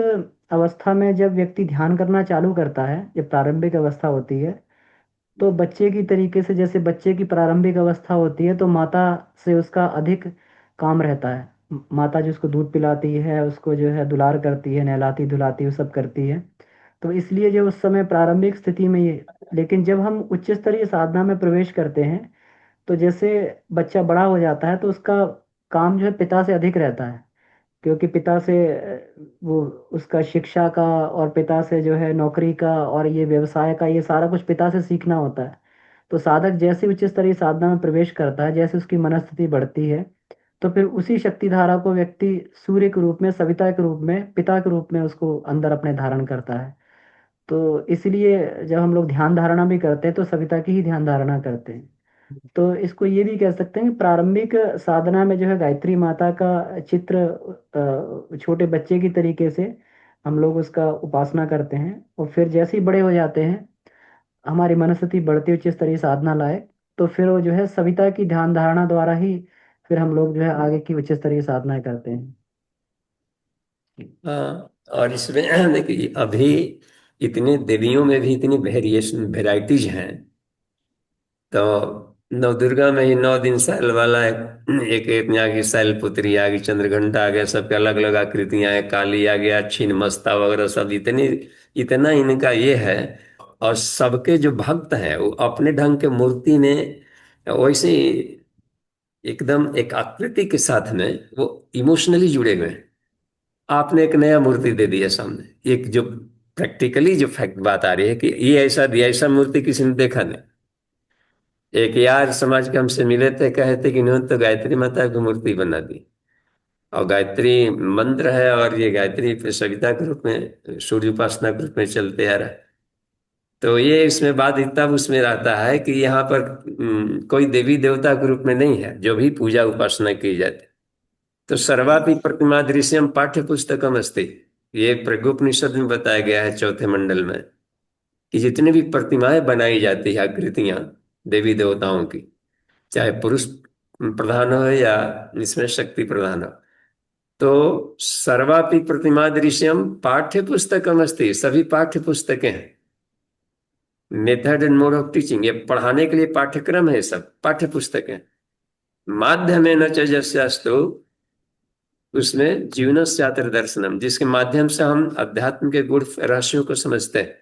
अवस्था में जब व्यक्ति ध्यान करना चालू करता है, जब प्रारंभिक अवस्था होती है, तो बच्चे की तरीके से, जैसे बच्चे की प्रारंभिक अवस्था होती है, तो माता से उसका अधिक काम रहता है। माता जो उसको दूध पिलाती है, उसको जो है दुलार करती है, नहलाती धुलाती है, वो सब करती है। तो इसलिए जो उस समय प्रारंभिक स्थिति में ये, लेकिन जब हम उच्च स्तरीय साधना में प्रवेश करते हैं, तो जैसे बच्चा बड़ा हो जाता है, तो उसका काम जो है पिता से अधिक रहता है, क्योंकि पिता से वो उसका शिक्षा का, और पिता से जो है नौकरी का और ये व्यवसाय का, ये सारा कुछ पिता से सीखना होता है। तो साधक जैसे उच्च स्तरीय साधना में प्रवेश करता है, जैसे उसकी मनस्थिति बढ़ती है, तो फिर उसी शक्ति धारा को व्यक्ति सूर्य के रूप में, सविता के रूप में, पिता के रूप में उसको अंदर अपने धारण करता है। तो इसलिए जब हम लोग ध्यान धारणा भी करते हैं, तो सविता की ही ध्यान धारणा करते हैं। तो इसको ये भी कह सकते हैं कि प्रारंभिक साधना में जो है गायत्री माता का चित्र छोटे बच्चे की तरीके से हम लोग उसका उपासना करते हैं, और फिर जैसे ही बड़े हो जाते हैं, हमारी मनस्थिति बढ़ती उच्च स्तरीय साधना लाए, तो फिर वो जो है सविता की ध्यान धारणा द्वारा ही फिर हम लोग जो है आगे की उच्च स्तरीय साधनाएं करते हैं। हाँ, और इसमें देखिए, अभी इतने देवियों में भी इतनी वेरिएशन वेराइटीज हैं। तो नव दुर्गा में ही 9 दिन सैल वाला एक एक यहाँ की शैलपुत्री आ गई, चंद्रघंटा आ गया, सबके अलग अलग आकृतियां हैं, काली आ गया, छिन्नमस्ता वगैरह सब, इतनी इतना इनका ये है। और सबके जो भक्त हैं वो अपने ढंग के मूर्ति में वैसे एकदम एक आकृति के साथ में वो इमोशनली जुड़े हुए हैं। आपने एक नया मूर्ति दे दिया सामने, एक जो प्रैक्टिकली जो फैक्ट बात आ रही है कि ये ऐसा दिया, ऐसा मूर्ति किसी ने देखा नहीं। एक यार समाज के हमसे मिले थे, कहे थे कि इन्होंने तो गायत्री माता की मूर्ति बना दी, और गायत्री मंत्र है, और ये गायत्री पे सविता के रूप में, सूर्य उपासना के रूप में चलते आ रहा है। तो ये इसमें बात इतना उसमें रहता है कि यहाँ पर कोई देवी देवता के रूप में नहीं है जो भी पूजा उपासना की जाती। तो सर्वापि प्रतिमा दृश्यम पाठ्य पुस्तकम अस्ति, ये प्रज्ञोपनिषद में बताया गया है 4थे मंडल में, कि जितनी भी प्रतिमाएं बनाई जाती है, आकृतियां देवी देवताओं की, चाहे पुरुष प्रधान हो या इसमें शक्ति प्रधान हो, तो सर्वापि प्रतिमा दृश्यम पाठ्य पुस्तकम अस्ति, सभी पाठ्य पुस्तकें हैं। Method and mode of teaching, ये पढ़ाने के लिए पाठ्यक्रम है, सब पाठ्य पुस्तकें। माध्यमेन च यस्यास्तु उसमें जीवनस्यात्र दर्शनम, जिसके माध्यम से हम अध्यात्म के गुण रहस्यों को समझते हैं।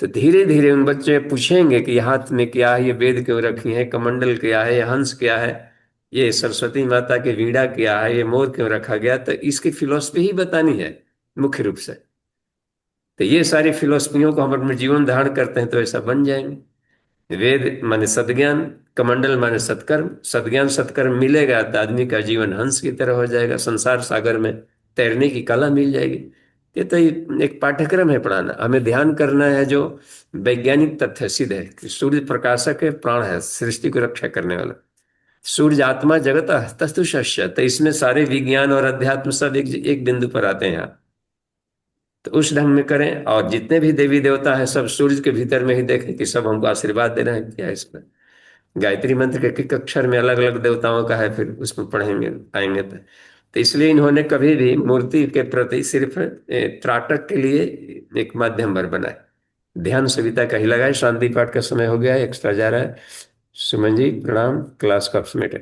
तो धीरे धीरे उन बच्चे पूछेंगे कि ये हाथ में क्या है, ये वेद क्यों रखी है, कमंडल क्या है, ये हंस क्या है, ये सरस्वती माता के वीणा क्या है, ये मोर क्यों रखा गया, तो इसकी फिलॉसफी ही बतानी है मुख्य रूप से। तो ये सारी फिलॉसफियों को हम अपने जीवन धारण करते हैं तो ऐसा बन जाएंगे। वेद माने सद्ज्ञान, कमंडल माने सत्कर्म, सद्ज्ञान सत्कर्म मिलेगा तो आदमी का जीवन हंस की तरह हो जाएगा, संसार सागर में तैरने की कला मिल जाएगी। ये तो एक पाठ्यक्रम है पढ़ाना। हमें ध्यान करना है जो वैज्ञानिक तथ्य सिद्ध है कि सूर्य प्रकाशक है, प्राण है, सृष्टि को रक्षा करने वाला। सूर्य आत्मा जगत तस्तुषस्य, तो इसमें सारे विज्ञान और अध्यात्म सब एक एक बिंदु पर आते हैं यहाँ। तो उस ढंग में करें, और जितने भी देवी देवता हैं सब सूर्य के भीतर में ही देखें कि सब हमको आशीर्वाद दे रहे हैं क्या। इसमें गायत्री मंत्र के एक अक्षर में अलग अलग देवताओं का है, फिर उसमें पढ़ेंगे आएंगे तो इसलिए इन्होंने कभी भी मूर्ति के प्रति सिर्फ त्राटक के लिए एक माध्यम भर बनाए। ध्यान सविता का ही लगाए। शांति पाठ का समय हो गया है, एक्स्ट्रा जा रहा है। सुमन जी प्रणाम, क्लास का समेटे।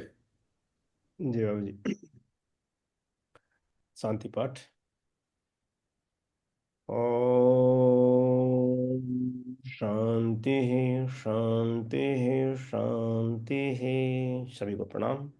जी बाबू जी। शांति पाठ। ओम शांति शांति शांति। सभी को प्रणाम।